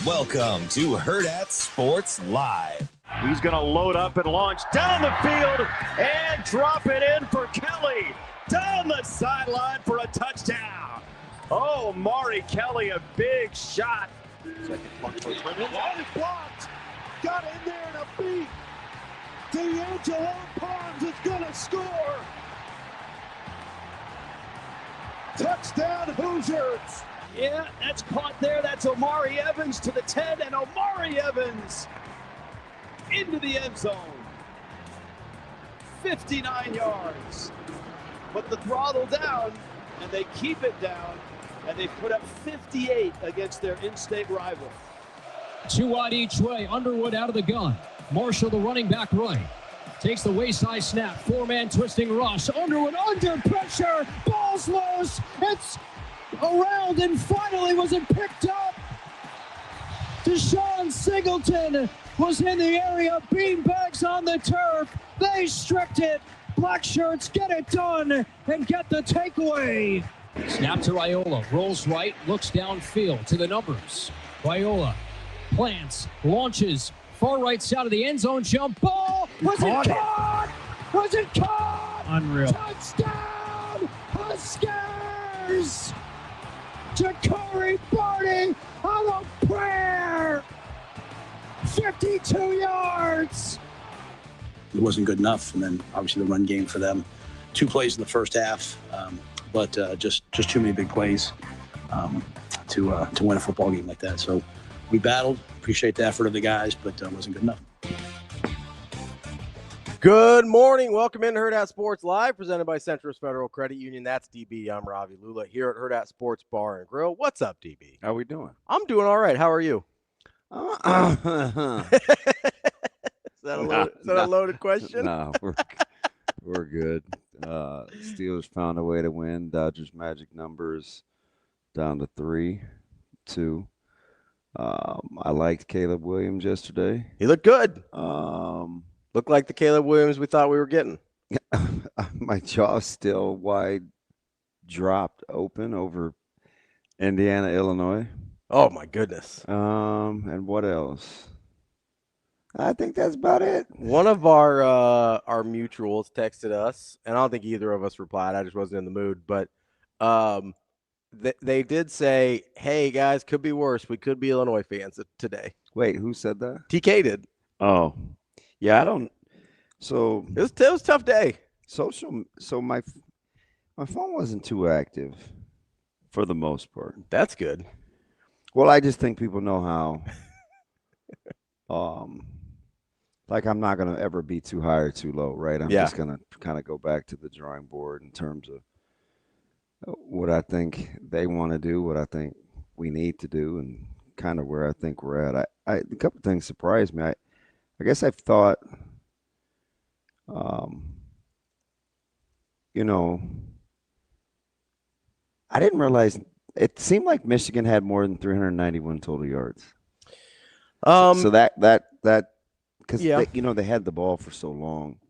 Welcome to Hurrdat Sports Live. He's going to load up and launch down the field and drop it in for Kelly. Down the sideline for a touchdown. Oh, Mari Kelly, a big shot. Second punt for Brendan. Blocked. Got in there and a beat. D'Angelo Pons is going to score. Touchdown Hoosiers. Yeah, that's caught there. That's Omari Evans to the 10, and Omari Evans into the end zone. 59 yards. But the throttle down, and they keep it down, and they put up 58 against their in-state rival. 2 wide each way. Underwood out of the gun. Marshall, the running back right. Takes the wayside snap. 4-man twisting rush. Underwood under pressure. Ball's loose. It's around, and finally was it picked up. Deshaun Singleton was in the area. Beanbags on the turf. They stripped it. Black shirts get it done and get the takeaway. Snap to Raiola. Rolls right. Looks downfield to the numbers. Raiola plants. Launches. Far right side of the end zone. Jump ball. Was it caught? Was it caught? Unreal. Touchdown! Huskers! Jakari Barty on a prayer. 52 yards. It wasn't good enough, and then obviously the run game for them. 2 plays in the first half, but just too many big plays to win a football game like that. So we battled. Appreciate the effort of the guys, but it wasn't good enough. Good morning. Welcome into Hurrdat Sports Live, presented by Centris Federal Credit Union. That's DB. I'm Ravi Lulla here at Hurrdat Sports Bar and Grill. What's up, DB? How we doing? I'm doing all right. How are you? Is that a loaded question? No, we're good. Steelers found a way to win. Dodgers magic numbers down to 3-2. I liked Caleb Williams yesterday. He looked good. Looked like the Caleb Williams we thought we were getting. My jaw's still wide dropped open over Indiana, Illinois. Oh, my goodness. And what else? I think that's about it. One of our mutuals texted us, and I don't think either of us replied. I just wasn't in the mood. But they did say, hey, guys, could be worse. We could be Illinois fans today. Wait, who said that? TK did. Oh. Yeah, I don't. So it was a tough day. So my phone wasn't too active for the most part. That's good. Well, I just think people know how. Like I'm not gonna ever be too high or too low, right? I'm just gonna kind of go back to the drawing board in terms of what I think they want to do, what I think we need to do, and kind of where I think we're at. A couple of things surprised me. I guess I've thought, I didn't realize it seemed like Michigan had more than 391 total yards. So that because they had the ball for so long,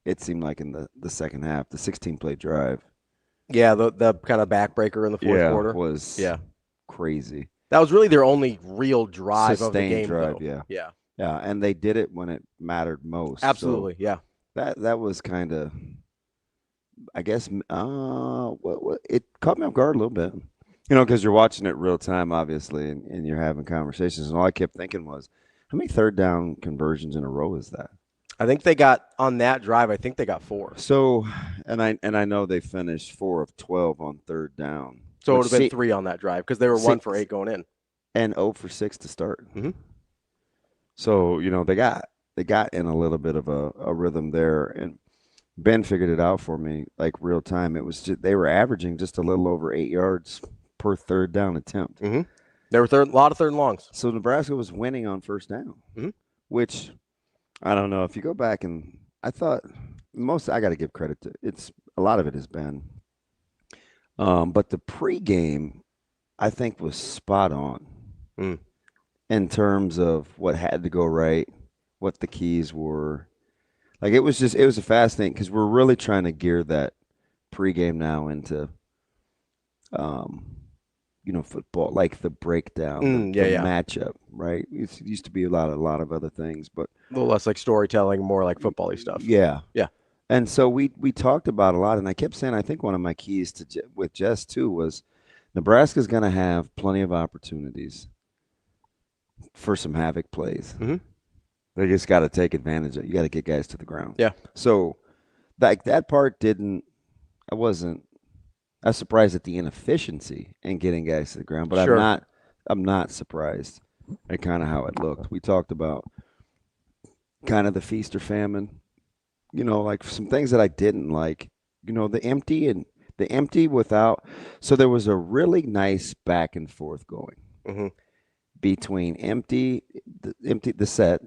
it seemed like in the second half, the 16-play drive. Yeah, the kind of backbreaker in the fourth quarter was crazy. That was really their only real drive Sustained of the game. Drive, though. Yeah, and they did it when it mattered most. Absolutely, so that was kind of, I guess, it caught me off guard a little bit. Because you're watching it real time, obviously, and you're having conversations. And all I kept thinking was, how many third down conversions in a row is that? I think they got on that drive. I think they got 4. So, and I know they finished 4 of 12 on third down. So it would have been 3 on that drive because they were 1 for 8 going in, and 0 for 6 to start. Mm-hmm. So they got in a little bit of a rhythm there, and Ben figured it out for me like real time. It was they were averaging just a little over 8 yards per third down attempt. Mm-hmm. There were a lot of third and longs. So Nebraska was winning on first down, which I don't know. If you go back and I thought I got to give credit to a lot of it has been. But the pregame, I think, was spot on in terms of what had to go right, what the keys were. Like it was a fascinating because we're really trying to gear that pregame now into football, like the breakdown, the matchup, right? It used to be a lot of other things, but a little less like storytelling, more like football-y stuff. Yeah. Yeah. And so we talked about a lot, and I kept saying, I think one of my keys with Jess too was Nebraska's going to have plenty of opportunities for some havoc plays. Mm-hmm. They just got to take advantage of it. You got to get guys to the ground. Yeah. So that part I was surprised at the inefficiency in getting guys to the ground, but sure. I'm not surprised at kind of how it looked. We talked about kind of the feast or famine, like some things that I didn't like, the empty without. So there was a really nice back and forth going between the set,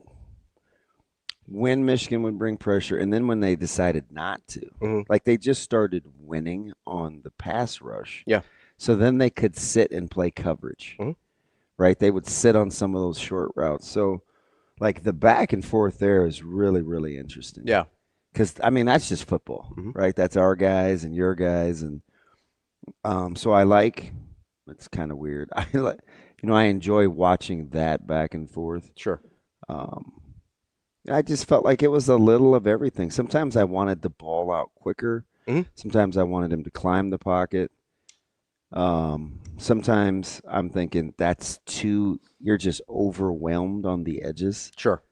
when Michigan would bring pressure, and then when they decided not to. Like they just started winning on the pass rush. Yeah. So then they could sit and play coverage, right? They would sit on some of those short routes. So like the back and forth there is really, really interesting. Yeah. Because, that's just football, right? That's our guys and your guys. And so it's kind of weird. I enjoy watching that back and forth. Sure. I just felt like it was a little of everything. Sometimes I wanted the ball out quicker. Sometimes I wanted him to climb the pocket. Sometimes I'm thinking that's you're just overwhelmed on the edges. Sure.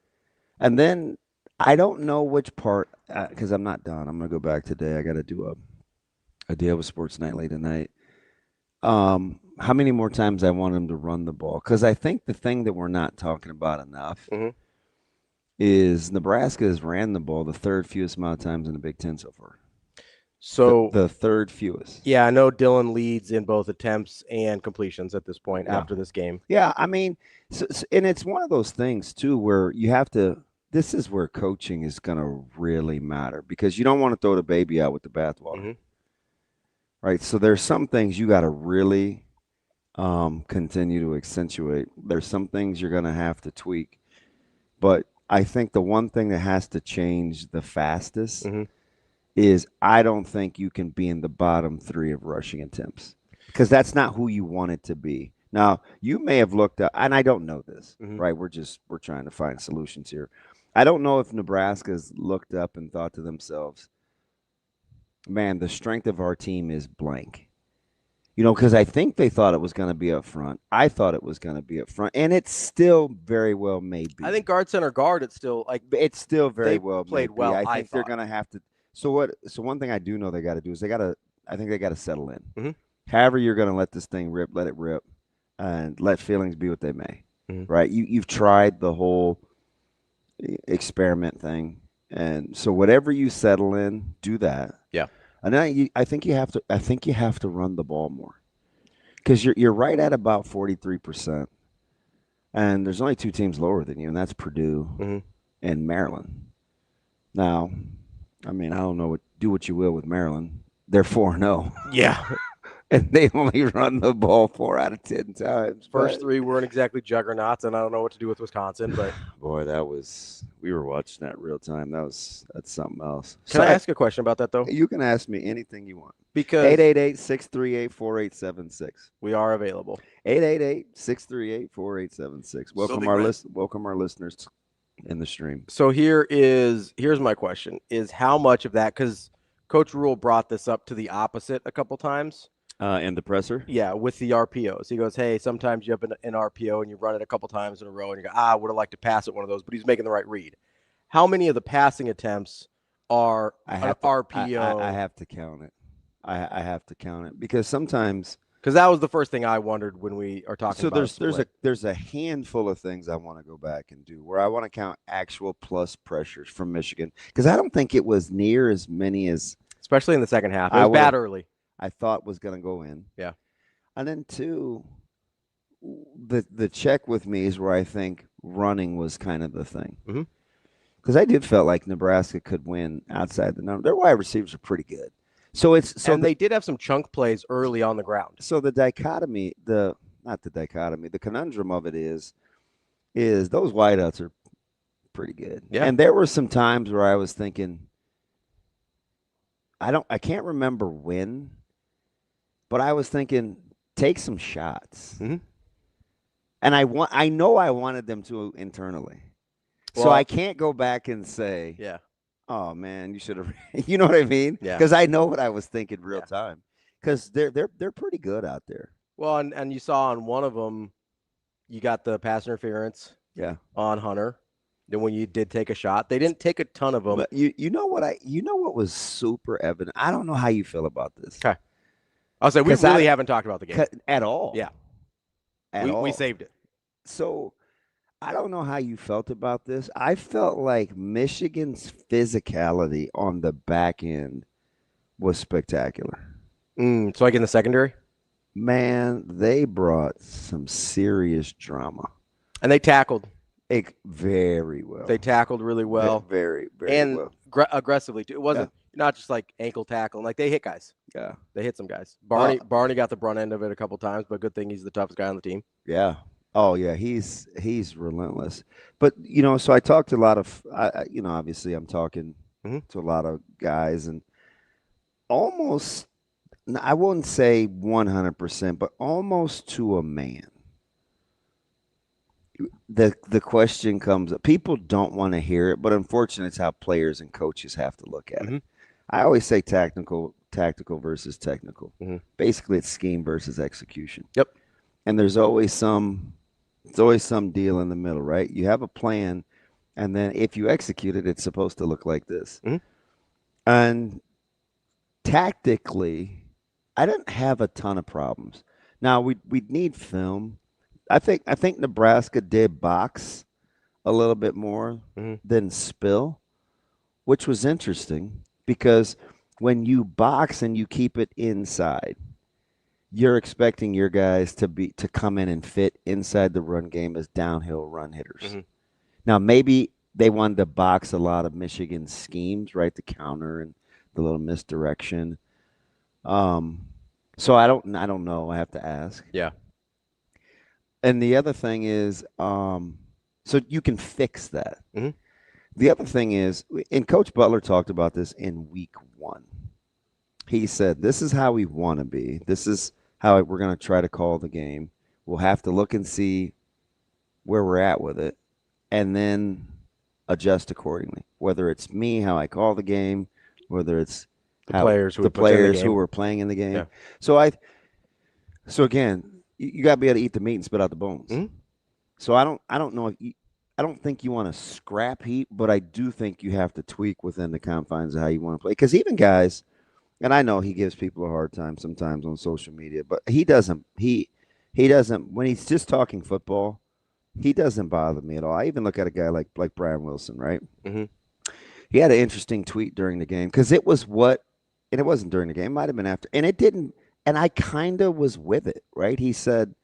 And then I don't know which part, because I'm not done. I'm going to go back today. I got to do a deal with Sports Nightly tonight. How many more times I want him to run the ball? Because I think the thing that we're not talking about enough is Nebraska has ran the ball the third fewest amount of times in the Big Ten so far. So the third fewest. Yeah, I know Dylan leads in both attempts and completions at this point after this game. Yeah, and it's one of those things too where you have to. This is where coaching is going to really matter because you don't want to throw the baby out with the bathwater, right? So there's some things you got to really continue to accentuate. There's some things you're going to have to tweak, but I think the one thing that has to change the fastest is I don't think you can be in the bottom three of rushing attempts because that's not who you want it to be. Now, you may have looked up, and I don't know this, right? We're trying to find solutions here. I don't know if Nebraska's looked up and thought to themselves, man, the strength of our team is blank. Because I think they thought it was going to be up front. I thought it was going to be up front, and it still very well may be. I think guard, center, guard, it's still very well played well. I think they're going to have to. So one thing I do know they got to do is I think they got to settle in. However you're going to let this thing rip, let it rip, and let feelings be what they may, right? You've tried the whole experiment thing, and so whatever you settle in, do that. Yeah. And then I think you have to run the ball more because you're right at about 43%, and there's only two teams lower than you, and that's Purdue and Maryland. Now, I don't know do what you will with Maryland. They're 4-0. Yeah. And they only run the ball 4 out of 10 times. First three weren't exactly juggernauts, and I don't know what to do with Wisconsin. But boy, we were watching that real time. That's something else. Can I ask a question about that though? You can ask me anything you want. Because 888-638-4876. We are available. 888-638-4876. Welcome our listeners in the stream. So here's my question: is how much of that, because Coach Rhule brought this up to the opposite a couple times. In the presser? Yeah, with the RPOs. He goes, hey, sometimes you have an RPO and you run it a couple times in a row and you go, I would have liked to pass it one of those, but he's making the right read. How many of the passing attempts are RPO? I have to count it. I have to count it because sometimes – because that was the first thing I wondered when we are talking about there's a handful of things I want to go back and do where I want to count actual plus pressures from Michigan because I don't think it was near as many as – especially in the second half. It was bad early. I thought was going to go in. Yeah. And then two, the check with me is where I think running was kind of the thing. Because I did felt like Nebraska could win outside the number. Their wide receivers are pretty good. They did have some chunk plays early on the ground. So the conundrum of it is those wideouts are pretty good. Yeah. And there were some times where I was thinking, I can't remember when, but I was thinking take some shots. Mm-hmm. And I know I wanted them to internally. Well, so I can't go back and say, yeah, oh man, you should have, you know what I mean? Yeah. Because I know what I was thinking real time. Because they're pretty good out there. Well, and you saw on one of them, you got the pass interference. Yeah. On Hunter. Then when you did take a shot, they didn't take a ton of them. But you know what was super evident. I don't know how you feel about this. Okay. I'll say we really haven't talked about the game at all. Yeah. We saved it. So I don't know how you felt about this. I felt like Michigan's physicality on the back end was spectacular. So like in the secondary? Man, they brought some serious drama. And they tackled. Very well. They tackled really well. Very well. Aggressively, too. It wasn't not just like ankle tackling. Like, they hit guys. Yeah. They hit some guys. Barney got the brunt end of it a couple times, but good thing he's the toughest guy on the team. Yeah. Oh, yeah. He's relentless. But, so I talked to a lot of, obviously I'm talking to a lot of guys, and almost, I wouldn't say 100%, but almost to a man. The question comes up. People don't want to hear it, but unfortunately, it's how players and coaches have to look at it. I always say tactical versus technical. Basically, it's scheme versus execution. Yep. And there's always some deal in the middle, right? You have a plan, and then if you execute it, it's supposed to look like this. And tactically, I didn't have a ton of problems. Now we'd need film. I think Nebraska did box a little bit more than spill, which was interesting because when you box and you keep it inside, you're expecting your guys to come in and fit inside the run game as downhill run hitters. Now maybe they wanted to box a lot of Michigan schemes, right? The counter and the little misdirection. So I don't know. I have to ask. Yeah. And the other thing is, so you can fix that. The other thing is, and Coach Butler talked about this in week 1. He said, this is how we want to be. This is how we're going to try to call the game. We'll have to look and see where we're at with it and then adjust accordingly. Whether it's me, how I call the game, whether it's the players who were playing in the game. Yeah. So again, you got to be able to eat the meat and spit out the bones. So I don't know I don't think you want to scrap heap, but I do think you have to tweak within the confines of how you want to play. Because even guys, and I know he gives people a hard time sometimes on social media, but he doesn't when he's just talking football, he doesn't bother me at all. I even look at a guy like Brian Wilson, right? He had an interesting tweet during the game because it wasn't during the game, it might have been after, and it didn't. And I kind of was with it, right? He said,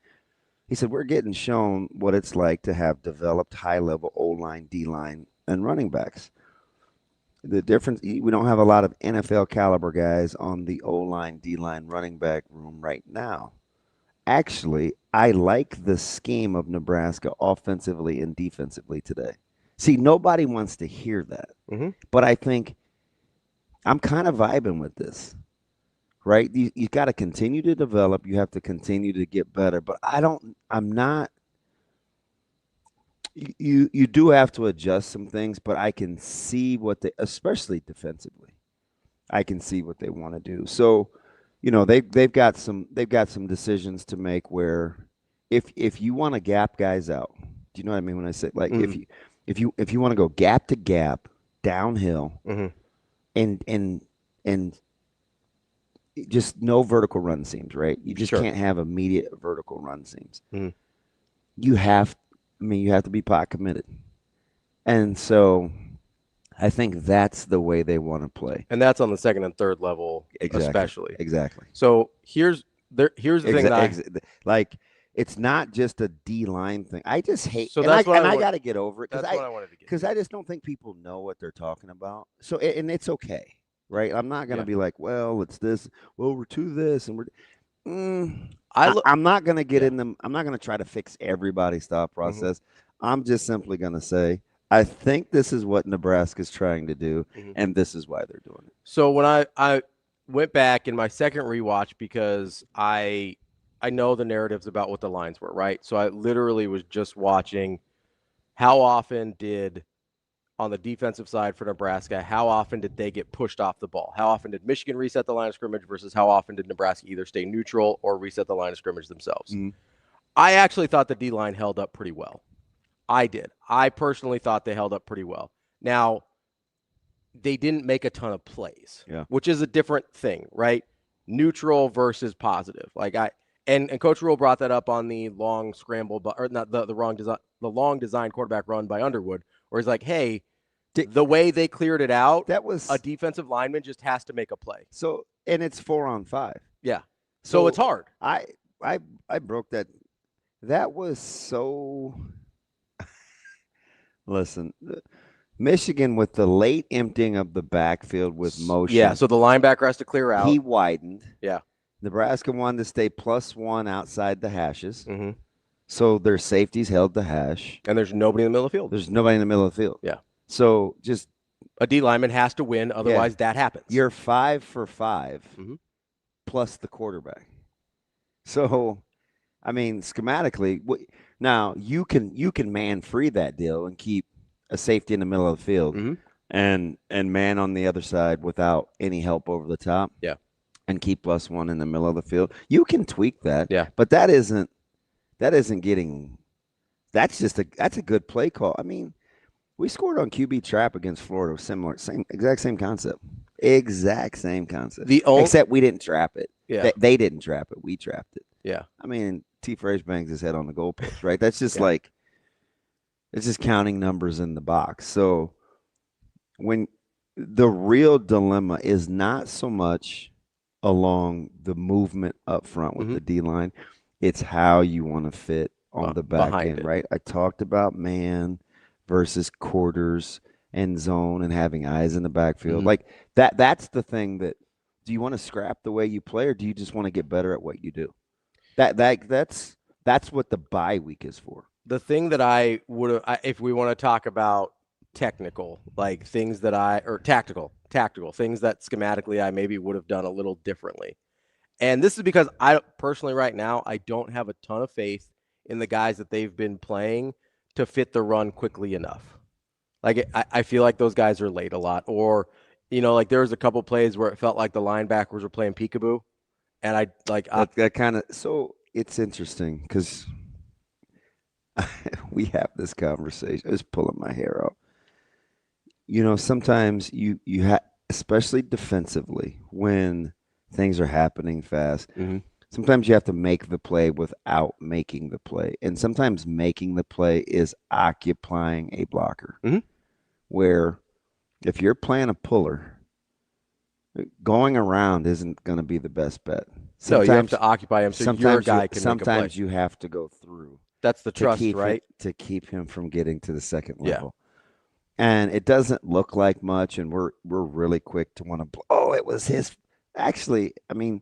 we're getting shown what it's like to have developed high-level O-line, D-line, and running backs. The difference, we don't have a lot of NFL caliber guys on the O-line, D-line, running back room right now. Actually, I like the scheme of Nebraska offensively and defensively today. See, nobody wants to hear that. But I think I'm kind of vibing with this. Right? You got to continue to develop. You have to continue to get better. But you do have to adjust some things, but I can see especially defensively, I can see what they want to do. So, they've got some decisions to make where if you want to gap guys out, do you know what I mean when I say if you want to go gap to gap downhill and just no vertical run seams, right? You just can't have immediate vertical run seams. You have to be pot committed. And so I think that's the way they want to play. And that's on the second and third level, especially. Exactly. So here's the thing that it's not just a D-line thing. I just hate so I got to get over it because I wanted to get. Because I just don't think people know what they're talking about. So and it's okay. Right, I'm not going to be like, well, it's this. Well, we're to this, and we're. I'm not going to get in them. I'm not going to try to fix everybody's thought process. I'm just simply going to say, I think this is what Nebraska's trying to do, and this is why they're doing it. So when I went back in my second rewatch because I I know the narratives about what the lines were, right? So I literally was just watching how often did, on the defensive side for Nebraska, how often did they get pushed off the ball? How often did Michigan reset the line of scrimmage versus how often did Nebraska either stay neutral or reset the line of scrimmage themselves? I actually thought the D-line held up pretty well. I did. I personally thought they held up pretty well. Now, they didn't make a ton of plays, which is a different thing, right? Neutral versus positive. And Coach Rhule brought that up on the long scramble, or not the long design quarterback run by Underwood, where he's like, hey, the way they cleared it out, that was a defensive lineman just has to make a play. So, and it's 4-on-5. Yeah. So it's hard. I broke that. That was so. Listen, Michigan with the late emptying of the backfield with motion. Yeah. So the linebacker has to clear out. He widened. Yeah. Nebraska wanted to stay +1 outside the hashes. So their safeties held the hash. And there's nobody in the middle of the field. There's nobody in the middle of the field. Yeah. So just a D lineman has to win, otherwise that happens. You're 5 for 5 plus the quarterback. So, I mean, schematically, now you can man free that deal and keep a safety in the middle of the field and man on the other side without any help over the top. Yeah. And keep +1 in the middle of the field. You can tweak that. Yeah. But that's a good play call. I mean, we scored on QB trap against Florida, exact same concept. Except we didn't trap it. Yeah. They didn't trap it. We trapped it. Yeah. I mean, T. Frazier bangs his head on the goalpost, right? That's just it's just counting numbers in the box. So when the real dilemma is not so much along the movement up front with the D-line, it's how you want to fit on the back end, right? I talked about man versus quarters and zone and having eyes in the backfield. Like that's the thing that, do you want to scrap the way you play or do you just want to get better at what you do? That's what the bye week is for. The thing that I would have, if we want to talk about technical, like things that tactical things that schematically I maybe would have done a little differently. And this is because I personally right now, I don't have a ton of faith in the guys that they've been playing to fit the run quickly enough. Like I feel like those guys are late a lot, or, like there was a couple plays where it felt like the linebackers were playing peekaboo. And that kind of, so it's interesting because we have this conversation. I was pulling my hair out. Sometimes you have, especially defensively, when things are happening fast, sometimes you have to make the play without making the play. And sometimes making the play is occupying a blocker. Where if you're playing a puller, going around isn't going to be the best bet. So you have to occupy him so your guy can make a play. Sometimes you have to go through. That's the trust, right? To keep him from getting to the second level. And it doesn't look like much, and we're really quick to want to. Oh, it was his. Actually, I mean,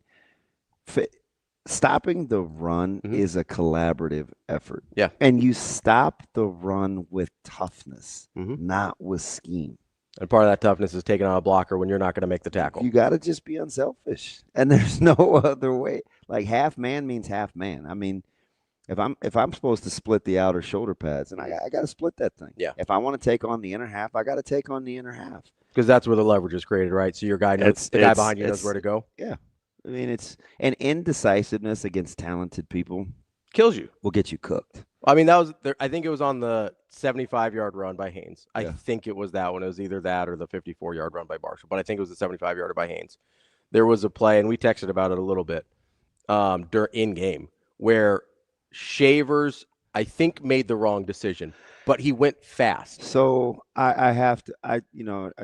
stopping the run is a collaborative effort. Yeah, and you stop the run with toughness, not with scheme. And part of that toughness is taking on a blocker when you're not going to make the tackle. You got to just be unselfish, and there's no other way. Like half man means half man. I mean. If I'm supposed to split the outer shoulder pads, and I got to split that thing. Yeah. If I want to take on the inner half, I got to take on the inner half. Because that's where the leverage is created, right? So your guy knows, the guy behind you knows where to go. Yeah. I mean, it's an indecisiveness against talented people kills you. Will get you cooked. I mean, I think it was on the 75-yard run by Haynes. I think it was that one. It was either that or the 54-yard run by Marshall. But I think it was the 75-yarder by Haynes. There was a play, and we texted about it a little bit in game, where Shavers, I think, made the wrong decision, but he went fast. So I have to. I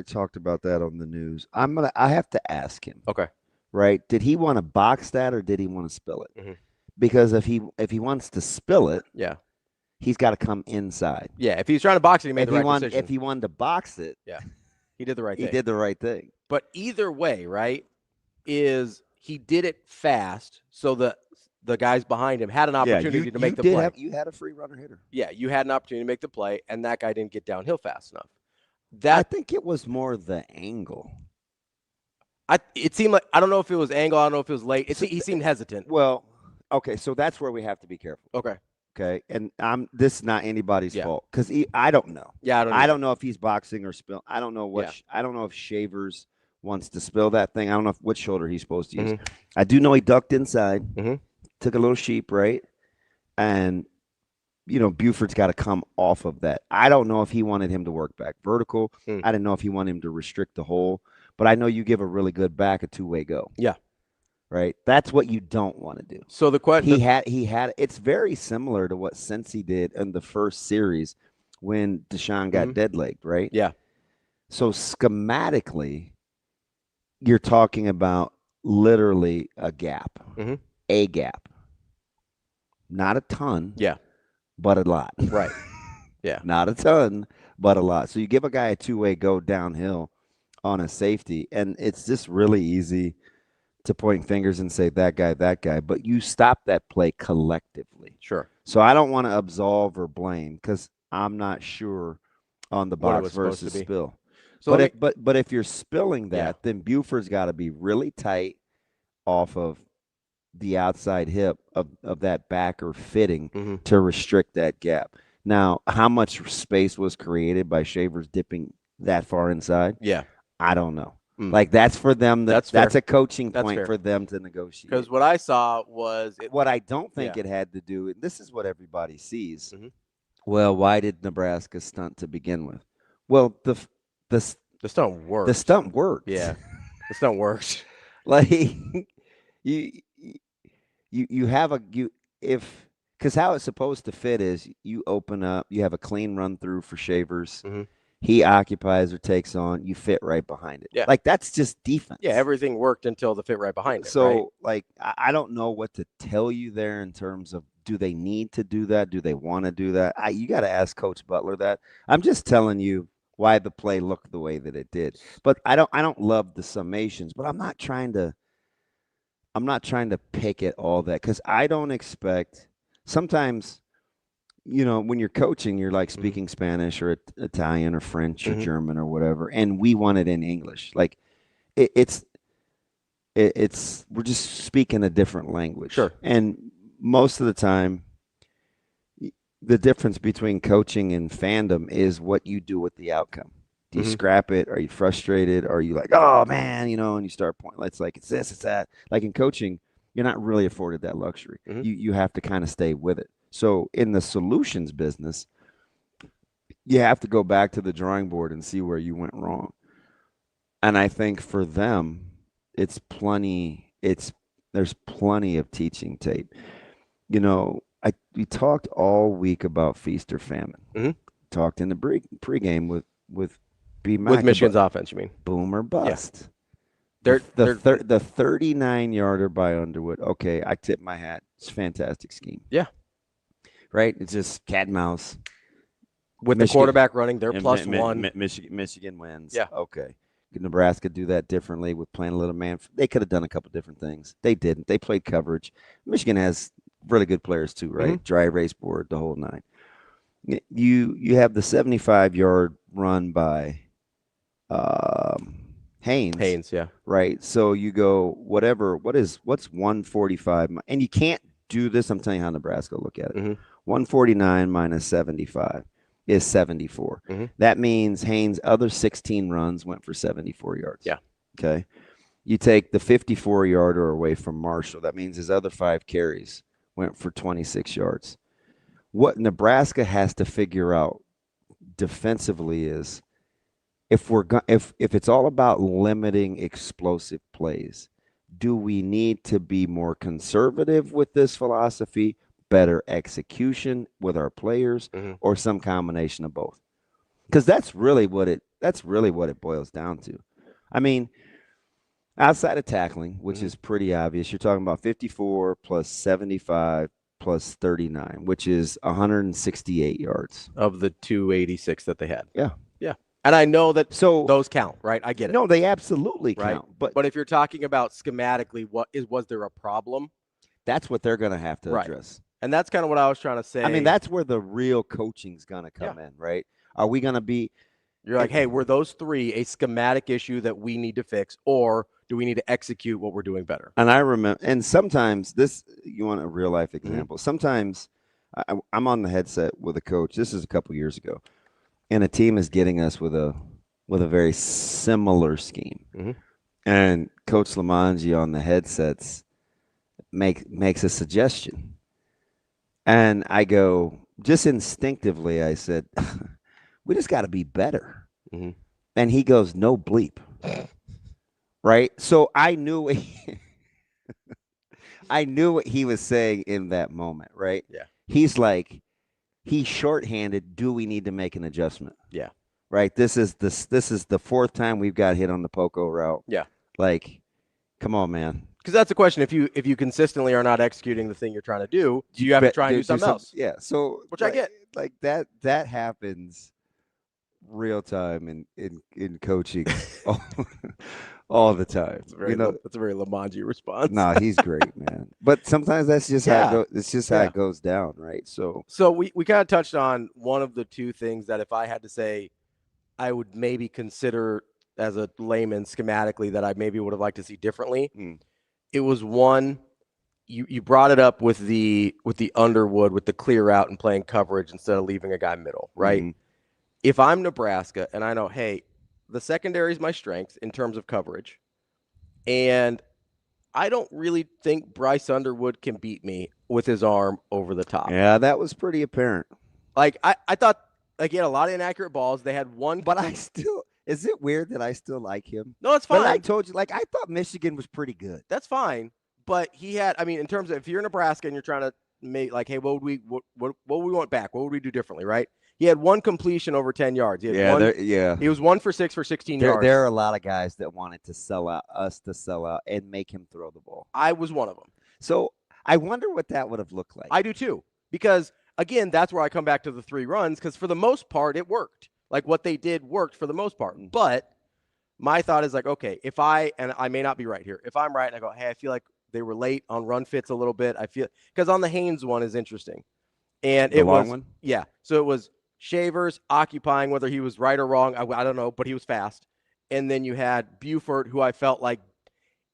talked about that on the news. I have to ask him. Okay. Right? Did he want to box that or did he want to spill it? Because if he wants to spill it, he's got to come inside. Yeah. If he's trying to box it, he made the right decision. If he wanted to box it, he did the right thing. He did the right thing. But either way, right, is he did it fast, so the guys behind him had an opportunity to make the play. You had a free runner hitter. Yeah, you had an opportunity to make the play, and that guy didn't get downhill fast enough. I think it was more the angle. It seemed like, I don't know if it was angle, I don't know if it was late. He seemed hesitant. Well, Okay, so that's where we have to be careful. Okay. Okay, and this is not anybody's fault because I don't know. Yeah, I don't know if he's boxing or spill. I don't know what. Yeah. I don't know if Shavers wants to spill that thing. I don't know which shoulder he's supposed to use. I do know he ducked inside, took a little sheep, right, and Buford's got to come off of that. I don't know if he wanted him to work back vertical. I didn't know if he wanted him to restrict the hole, but I know you give a really good back a two-way go. Yeah. Right. That's what you don't want to do. So the question he had it's very similar to what Cincy did in the first series when Deshaun got dead-legged, right? Yeah. So schematically, you're talking about literally a gap. A gap. Not a ton. Yeah. But a lot. Right. Yeah. Not a ton, but a lot. So you give a guy a two-way go downhill on a safety, and it's just really easy to point fingers and say that guy, but you stop that play collectively. Sure. So I don't want to absolve or blame because I'm not sure on the box versus spill. So but if you're spilling that, then Buford's got to be really tight off of the outside hip of that backer fitting to restrict that gap. Now, how much space was created by Shavers dipping that far inside? Yeah. I don't know. Like that's for them. That's a coaching point for them to negotiate. Because what I saw was what I don't think it had to do. And this is what everybody sees. Well, why did Nebraska stunt to begin with? Well, the stunt worked. The stunt worked. Yeah, the stunt worked. Like you have because how it's supposed to fit is you open up, you have a clean run through for Shavers. He occupies or takes on, you fit right behind it. Yeah. Like that's just defense. Yeah, everything worked until the fit right behind it. So, like, I don't know what to tell you there in terms of do they need to do that? Do they want to do that? You got to ask Coach Butler that. I'm just telling you why the play looked the way that it did. But I don't love the summations, but I'm not trying to pick at all that because I don't expect sometimes – when you're coaching, you're like speaking Spanish or Italian or French or German or whatever, and we want it in English. Like it's we're just speaking a different language. Sure. And most of the time, the difference between coaching and fandom is what you do with the outcome. Do you scrap it? Are you frustrated? Are you like, oh man, and you start pointing. It's like it's this, it's that. Like in coaching, you're not really afforded that luxury. You have to kind of stay with it. So in the solutions business, you have to go back to the drawing board and see where you went wrong. And I think for them, there's plenty of teaching tape. We talked all week about feast or famine. Talked in the pregame with with Michigan's offense, you mean? Boom or bust. Yeah. The 39-yarder by Underwood. Okay, I tip my hat. It's a fantastic scheme. Yeah. Right? It's just cat and mouse. With Michigan, the quarterback running, they're plus one. Michigan wins. Yeah. Okay. Could Nebraska do that differently with playing a little man? They could have done a couple different things. They didn't. They played coverage. Michigan has really good players too, right? Dry erase board, the whole nine. You have the 75-yard run by Haynes. Haynes, yeah. Right? So you go what's 145? And you can't do this. I'm telling you how Nebraska look at it. 149 minus 75 is 74. That means Haynes' other 16 runs went for 74 yards. Yeah. Okay. You take the 54-yarder away from Marshall. That means his other 5 carries went for 26 yards. What Nebraska has to figure out defensively is if it's all about limiting explosive plays, do we need to be more conservative with this philosophy, better execution with our players, or some combination of both? Because that's really what it boils down to. I mean, outside of tackling, which is pretty obvious, you're talking about 54 plus 75 plus 39, which is 168 yards of the 286 that they had. Yeah. Yeah. And I know that those count, right? I get it. No, they absolutely count. Right. But if you're talking about schematically, was there a problem? That's what they're going to have to address. And that's kind of what I was trying to say. I mean, that's where the real coaching's going to come in, right? Are we going to be You're like, hey, were those three a schematic issue that we need to fix, or do we need to execute what we're doing better? And I remember, and sometimes you want a real life example. Sometimes I'm on the headset with a coach. This is a couple years ago, and a team is getting us with a very similar scheme. And Coach Lamangi on the headsets makes a suggestion. And I go, just instinctively, I said, we just got to be better. And he goes, no bleep. Right? So I knew what he was saying in that moment, right? Yeah. He's like, he's shorthanded. Do we need to make an adjustment? Yeah. Right? This is the fourth time we've got hit on the Poco route. Yeah. Like, come on, man. Because that's the question. If you consistently are not executing the thing you're trying to do, you have to try and do something else. Yeah. So which I get. Like that happens real time in coaching all the time. That's a very Lamangi response. No, he's great, man. But sometimes that's just how it goes. It's just how it goes down, right? So we kind of touched on one of the two things that if I had to say I would maybe consider as a layman schematically that I maybe would have liked to see differently. It was one, you brought it up with the Underwood, with the clear out and playing coverage instead of leaving a guy middle, right? If I'm Nebraska and I know, hey, the secondary is my strength in terms of coverage, and I don't really think Bryce Underwood can beat me with his arm over the top. Yeah, that was pretty apparent. Like, I thought, like, he had a lot of inaccurate balls. They had one. But is it weird that I still like him? No, it's fine. But I told you, like, I thought Michigan was pretty good. That's fine. But he had, I mean, in terms of if you're Nebraska and you're trying to make, like, hey, what would we want back? What would we do differently, right? He had one completion over 10 yards. He was 1 for 6 for 16 yards. There are a lot of guys that wanted to sell out and make him throw the ball. I was one of them. So I wonder what that would have looked like. I do too. Because, again, that's where I come back to the 3 runs, because for the most part, it worked. Like, what they did worked for the most part. But my thought is like, okay, and I may not be right here. If I'm right and I go, hey, I feel like they were late on run fits a little bit. Because on the Haynes one is interesting. And it was, one? Yeah. So it was Shavers occupying, whether he was right or wrong, I don't know, but he was fast. And then you had Buford, who I felt like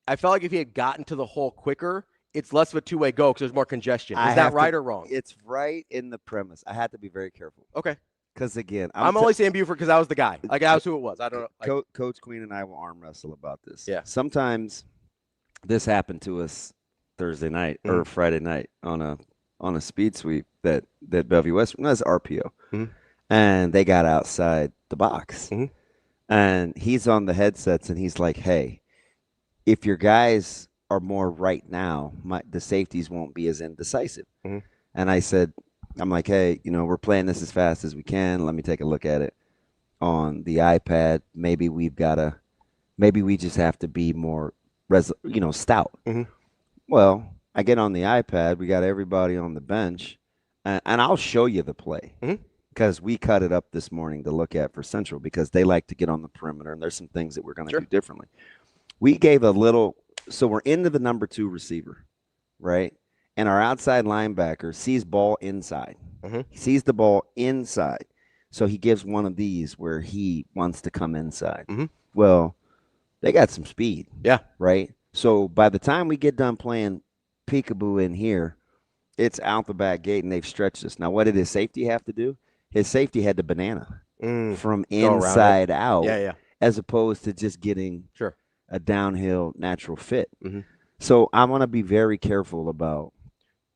if he had gotten to the hole quicker, it's less of a two-way go because there's more congestion. Is that right or wrong? It's right in the premise. I had to be very careful. Okay. Because, again, I'm only saying Buford because I was the guy. Like, that was who it was. I don't know. Coach Queen and I will arm wrestle about this. Yeah. Sometimes this happened to us Thursday night or Friday night on a speed sweep that Bellevue Western was RPO. And they got outside the box. And he's on the headsets and he's like, hey, if your guys are more right now, the safeties won't be as indecisive. And I said, I'm like, hey, we're playing this as fast as we can. Let me take a look at it on the iPad. Maybe we just have to be more, stout. Well, I get on the iPad. We got everybody on the bench, and I'll show you the play because we cut it up this morning to look at for Central because they like to get on the perimeter, and there's some things that we're going to do differently. We gave so we're into the number 2 receiver, right? And our outside linebacker sees ball inside. He sees the ball inside. So he gives one of these where he wants to come inside. Well, they got some speed. Yeah. Right? So by the time we get done playing peekaboo in here, it's out the back gate and they've stretched us. Now, what did his safety have to do? His safety had to banana from inside out as opposed to just getting a downhill natural fit. So I'm going to be very careful about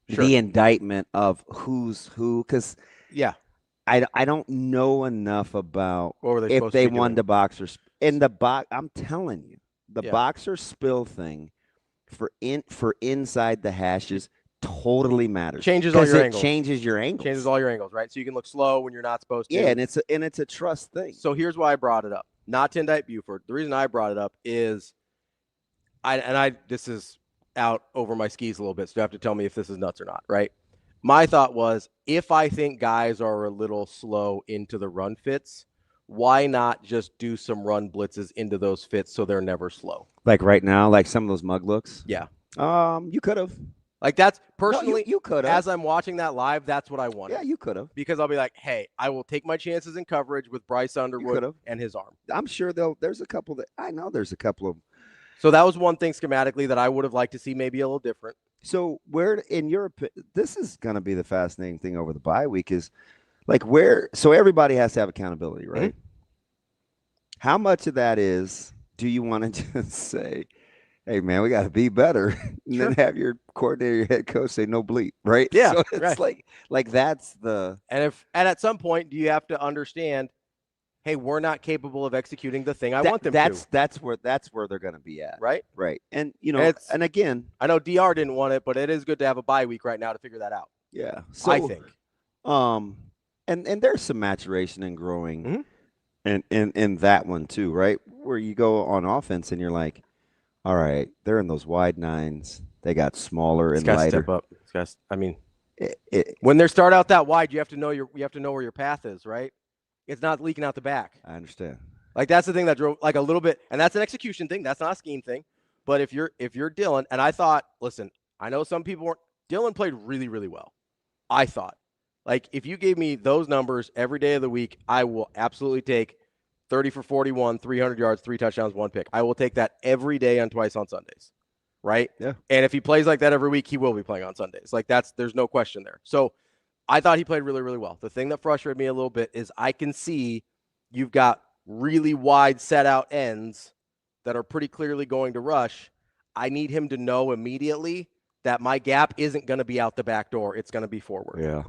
the indictment of who's who, because I don't know enough about if they won the boxers in the box. I'm telling you, the boxer spill thing for inside the hashes totally matters. Changes all your angles. Changes your angles. Changes all your angles, right? So you can look slow when you're not supposed to. Yeah, and it's a trust thing. So here's why I brought it up. Not to indict Buford. The reason I brought it up is, this is out over my skis a little bit, so you have to tell me if this is nuts or not, right? My thought was, if I think guys are a little slow into the run fits, why not just do some run blitzes into those fits so they're never slow? Like right now, like some of those mug looks? Yeah. You could have. Like that's personally, you could have. As I'm watching that live, that's what I wanted. Yeah, you could have. Because I'll be like, hey, I will take my chances in coverage with Bryce Underwood and his arm. I'm sure there's a couple that I know there's a couple of. So that was one thing schematically that I would have liked to see maybe a little different. So where in your this is going to be the fascinating thing over the bye week is like where so everybody has to have accountability, right? Mm-hmm. How much of that is do you want to just say, hey, man, we got to be better, and then have your coordinator, your head coach say no bleep, right? Yeah, so it's like that's the and at some point do you have to understand, hey, we're not capable of executing the thing I want them to. That's where they're going to be at, right? Right, and and again, I know DR didn't want it, but it is good to have a bye week right now to figure that out. Yeah, so I think, and there's some maturation and growing, in that one too, right? Where you go on offense and you're like, all right, they're in those wide nines. They got smaller and lighter. Step up. I mean, when they start out that wide, you have to know where your path is, right? It's not leaking out the back. I understand. Like that's the thing that drove like a little bit, and that's an execution thing. That's not a scheme thing. But if you're Dylan, and I thought, listen, I know some people weren't. Dylan played really, really well. I thought, like, if you gave me those numbers every day of the week, I will absolutely take 30 for 41, 300 yards, 3 touchdowns, 1 pick. I will take that every day and twice on Sundays, right? Yeah. And if he plays like that every week, he will be playing on Sundays. Like there's no question there. So I thought he played really, really well. The thing that frustrated me a little bit is I can see you've got really wide set out ends that are pretty clearly going to rush. I need him to know immediately that my gap isn't going to be out the back door. It's going to be forward. Yeah.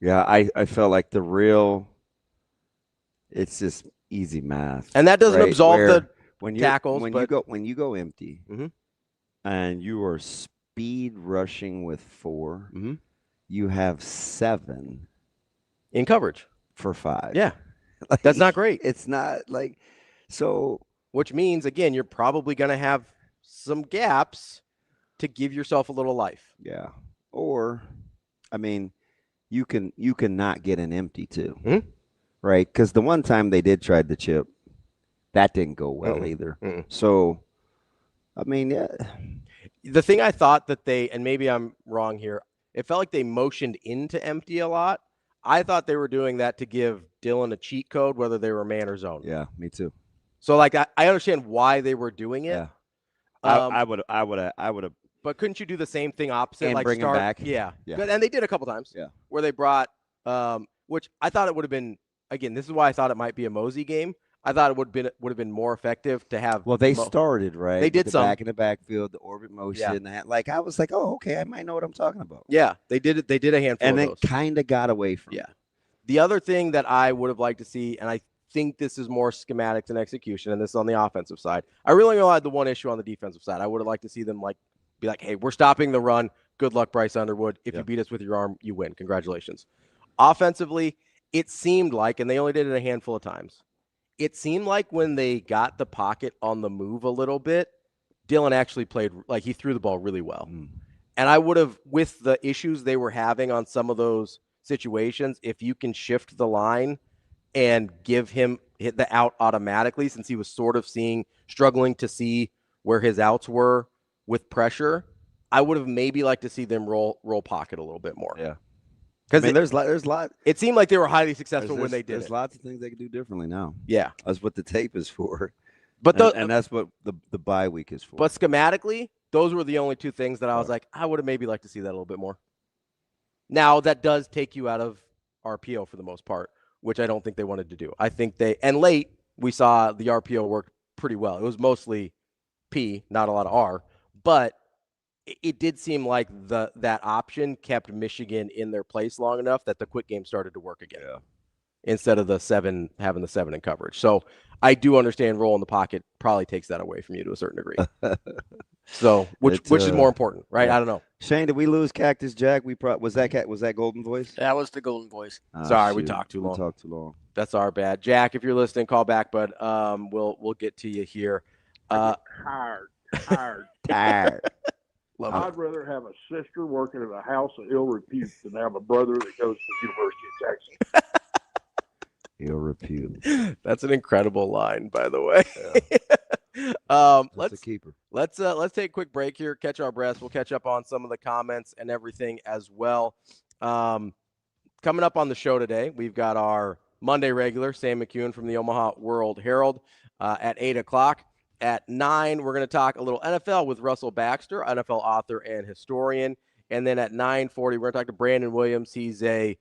Yeah, I felt like it's just easy math. And that doesn't absolve the tackles. When you go empty and you are speed rushing with 4, you have 7 in coverage for 5. Yeah. That's not great. It's not like so. Which means, again, you're probably going to have some gaps to give yourself a little life. Yeah. Or, I mean, you can not get an empty too, right? Because the one time they did try the chip, that didn't go well either. So, I mean, yeah. The thing I thought that and maybe I'm wrong here, it felt like they motioned into empty a lot. I thought they were doing that to give Dylan a cheat code, whether they were man or zone. Yeah, me too. So, like, I understand why they were doing it. Yeah. I would have. But couldn't you do the same thing opposite? And like bring him back? Yeah. Yeah. And they did a couple times. Yeah. Where they brought, which I thought it would have been, again, this is why I thought it might be a Mosey game. I thought it would have been more effective to have. Well, they started, right? They did back in the backfield, the orbit motion. Yeah. Like, I was like, oh, okay, I might know what I'm talking about. Yeah, they did it. They did a handful of those. And it kind of got away from it. The other thing that I would have liked to see, and I think this is more schematic than execution, and this is on the offensive side. I really only had the one issue on the defensive side. I would have liked to see them be like, hey, we're stopping the run. Good luck, Bryce Underwood. If you beat us with your arm, you win. Congratulations. Offensively, it seemed like, and they only did it a handful of times, it seemed like when they got the pocket on the move a little bit, Dylan actually played, like he threw the ball really well. And I would have, with the issues they were having on some of those situations, if you can shift the line and give him hit the out automatically, since he was sort of struggling to see where his outs were with pressure, I would have maybe liked to see them roll pocket a little bit more. Yeah. Because there's a lot. It seemed like they were highly successful when they did. There's lots of things they can do differently now. Yeah. That's what the tape is for. But and that's what the bye week is for. But schematically, those were the only 2 things that I was like, I would have maybe liked to see that a little bit more. Now, that does take you out of RPO for the most part, which I don't think they wanted to do. I think and late, we saw the RPO work pretty well. It was mostly P, not a lot of R, but it did seem like that option kept Michigan in their place long enough that the quick game started to work again. Yeah. Instead of having the 7 in coverage. So I do understand roll in the pocket probably takes that away from you to a certain degree. So which is more important, right? Yeah. I don't know. Shane, did we lose Cactus Jack? Was that Golden Voice? That was the Golden Voice. Sorry, we talked too long. We talked too long. That's our bad. Jack, if you're listening, call back, but we'll get to you here. Tired. I'd rather have a sister working at a house of ill repute than have a brother that goes to the University of Texas. Ill repute. That's an incredible line, by the way. That's a keeper. Let's take a quick break here, catch our breaths. We'll catch up on some of the comments and everything as well. Coming up on the show today, we've got our Monday regular, Sam McKewon from the Omaha World Herald at 8 o'clock. At 9, we're going to talk a little NFL with Russell Baxter, NFL author and historian. And then at 9:40, we're going to talk to Brandon Williams. He's a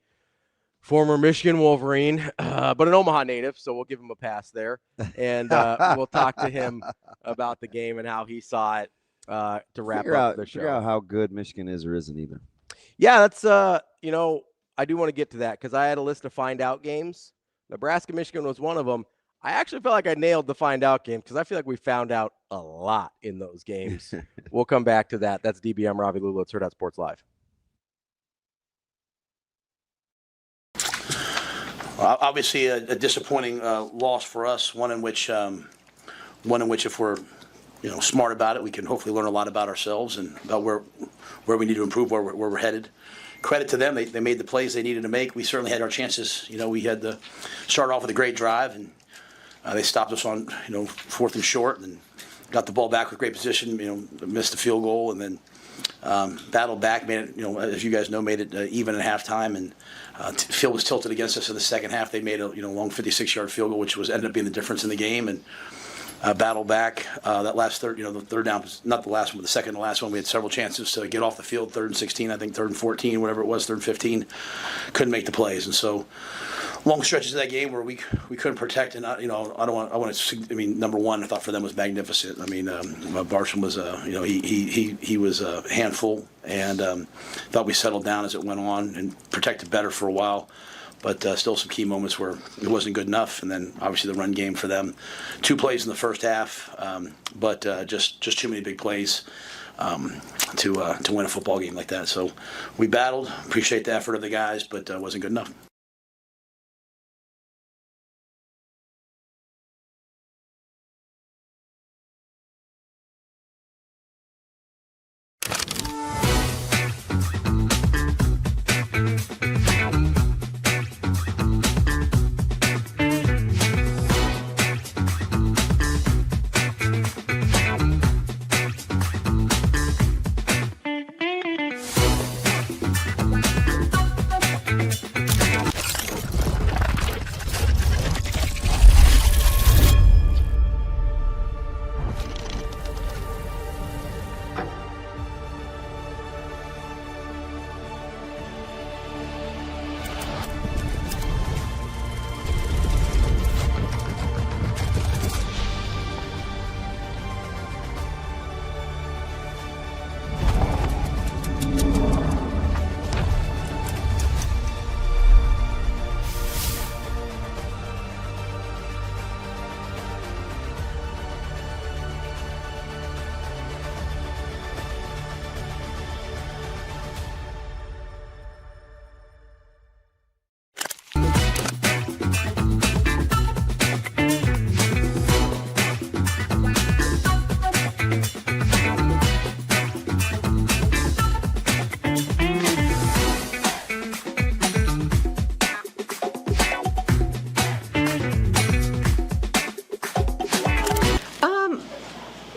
former Michigan Wolverine, but an Omaha native, so we'll give him a pass there. And we'll talk to him about the game and how he saw it to wrap up the show. Figure out how good Michigan is or isn't either. Yeah, that's, I do want to get to that because I had a list of find out games. Nebraska, Michigan was one of them. I actually felt like I nailed the find out game because I feel like we found out a lot in those games. We'll come back to that. That's DBM Ravi Lulla. It's Hurrdat Sports Live. Obviously, a disappointing loss for us. One in which if we're smart about it, we can hopefully learn a lot about ourselves and about where we need to improve, where we're headed. Credit to them, they made the plays they needed to make. We certainly had our chances. We had to start off with a great drive, and they stopped us on 4th and short, and got the ball back with great position. Missed the field goal, and then battled back. Made it, as you guys know, made it even at halftime, and field was tilted against us in the second half. They made a long 56-yard field goal, which ended up being the difference in the game, and battled back. That last third, the third down was not the last one, but the second to last one. We had several chances to get off the field, 3rd and 16, I think 3rd and 14, whatever it was, 3rd and 15. Couldn't make the plays, and so long stretches of that game where we couldn't protect. And number one, I thought for them was magnificent. Barsham was he was a handful, and thought we settled down as it went on and protected better for a while. But still some key moments where it wasn't good enough. And then obviously the run game for them. 2 plays in the first half, but just too many big plays to win a football game like that. So we battled. Appreciate the effort of the guys, but wasn't good enough.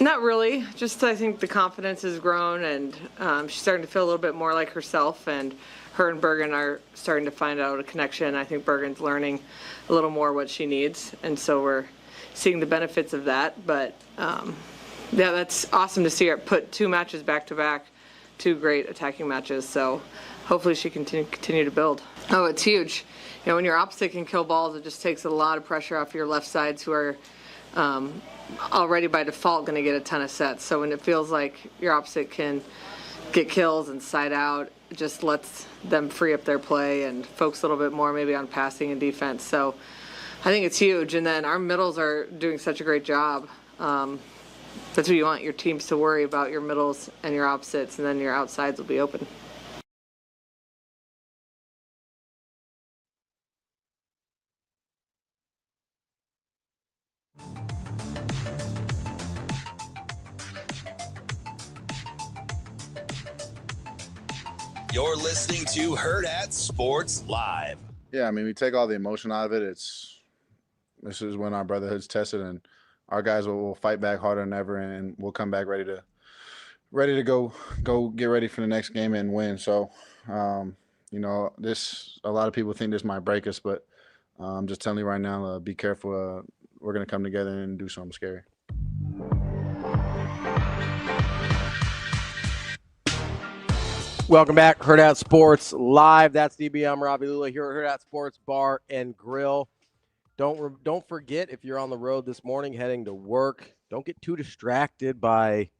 Not really. Just I think the confidence has grown, and she's starting to feel a little bit more like herself, and her and Bergen are starting to find out a connection. I think Bergen's learning a little more what she needs, and so we're seeing the benefits of that. But yeah, that's awesome to see her put 2 matches back to back, 2 great attacking matches. So hopefully she can continue to build. Oh, it's huge. When your opposite can kill balls, it just takes a lot of pressure off your left sides, who are already by default going to get a ton of sets. So when it feels like your opposite can get kills and side out, it just lets them free up their play and focus a little bit more maybe on passing and defense. So I think it's huge. And then our middles are doing such a great job. That's what you want your teams to worry about, your middles and your opposites, and then your outsides will be open. You're listening to Hurrdat Sports Live. Yeah, we take all the emotion out of it. This is when our brotherhood's tested, and our guys will fight back harder than ever, and we'll come back ready to go get ready for the next game and win. So, you know, a lot of people think this might break us, but I'm just telling you right now, be careful. We're going to come together and do something scary. Welcome back, Hurrdat Sports Live. That's DB. I'm Ravi Lulla here at Hurrdat Sports Bar and Grill. Don't forget, if you're on the road this morning heading to work, don't get too distracted by,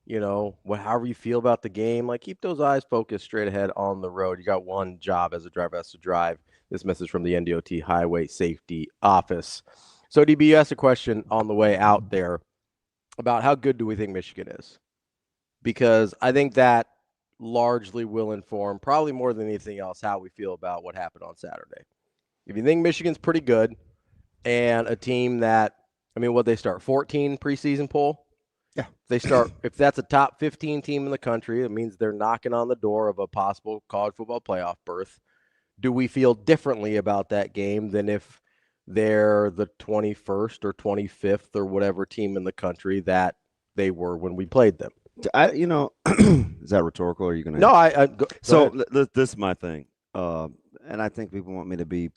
you know, however you feel about the game. Like, keep those eyes focused straight ahead on the road. You got one job as a driver, has to drive. This message from the NDOT Highway Safety Office. So, DB, you asked a question on the way out there about how good do we think Michigan is? Because I think that largely will inform, probably more than anything else, how we feel about what happened on Saturday. If you think Michigan's pretty good and a team that, I mean, what they start, 14 preseason poll? Yeah. They start, if that's a top 15 team in the country, it means they're knocking on the door of a possible college football playoff berth. Do we feel differently about that game than if they're the 21st or 25th or whatever team in the country that they were when we played them? You know, is that rhetorical? Or are you going to? No, So this is my thing, and I think people want me to be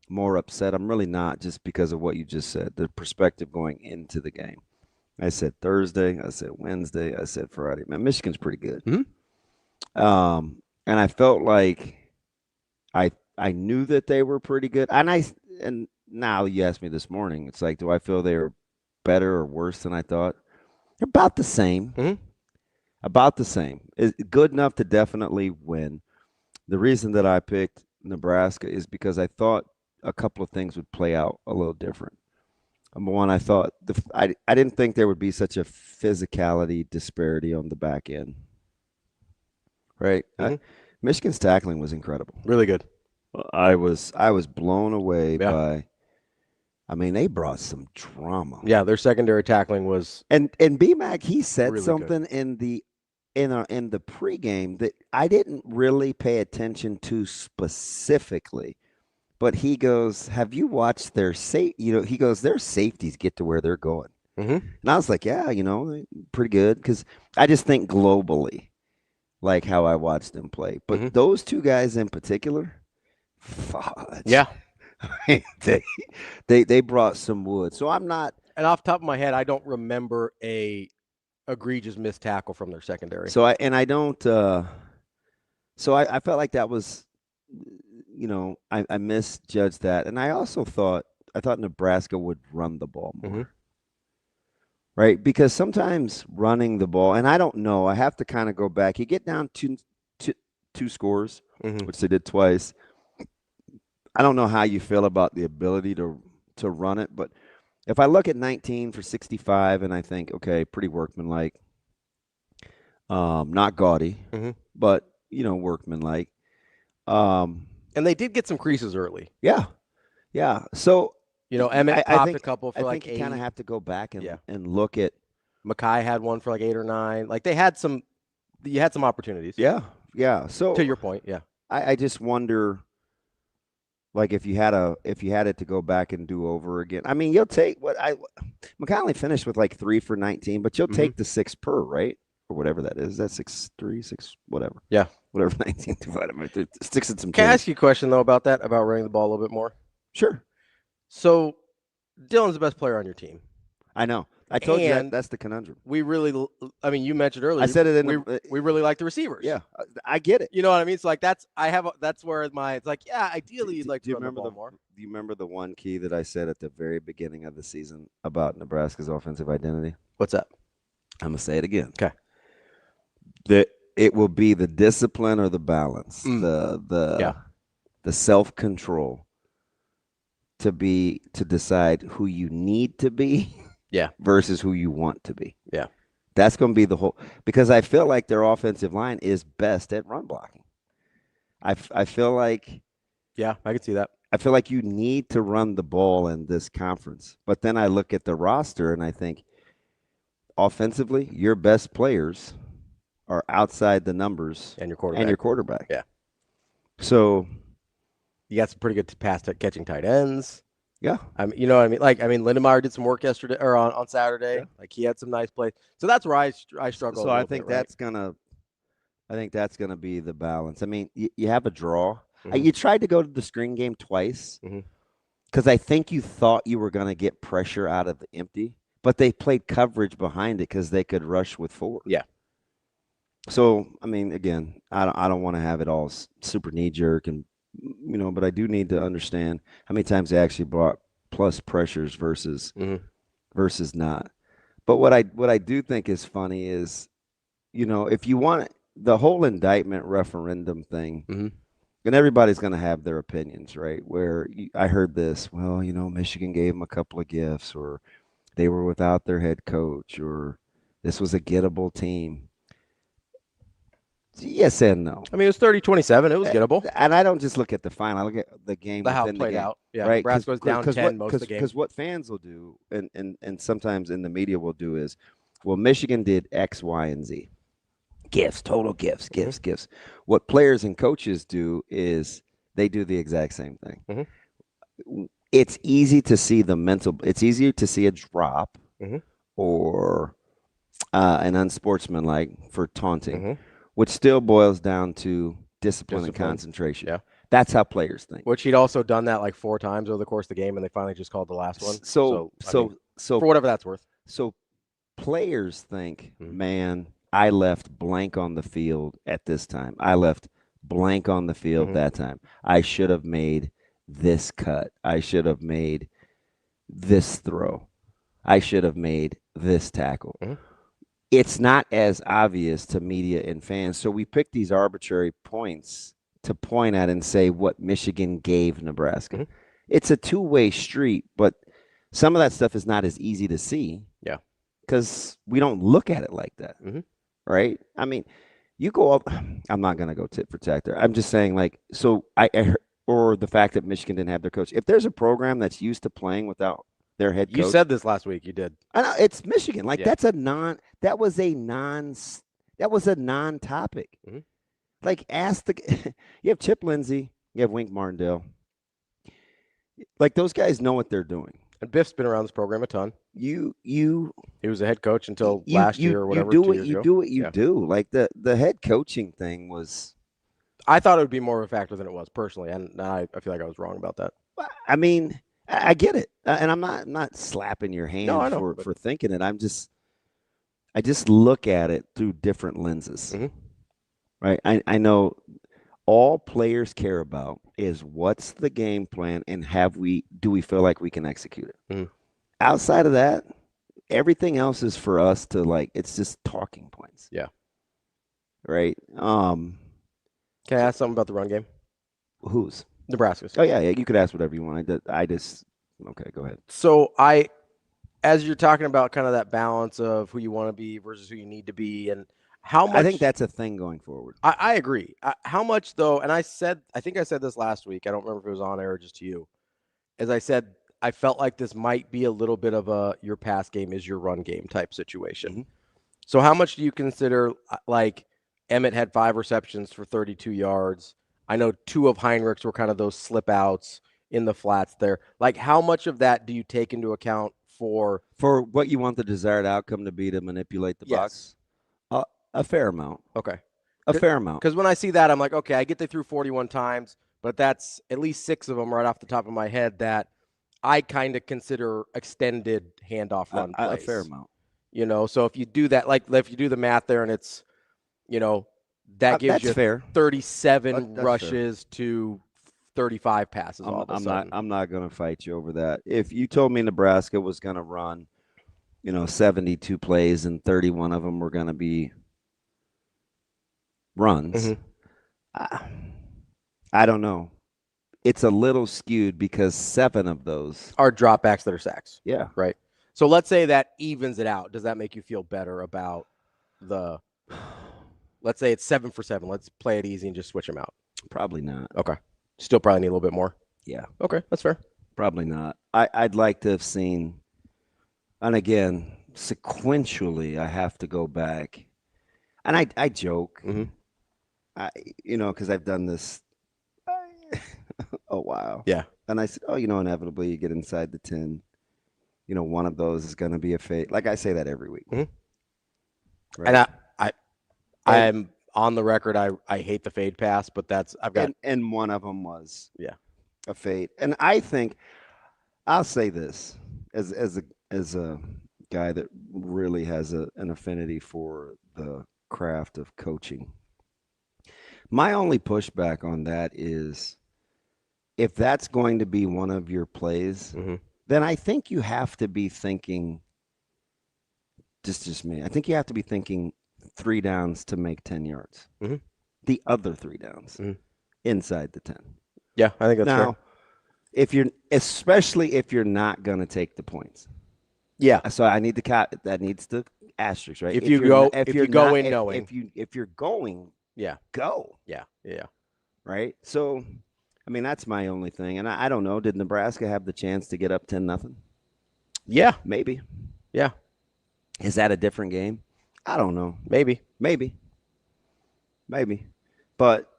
more upset. I'm really not, just because of what you just said. The perspective going into the game. I said Thursday. I said Wednesday. I said Friday. Man, Michigan's pretty good. Mm-hmm. And I felt like I knew that they were pretty good. And now you asked me this morning. It's like, do I feel they were better or worse than I thought? They're about the same. Mm-hmm. About the same. It's good enough to definitely win. The reason that I picked Nebraska is because I thought a couple of things would play out a little different. Number one, I thought I didn't think there would be such a physicality disparity on the back end. Right? Mm-hmm. Michigan's tackling was incredible. Really good. I was blown away by. I mean, they brought some drama. Yeah, their secondary tackling was and BMAC, he said really something good. in the pregame that I didn't really pay attention to specifically. But he goes, "Have you watched their he goes, their safeties get to where they're going." Mm-hmm. And I was like, "Yeah, you know, pretty good," because I just think globally, like how I watched them play. But those two guys in particular, fudge. Yeah. they brought some wood. So I'm not. And off the top of my head, I don't remember a egregious missed tackle from their secondary. So I don't. So I felt like that was, you know, I misjudged that, and I also thought Nebraska would run the ball more. Mm-hmm. Right, because sometimes running the ball, and I don't know. I have to kind of go back. You get down to two scores, which they did twice. I don't know how you feel about the ability to run it, but if I look at 19 for 65 and I think, okay, pretty workmanlike, not gaudy, but, you know, workmanlike. And they did get some creases early. Yeah. So, you know, Emmett popped think, a couple for I like think 8. You kind of have to go back and look at. Mackay had one for like 8 or 9. Like you had some opportunities. Yeah. So to your point, yeah. I just wonder. Like if you had it to go back and do over again, I mean, you'll take McConnelly finished with like 3 for 19, but you'll take the 6 per, right? Or whatever that is. That's 6, whatever. Yeah. Whatever 19 divided by 6 and some. Can I ask you a question though about that, about running the ball a little bit more? Sure. So Dylan's the best player on your team. I know. I told you that's the conundrum. We really, I mean, you mentioned earlier. I said it we really like the receivers. Yeah, I get it. You know what I mean? So like that's where it's like, yeah, ideally you'd like to run the ball more. Do you remember the one key that I said at the very beginning of the season about Nebraska's offensive identity? What's that? I'm gonna say it again. Okay. That it will be the discipline or the balance, the self-control to decide who you need to be. Yeah. Versus who you want to be. Yeah. That's going to be the whole, because I feel like their offensive line is best at run blocking. I feel like. Yeah, I can see that. I feel like you need to run the ball in this conference. But then I look at the roster and I think offensively, your best players are outside the numbers. And your quarterback. Yeah. So. You got some pretty good pass catching tight ends. Yeah. I mean, you know what I mean? Like, I mean, Lindemeyer did some work yesterday or on Saturday. Yeah. Like, he had some nice plays. So that's where I struggle. So I think that's gonna be the balance. I mean, you have a draw. Mm-hmm. You tried to go to the screen game twice because I think you thought you were gonna get pressure out of the empty, but they played coverage behind it because they could rush with 4. Yeah. So I mean, again, I don't want to have it all super knee jerk and. But I do need to understand how many times they actually brought plus pressures versus not. But what I do think is funny is, if you want the whole indictment referendum thing, and everybody's going to have their opinions, right? Where I heard this, well, Michigan gave them a couple of gifts, or they were without their head coach, or this was a gettable team. Yes and no. I mean, it was 30-27. It was gettable. And I don't just look at the final. I look at the game. How it played out. Yeah, right? Nebraska was down 10 most of the game. Because what fans will do, and sometimes in the media will do is, well, Michigan did X, Y, and Z. Gifts, total gifts. What players and coaches do is they do the exact same thing. It's easy to see it's easier to see a drop or an unsportsmanlike for taunting. Which still boils down to discipline and concentration. Yeah. That's how players think. Which he'd also done that like 4 times over the course of the game, and they finally just called the last one. So for whatever that's worth. So players think, man, I left blank on the field at this time. I left blank on the field that time. I should have made this cut. I should have made this throw. I should have made this tackle. It's not as obvious to media and fans. So we pick these arbitrary points to point at and say what Michigan gave Nebraska. It's a two-way street, but some of that stuff is not as easy to see. Yeah. Because we don't look at it like that. Right? I mean, you go up. I'm not going to go tit for tat there. I'm just saying, like, so I heard, or the fact that Michigan didn't have their coach. If there's a program that's used to playing without their head coach. You said this last week. You did. I know it's Michigan. Like that was a non-topic. Like you have Chip Lindsey, you have Wink Martindale. Like those guys know what they're doing. And Biff's been around this program a ton. He was a head coach until last year or whatever. You do what you do. Like the head coaching thing was. I thought it would be more of a factor than it was personally, and I feel like I was wrong about that. I mean, I get it, and I'm not slapping your hand for thinking it. I just look at it through different lenses, right? I know all players care about is what's the game plan, and do we feel like we can execute it? Outside of that, everything else is for us to it's just talking points. Yeah. Right. Can I ask something about the run game? Whose? Nebraska's. Oh yeah. You could ask whatever you want. Okay, go ahead. So as you're talking about kind of that balance of who you want to be versus who you need to be, and how much. I think that's a thing going forward. I agree. How much though? And I think I said this last week. I don't remember if it was on air or just to you. As I said, I felt like this might be a little bit of your pass game is your run game type situation. So how much do you consider like Emmett had 5 receptions for 32 yards? I know 2 of Heinrich's were kind of those slip outs in the flats there. Like how much of that do you take into account for what you want the desired outcome to be to manipulate the box? A fair amount. Okay. A fair amount. Because when I see that, I'm like, okay, I get they threw 41 times, but that's at least 6 of them right off the top of my head that I kind of consider extended handoff run plays. A fair amount. So if you do that, like if you do the math there and it's, that gives you fair. 37 rushes to 35 passes all of a sudden. I'm not going to fight you over that. If you told me Nebraska was going to run, 72 plays and 31 of them were going to be runs, I don't know. It's a little skewed because 7 of those are dropbacks that are sacks. Yeah. Right. So let's say that evens it out. Does that make you feel better about let's say it's 7 for 7. Let's play it easy and just switch them out. Probably not. Okay. Still probably need a little bit more. Yeah. Okay. That's fair. Probably not. I'd like to have seen, and again, sequentially, I have to go back. And I joke, because I've done this a while. Yeah. And I said, oh, inevitably you get inside the 10. One of those is going to be a fade. Like I say that every week. Mm-hmm. Right? And I'm on the record. I hate the fade pass, but and one of them was a fade. And I think I'll say this as a guy that really has an affinity for the craft of coaching. My only pushback on that is if that's going to be one of your plays, then I think you have to be thinking, just me, I think you have to be thinking 3 downs to make 10 yards. The other 3 downs inside the 10. Yeah, I think that's fair. Especially if you're not going to take the points. Yeah. So I need that needs to asterisk, right? If you're going, go. Yeah. Right. So, I mean, that's my only thing. And I don't know. Did Nebraska have the chance to get up 10-0? Yeah. Maybe. Yeah. Is that a different game? I don't know. Maybe. But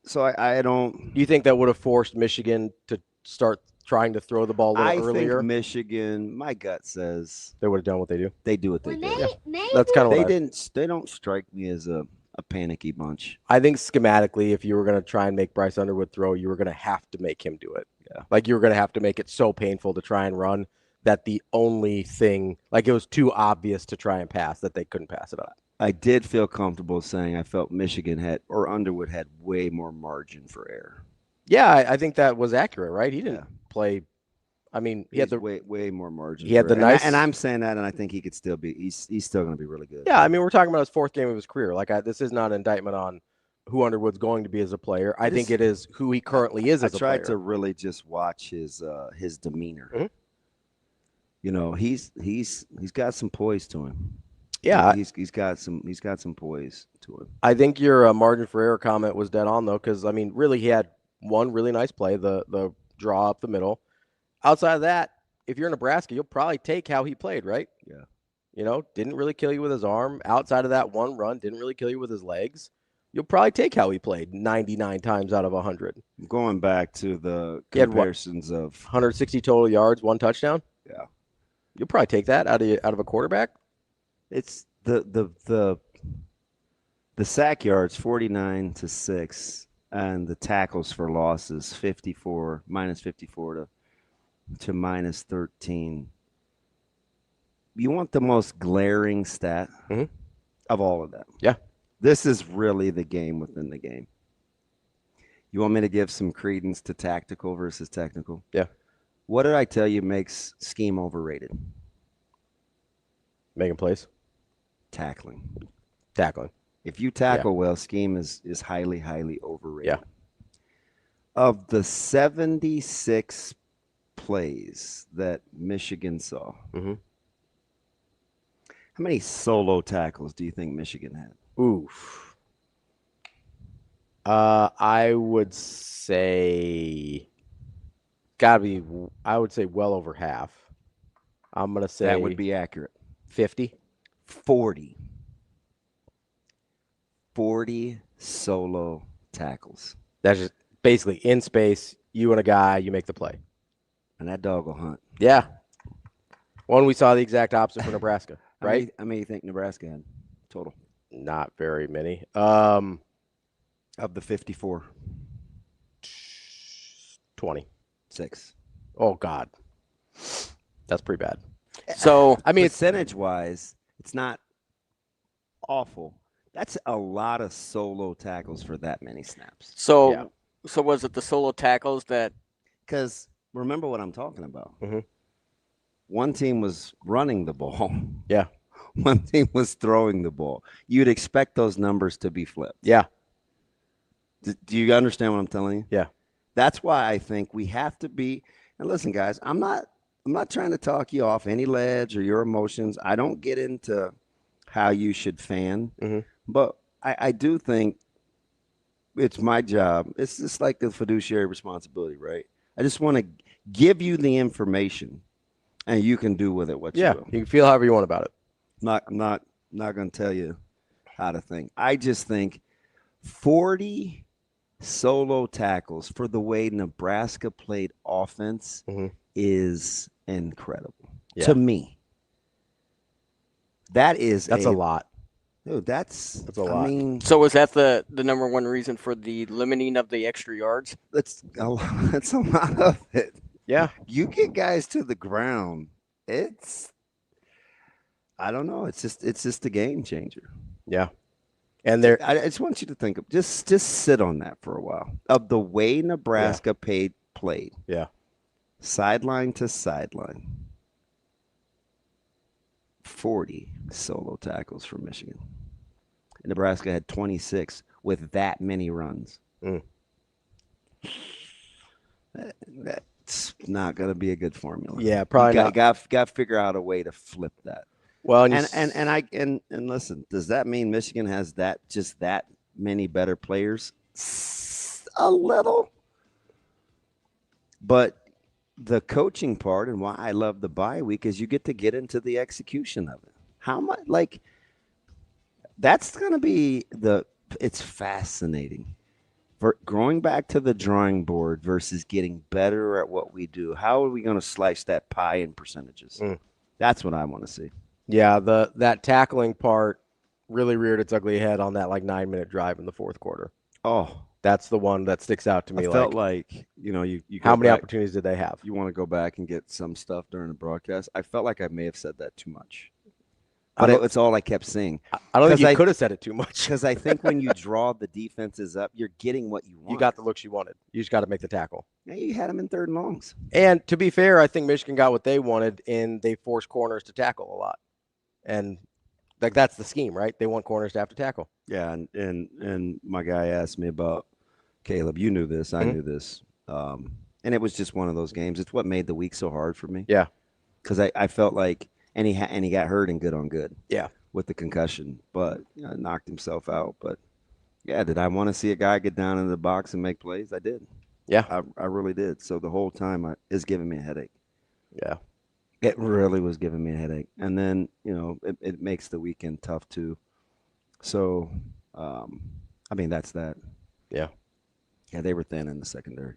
so I don't. Do you think that would have forced Michigan to start trying to throw the ball a little earlier? I think Michigan, my gut says they would have done what they do. They do what they do. Yeah. That's kind of they don't strike me as a panicky bunch. I think schematically, if you were going to try and make Bryce Underwood throw, you were going to have to make him do it. Yeah. Like you were going to have to make it so painful to try and run that the only thing, like it was too obvious to try and pass that they couldn't pass it on. I did feel comfortable saying I felt Michigan or Underwood had way more margin for error. Yeah, I think that was accurate, right? He didn't play. I mean, he had the way more margin. He had the nice, and I'm saying that, and I think he could still be. He's still going to be really good. Yeah, I mean, we're talking about his 4th game of his career. Like, this is not an indictment on who Underwood's going to be as a player. I think it is who he currently is as a player. I tried to really just watch his demeanor. He's got some poise to him. Yeah, he's got some poise to him. I think your margin for error comment was dead on though, because I mean, really, he had one really nice play, the draw up the middle. Outside of that, if you're Nebraska, you'll probably take how he played, right? Yeah. Didn't really kill you with his arm. Outside of that one run, didn't really kill you with his legs. You'll probably take how he played 99 times out of 100. Going back to the comparisons of 160 total yards, 1 touchdown. Yeah. You'll probably take that out of a quarterback. It's the sack yards 49-6, and the tackles for losses minus 54 to minus 13. You want the most glaring stat of all of them. Yeah. This is really the game within the game. You want me to give some credence to tactical versus technical? Yeah. What did I tell you makes scheme overrated? Making plays. Tackling. If you tackle well, scheme is highly, highly overrated. Yeah. Of the 76 plays that Michigan saw, how many solo tackles do you think Michigan had? Oof. I would say I would say well over half. I'm going to say that would be accurate. 50. 40 solo tackles. That's just basically in space, you and a guy, you make the play. And that dog will hunt. Yeah. One, we saw the exact opposite for Nebraska, right? How many you think Nebraska had total? Not very many. Of the 54. 26. Oh, God. That's pretty bad. So, I mean, percentage-wise, it's not awful. That's a lot of solo tackles for that many snaps. So was it the solo tackles that? Because remember what I'm talking about. Mm-hmm. One team was running the ball. Yeah. One team was throwing the ball. You'd expect those numbers to be flipped. Yeah. Do you understand what I'm telling you? Yeah. That's why I think we have to be. And listen, guys, I'm not trying to talk you off any ledge or your emotions. I don't get into how you should fan. But I do think it's my job. It's just like the fiduciary responsibility, right? I just want to give you the information, and you can do with it what you will. You can feel however you want about it. I'm not going to tell you how to think. I just think 40 solo tackles for the way Nebraska played offense is incredible to me. That's a lot. Dude, that's a lot. I mean, So was that the number one reason for the limiting of the extra yards? That's a lot of it. Yeah. You get guys to the ground. I don't know. It's just a game changer. Yeah. And I just want you to think of just sit on that for a while of the way Nebraska played. Yeah. Sideline to sideline. 40 solo tackles for Michigan. Nebraska had 26 with that many runs. That's not going to be a good formula. Yeah, probably not. Got to figure out a way to flip that. Well, and listen, does that mean Michigan has that many better players? A little. But the coaching part and why I love the bye week is you get to get into the execution of it. How much that's going to be it's fascinating. For going back to the drawing board versus getting better at what we do. How are we going to slice that pie in percentages? That's what I want to see. Yeah, that tackling part really reared its ugly head on that 9-minute drive in the fourth quarter. Oh, that's the one that sticks out to me. I felt like you how many opportunities did they have? You want to go back and get some stuff during the broadcast. I felt like I may have said that too much. But it's all I kept saying. I don't think you could have said it too much. Because I think when you draw the defenses up, you're getting what you want. You got the looks you wanted. You just got to make the tackle. Yeah, you had them in 3rd and longs. And to be fair, I think Michigan got what they wanted, and they forced corners to tackle a lot. And that's the scheme, right? They want corners to have to tackle. Yeah, and my guy asked me about Caleb. You knew this. I knew this. And it was just one of those games. It's what made the week so hard for me. Yeah. Because I felt like and he got hurt in good on good. Yeah. With the concussion, but knocked himself out. But yeah, did I want to see a guy get down into the box and make plays? I did. Yeah. I really did. So the whole time it's giving me a headache. Yeah. It really was giving me a headache. And then, it makes the weekend tough too. So, that's that. Yeah. Yeah, they were thin in the secondary.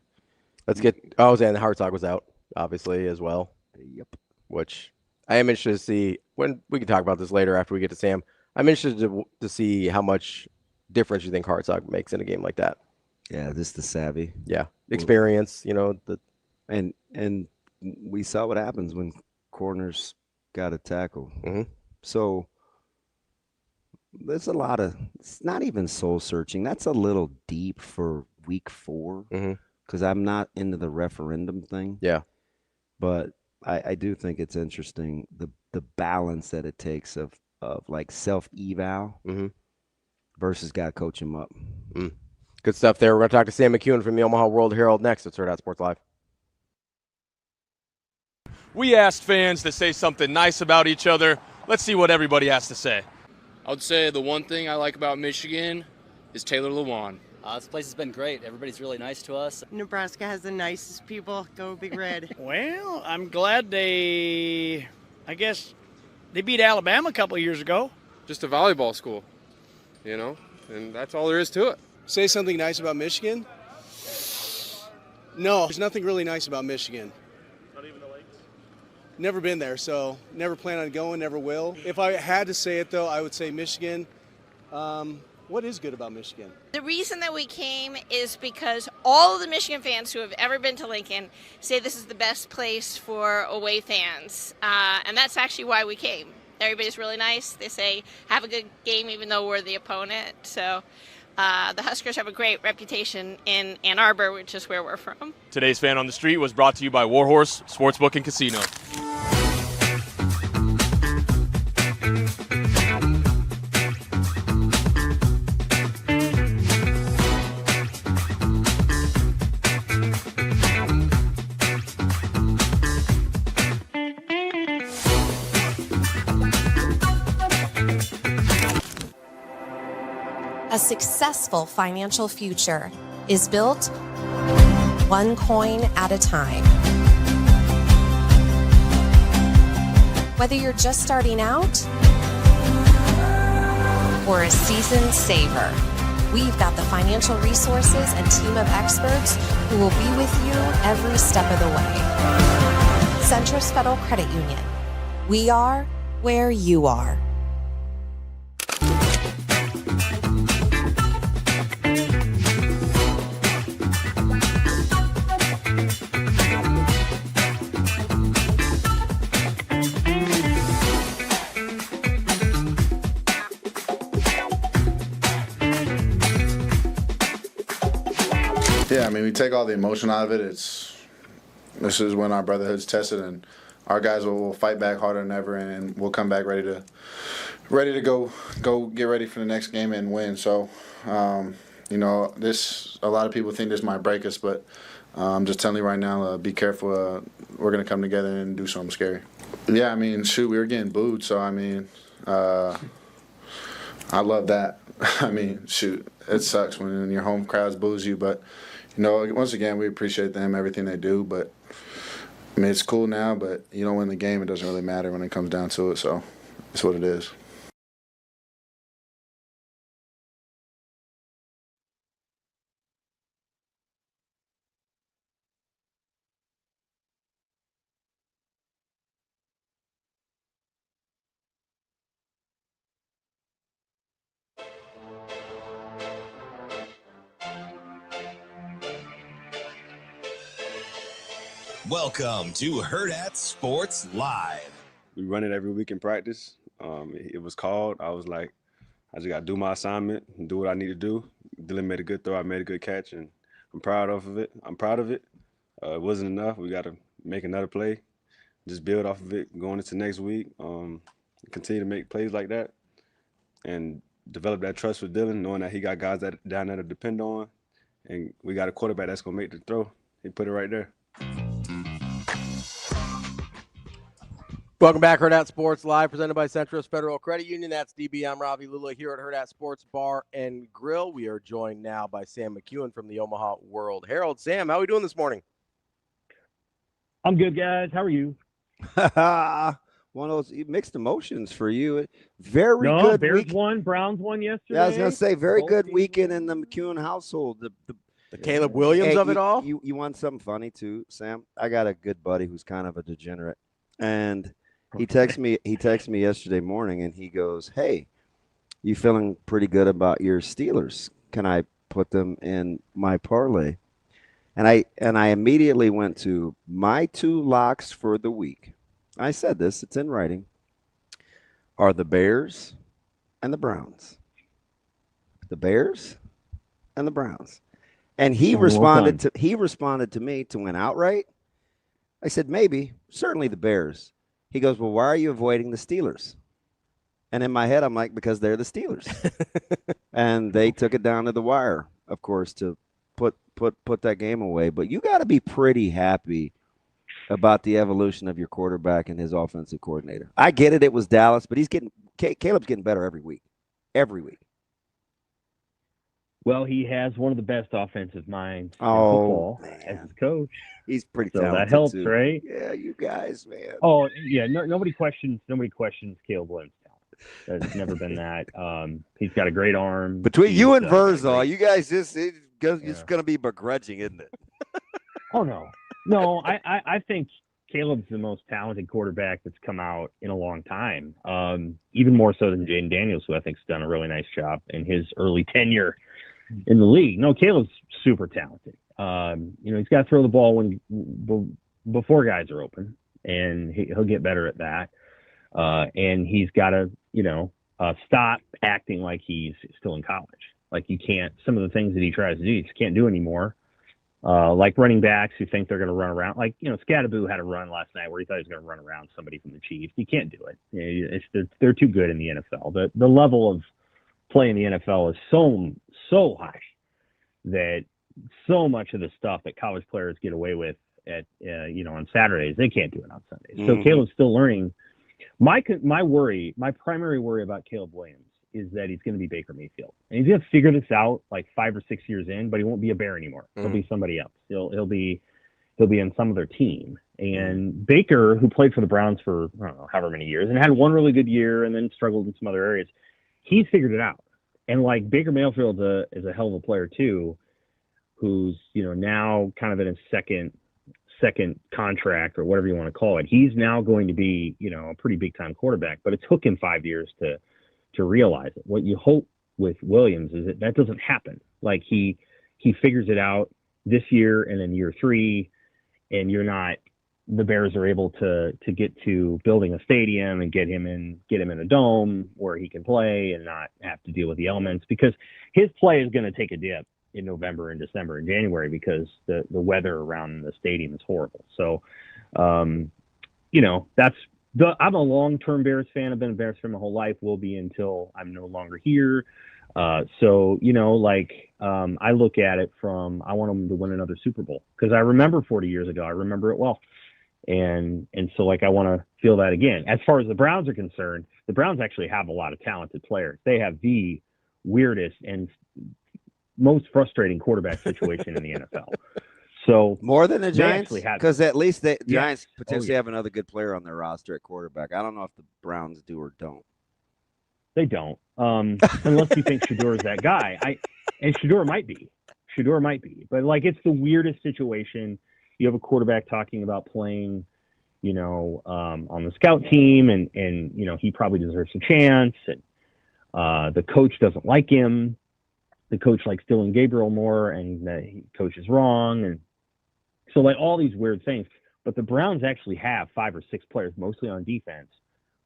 Let's get – and Hartzog was out, obviously, as well. Yep. Which I am interested to see – when we can talk about this later after we get to Sam. I'm interested to see how much difference you think Hartzog makes in a game like that. Yeah, just the savvy. Yeah. Experience, And we saw what happens when corners got a tackle. So there's a lot of – it's not even soul-searching. That's a little deep for week 4 because I'm not into the referendum thing. Yeah. But I do think it's interesting, the balance that it takes of self-eval versus got to coach him up. Good stuff there. We're going to talk to Sam McKewon from the Omaha World Herald next. It's Hurrdat Sports Live. We asked fans to say something nice about each other. Let's see what everybody has to say. I would say the one thing I like about Michigan is Taylor Lewan. This place has been great. Everybody's really nice to us. Nebraska has the nicest people. Go Big Red. Well, I'm glad they beat Alabama a couple of years ago. Just a volleyball school, and that's all there is to it. Say something nice about Michigan? No, there's nothing really nice about Michigan. Not even the lakes? Never been there, so never plan on going, never will. If I had to say it, though, I would say Michigan. What is good about Michigan? The reason that we came is because all of the Michigan fans who have ever been to Lincoln say this is the best place for away fans, and that's actually why we came. Everybody's really nice. They say, have a good game even though we're the opponent. So the Huskers have a great reputation in Ann Arbor, which is where we're from. Today's Fan on the Street was brought to you by Warhorse Sportsbook and Casino. A successful financial future is built one coin at a time. Whether you're just starting out or a seasoned saver, We've got the financial resources and team of experts who will be with you every step of the way. Centris Federal Credit Union. We are where you are. Yeah, I mean, we take all the emotion out of it. This is when our brotherhood's tested, and our guys will fight back harder than ever, and we'll come back ready to go get ready for the next game and win. So, you know, a lot of people think this might break us, but I'm just telling you right now, be careful. We're gonna come together and do something scary. Yeah, I mean, shoot, we were getting booed, so I mean, I love that. I mean, shoot, it sucks when your home crowds boos you, but. You know, once again, we appreciate them, everything they do, but, I mean, it's cool now, but you don't win the game, it doesn't really matter when it comes down to it, so it's what it is. Welcome to Hurrdat Sports Live. We run it every week in practice. It was called. I was like, I just got to do my assignment and do what I need to do. Dylan made a good throw. I made a good catch, and I'm proud of it. It wasn't enough. We got to make another play, just build off of it going into next week. Continue to make plays like that and develop that trust with Dylan, knowing that he got guys down there to depend on, and we got a quarterback that's going to make the throw. He put it right there. Welcome back, Hurrdat Sports Live, presented by Centris Federal Credit Union. That's DB. I'm Ravi. Lulla here at Hurrdat Sports Bar and Grill. We are joined now by Sam McKewon from the Omaha World Herald. Sam, how are we doing this morning? I'm good, guys. How are you? One of those mixed emotions for you. Very no, good. Bears won, Browns won yesterday. Yeah, I was going to say, very good weekend in the McKewon household. The Caleb Williams of it all? You want something funny, too, Sam? I got a good buddy who's kind of a degenerate. And he texted me yesterday morning, and he goes, "Hey, you feeling pretty good about your Steelers? Can I put them in my parlay?" And I immediately went to my two locks for the week. I said this; it's in writing. Are the Bears and the Browns? The Bears and the Browns. And he responded to me to win outright. I said, maybe, certainly the Bears. He goes, well, why are you avoiding the Steelers? And in my head, I'm like, because they're the Steelers. And they took it down to the wire, of course, to put that game away. But you got to be pretty happy about the evolution of your quarterback and his offensive coordinator. I get it. It was Dallas, but Caleb's getting better every week. Every week. Well, he has one of the best offensive minds in football as his coach. He's pretty so talented. That helps, too. right? Yeah, you guys, man. Oh, yeah. Nobody questions Caleb Williams' talent. There's never been that. He's got a great arm. Between you and Verzal, you guys it's going to be begrudging, isn't it? Oh no. I think Caleb's the most talented quarterback that's come out in a long time. Even more so than Jaden Daniels, who I think's done a really nice job in his early tenure in the league. No, Caleb's super talented. He's got to throw the ball before guys are open, and he'll get better at that. And he's got to, stop acting like he's still in college. Like some of the things that he tries to do, he just can't do anymore. Like running backs who think they're going to run around. Like, Scadaboo had a run last night where he thought he was going to run around somebody from the Chiefs. You can't do it. They're too good in the NFL. The level of play in the NFL is so high that so much of the stuff that college players get away with on Saturdays, they can't do it on Sundays. Mm-hmm. So Caleb's still learning. My primary worry about Caleb Williams is that he's going to be Baker Mayfield, and he's going to figure this out like 5 or 6 years in, but he won't be a Bear anymore. Mm-hmm. He'll be somebody else. He'll be on some other team. And Baker, who played for the Browns for I don't know however many years and had one really good year and then struggled in some other areas, he's figured it out. And like Baker Mayfield is a hell of a player too, who's, now kind of in his second contract or whatever you want to call it. He's now going to be, a pretty big time quarterback, but it took him 5 years to realize it. What you hope with Williams is that doesn't happen. Like he figures it out this year and in year 3, and the Bears are able to get to building a stadium and get him in a dome where he can play and not have to deal with the elements, because his play is going to take a dip in November and December and January because the weather around the stadium is horrible. So, I'm a long-term Bears fan. I've been a Bears fan my whole life, will be until I'm no longer here. I look at it from, I want them to win another Super Bowl, because I remember 40 years ago, I remember it well. And so I want to feel that again. As far as the Browns are concerned, the Browns actually have a lot of talented players. They have the weirdest and most frustrating quarterback situation in the NFL. So more than the Giants, because at least the Giants potentially have another good player on their roster at quarterback. I don't know if the Browns do or don't. They don't, unless you think Shador is that guy. And Shador might be, but it's the weirdest situation. You have a quarterback talking about playing, on the scout team, and he probably deserves a chance. And the coach doesn't like him. The coach likes Dylan Gabriel more, and the coach is wrong. And so all these weird things. But the Browns actually have 5 or 6 players, mostly on defense,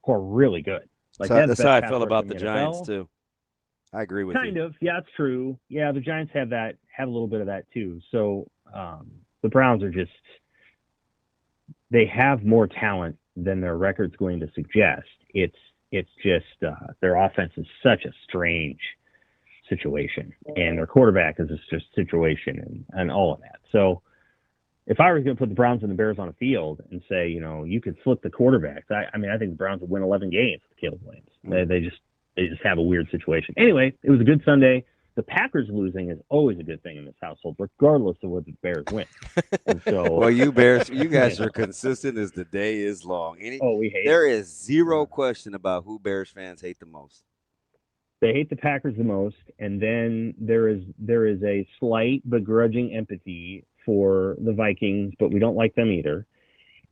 who are really good. That's how I feel about the Giants too. I agree with you. Kind of. Yeah, it's true. Yeah, the Giants have a little bit of that too. So the Browns are they have more talent than their record's going to suggest. It's just their offense is such a strange situation, and their quarterback is just situation and all of that. So if I was going to put the Browns and the Bears on a field and say, you could flip the quarterbacks, I think the Browns would win 11 games with Caleb Williams. They just have a weird situation. Anyway, it was a good Sunday. The Packers losing is always a good thing in this household, regardless of what the Bears win. And so, well, you guys are consistent as the day is long. We hate there it. Is zero question about who Bears fans hate the most. They hate the Packers the most, and then there is a slight begrudging empathy for the Vikings, but we don't like them either.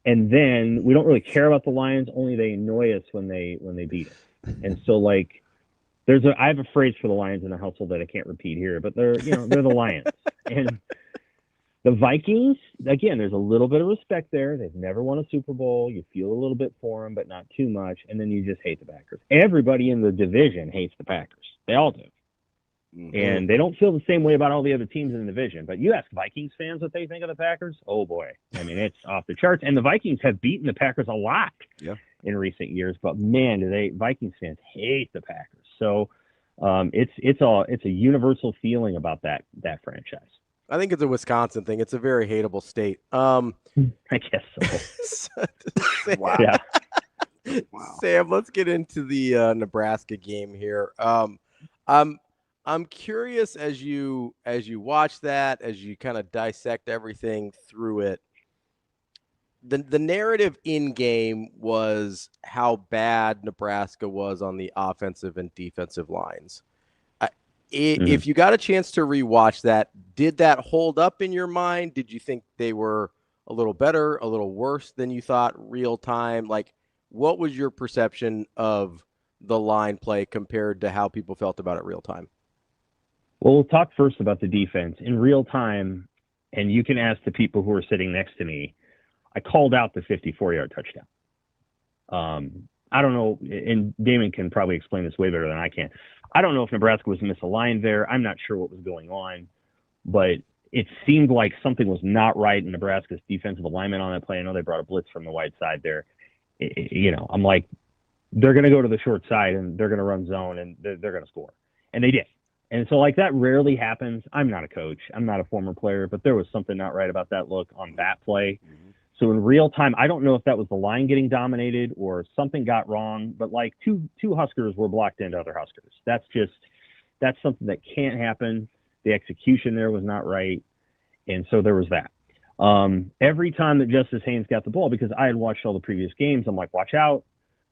And then we don't really care about the Lions, only they annoy us when they beat us. And so I have a phrase for the Lions in the household that I can't repeat here, but they're the Lions. And the Vikings, again, there's a little bit of respect there. They've never won a Super Bowl. You feel a little bit for them, but not too much. And then you just hate the Packers. Everybody in the division hates the Packers. They all do. Mm-hmm. And they don't feel the same way about all the other teams in the division. But you ask Vikings fans what they think of the Packers, oh boy. I mean, it's off the charts. And the Vikings have beaten the Packers a lot in recent years. But man, Vikings fans hate the Packers. So it's a universal feeling about that franchise. I think it's a Wisconsin thing. It's a very hateable state. I guess so. Sam, wow. Yeah. Wow. Sam, let's get into the Nebraska game here. I'm curious as you watch that, as you kind of dissect everything through it. The narrative in game was how bad Nebraska was on the offensive and defensive lines. If you got a chance to rewatch that, did that hold up in your mind? Did you think they were a little better, a little worse than you thought real time? What was your perception of the line play compared to how people felt about it real time? Well, we'll talk first about the defense. In real time, and you can ask the people who are sitting next to me, I called out the 54-yard touchdown. I don't know, and Damon can probably explain this way better than I can. I don't know if Nebraska was misaligned there. I'm not sure what was going on, but it seemed like something was not right in Nebraska's defensive alignment on that play. I know they brought a blitz from the wide side there. I'm like, they're going to go to the short side and they're going to run zone and they're going to score. And they did. And so that rarely happens. I'm not a coach. I'm not a former player, but there was something not right about that look on that play. Mm-hmm. So in real time, I don't know if that was the line getting dominated or something got wrong, but two Huskers were blocked into other Huskers. That's something that can't happen. The execution there was not right. And so there was that. Every time that Justice Haynes got the ball, because I had watched all the previous games, I'm like, watch out.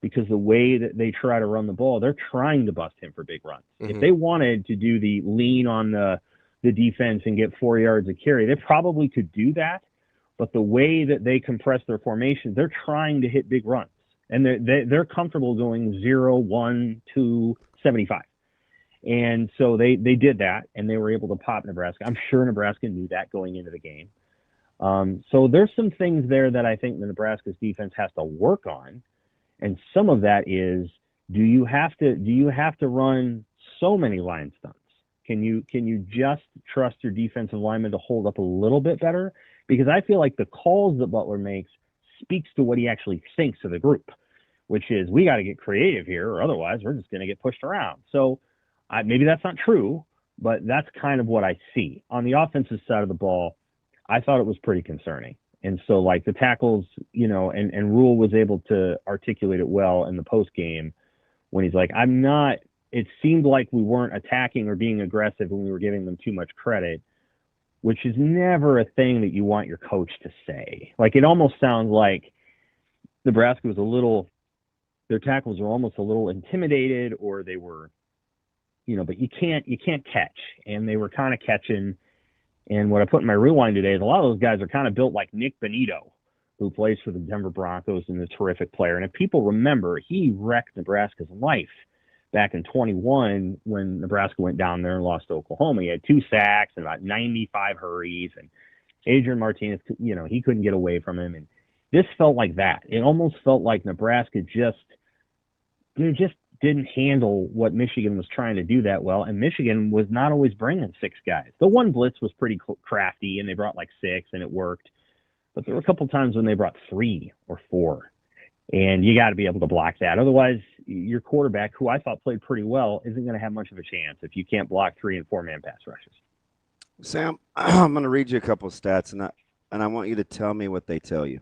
because the way that they try to run the ball, they're trying to bust him for big runs. If they wanted to do the lean on the defense and get 4 yards of carry, they probably could do that. But the way that they compress their formation, they're trying to hit big runs. And they're comfortable going 0, 1, 2, 75. And so they did that, and they were able to pop Nebraska. I'm sure Nebraska knew that going into the game. So there's some things there that I think the Nebraska's defense has to work on. And some of that is, do you have to run so many line stunts? Can you just trust your defensive lineman to hold up a little bit better? Because I feel like the calls that Butler makes speaks to what he actually thinks of the group, which is, we got to get creative here, or otherwise we're just going to get pushed around. So maybe that's not true, but that's kind of what I see. On the offensive side of the ball, I thought it was pretty concerning. And so, like, the tackles, and Rhule was able to articulate it well in the post game when he's like, it seemed like we weren't attacking or being aggressive when we were giving them too much credit, which is never a thing that you want your coach to say. Like, it almost sounds like Nebraska was their tackles were almost a little intimidated, or they were, but you can't catch. And they were kind of catching. And what I put in my rewind today is a lot of those guys are kind of built like Nick Benito, who plays for the Denver Broncos and is a terrific player. And if people remember, he wrecked Nebraska's life back in 21 when Nebraska went down there and lost to Oklahoma. He had 2 sacks and about 95 hurries. And Adrian Martinez, he couldn't get away from him. And this felt like that. It almost felt like Nebraska just didn't handle what Michigan was trying to do that well, and Michigan was not always bringing 6 guys. The one blitz was pretty crafty, and they brought like 6, and it worked. But there were a couple times when they brought 3 or 4, and you got to be able to block that. Otherwise, your quarterback, who I thought played pretty well, isn't going to have much of a chance if you can't block 3- and 4-man pass rushes. Sam, I'm going to read you a couple of stats, and I want you to tell me what they tell you.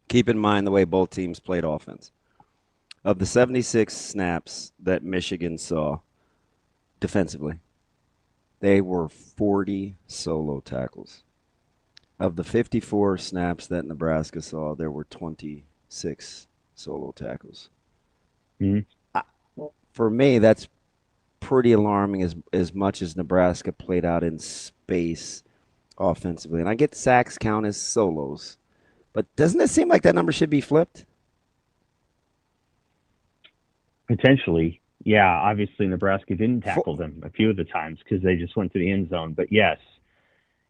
Keep in mind the way both teams played offense. Of the 76 snaps that Michigan saw defensively, they were 40 solo tackles. Of the 54 snaps that Nebraska saw, there were 26 solo tackles. For me, that's pretty alarming as much as Nebraska played out in space offensively. And I get sacks count as solos, but doesn't it seem like that number should be flipped? Potentially, yeah. Obviously, Nebraska didn't tackle them a few of the times because they just went to the end zone. But yes,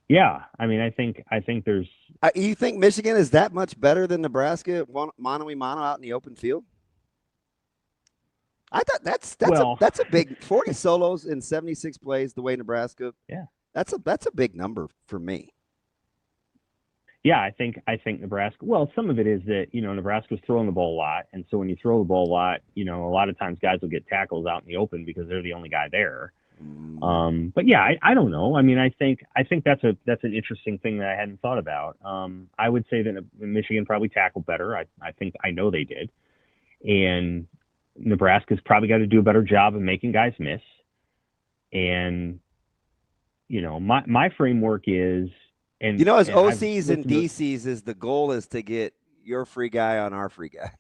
yeah. I mean, I think there's. You think Michigan is that much better than Nebraska mano a mano out in the open field? I thought that's a big 40 solos in 76 plays. The way Nebraska, that's a big number for me. Yeah, I think Nebraska. Well, some of it is that Nebraska's throwing the ball a lot, and so when you throw the ball a lot, a lot of times guys will get tackles out in the open because they're the only guy there. But yeah, I don't know. I mean, I think that's an interesting thing that I hadn't thought about. I would say that Michigan probably tackled better. I know they did, and Nebraska's probably got to do a better job of making guys miss. And my framework is. And, as OCs and DCs is the goal is to get your free guy on our free guy.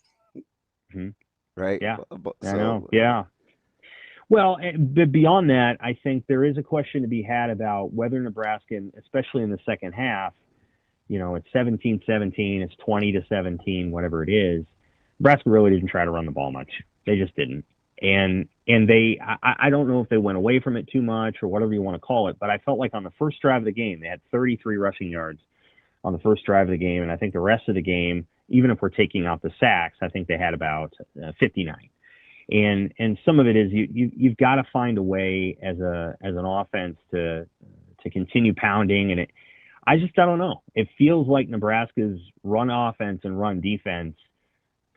Right? Yeah. I know. Yeah. Well, but beyond that, I think there is a question to be had about whether Nebraska, especially in the second half, it's 17-17, it's 20-17, whatever it is. Nebraska really didn't try to run the ball much. They just didn't. And I don't know if they went away from it too much or whatever you want to call it, but I felt like on the first drive of the game, they had 33 rushing yards on the first drive of the game. And I think the rest of the game, even if we're taking out the sacks, I think they had about 59. And some of it is you've got to find a way as an offense to continue pounding. And I don't know. It feels like Nebraska's run offense and run defense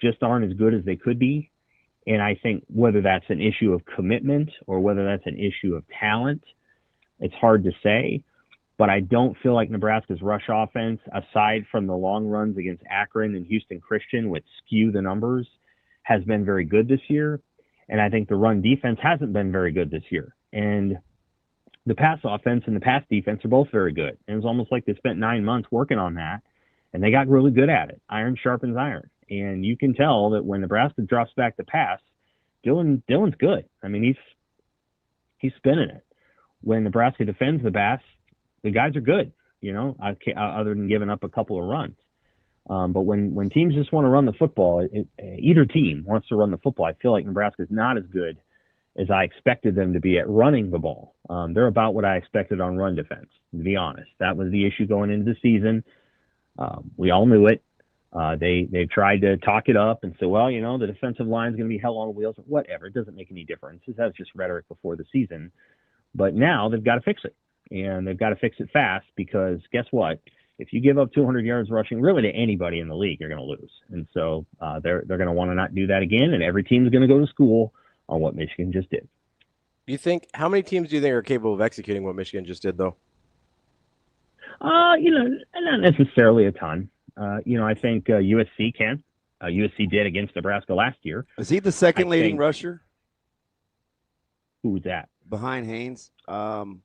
just aren't as good as they could be. And I think whether that's an issue of commitment or whether that's an issue of talent, it's hard to say. But I don't feel like Nebraska's rush offense, aside from the long runs against Akron and Houston Christian, which skew the numbers, has been very good this year. And I think the run defense hasn't been very good this year. And the pass offense and the pass defense are both very good. And it was almost like they spent 9 months working on that, and they got really good at it. Iron sharpens iron. And you can tell that when Nebraska drops back to pass, Dylan's good. I mean, he's spinning it. When Nebraska defends the pass, the guys are good, other than giving up a couple of runs. But when teams just want to run the football, either team wants to run the football, I feel like Nebraska is not as good as I expected them to be at running the ball. They're about what I expected on run defense, to be honest. That was the issue going into the season. We all knew it. They've tried to talk it up and say, well, the defensive line is going to be hell on wheels. Whatever. It doesn't make any difference. That's just rhetoric before the season. But now they've got to fix it. And they've got to fix it fast because guess what? If you give up 200 yards rushing really to anybody in the league, you're going to lose. And so they're going to want to not do that again. And every team's going to go to school on what Michigan just did. How many teams do you think are capable of executing what Michigan just did, though? Not necessarily a ton. I think USC can. USC did against Nebraska last year. Is he the second leading rusher? Who's that? Behind Haynes. And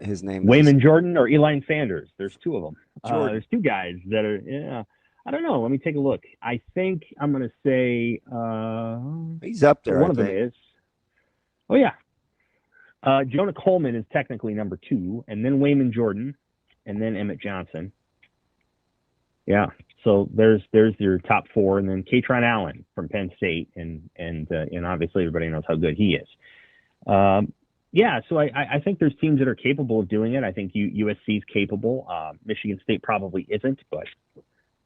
his name Wayman Jordan or Eli Sanders. There's two of them. There's two guys that are, I don't know. Let me take a look. I think I'm going to say he's up there. One of them is. Oh, yeah. Jonah Coleman is technically number 2, and then Wayman Jordan, and then Emmett Johnson. Yeah. So there's your top 4, and then Katron Allen from Penn State, and obviously everybody knows how good he is. Yeah, so I think there's teams that are capable of doing it. I think USC is capable. Michigan State probably isn't, but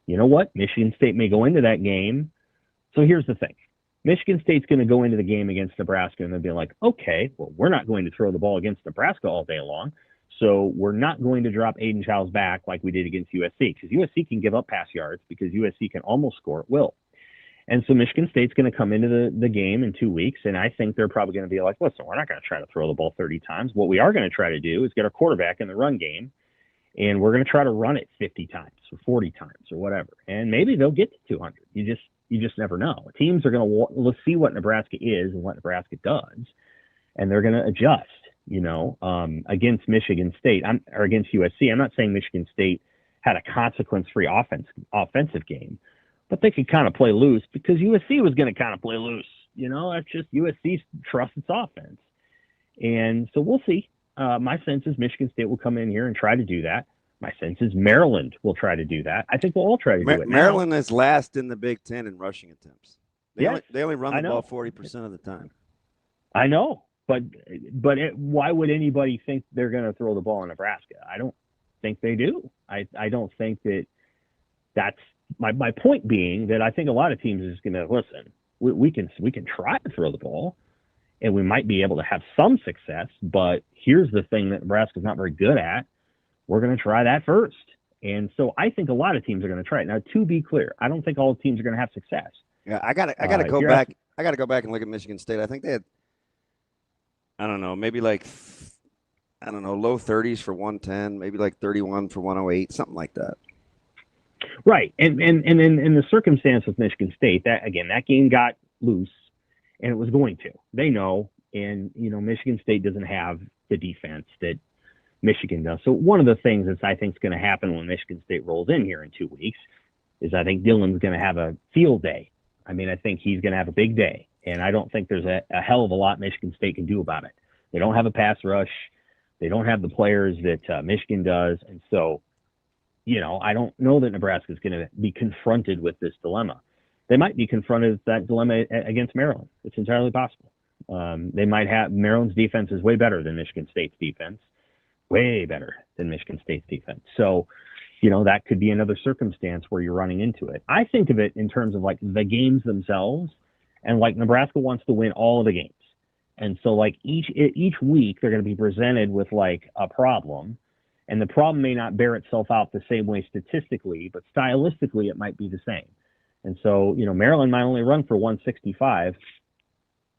you know what? Michigan State may go into that game. So here's the thing. Michigan State's going to go into the game against Nebraska, and they'll be like, okay, well, we're not going to throw the ball against Nebraska all day long, so we're not going to drop Aiden Childs back like we did against USC, because USC can give up pass yards because USC can almost score at will. And so Michigan State's going to come into the game in 2 weeks, and I think they're probably going to be like, listen, we're not going to try to throw the ball 30 times. What we are going to try to do is get our quarterback in the run game, and we're going to try to run it 50 times or 40 times or whatever. And maybe they'll get to 200. You just never know. Teams are going to see what Nebraska is and what Nebraska does, and they're going to adjust, against Michigan State or against USC. I'm not saying Michigan State had a consequence-free offensive game, but they could kind of play loose because USC was going to kind of play loose. That's just USC trusts its offense. And so we'll see. My sense is Michigan State will come in here and try to do that. My sense is Maryland will try to do that. I think we'll all try to do it. Maryland is last in the Big Ten in rushing attempts. They only run the ball 40% of the time. I know, but why would anybody think they're going to throw the ball in Nebraska? I don't think they do. I don't think that's my point being that I think a lot of teams are just going to listen. We can try to throw the ball, and we might be able to have some success. But here's the thing that Nebraska's not very good at. We're going to try that first. And so I think a lot of teams are going to try it. Now, to be clear, I don't think all teams are going to have success. Yeah, I got to go back. I got to go back and look at Michigan State. I think they had, I don't know, maybe low 30s for 110, maybe like 31 for 108, something like that. Right. And in the circumstance with Michigan State, that game got loose, and it was going to. They know, and, Michigan State doesn't have the defense that Michigan does. So one of the things that I think is going to happen when Michigan State rolls in here in 2 weeks is I think Dylan's going to have a field day. I mean, I think he's going to have a big day, and I don't think there's a hell of a lot Michigan State can do about it. They don't have a pass rush. They don't have the players that Michigan does, and so, I don't know that Nebraska is going to be confronted with this dilemma. They might be confronted with that dilemma against Maryland. It's entirely possible. They might have Maryland's defense is way better than Michigan State's defense. Way better than Michigan State's defense. So, that could be another circumstance where you're running into it. I think of it in terms of like the games themselves, and like Nebraska wants to win all of the games. And so like each week they're going to be presented with like a problem, and the problem may not bear itself out the same way statistically, but stylistically it might be the same. And so, Maryland might only run for 165,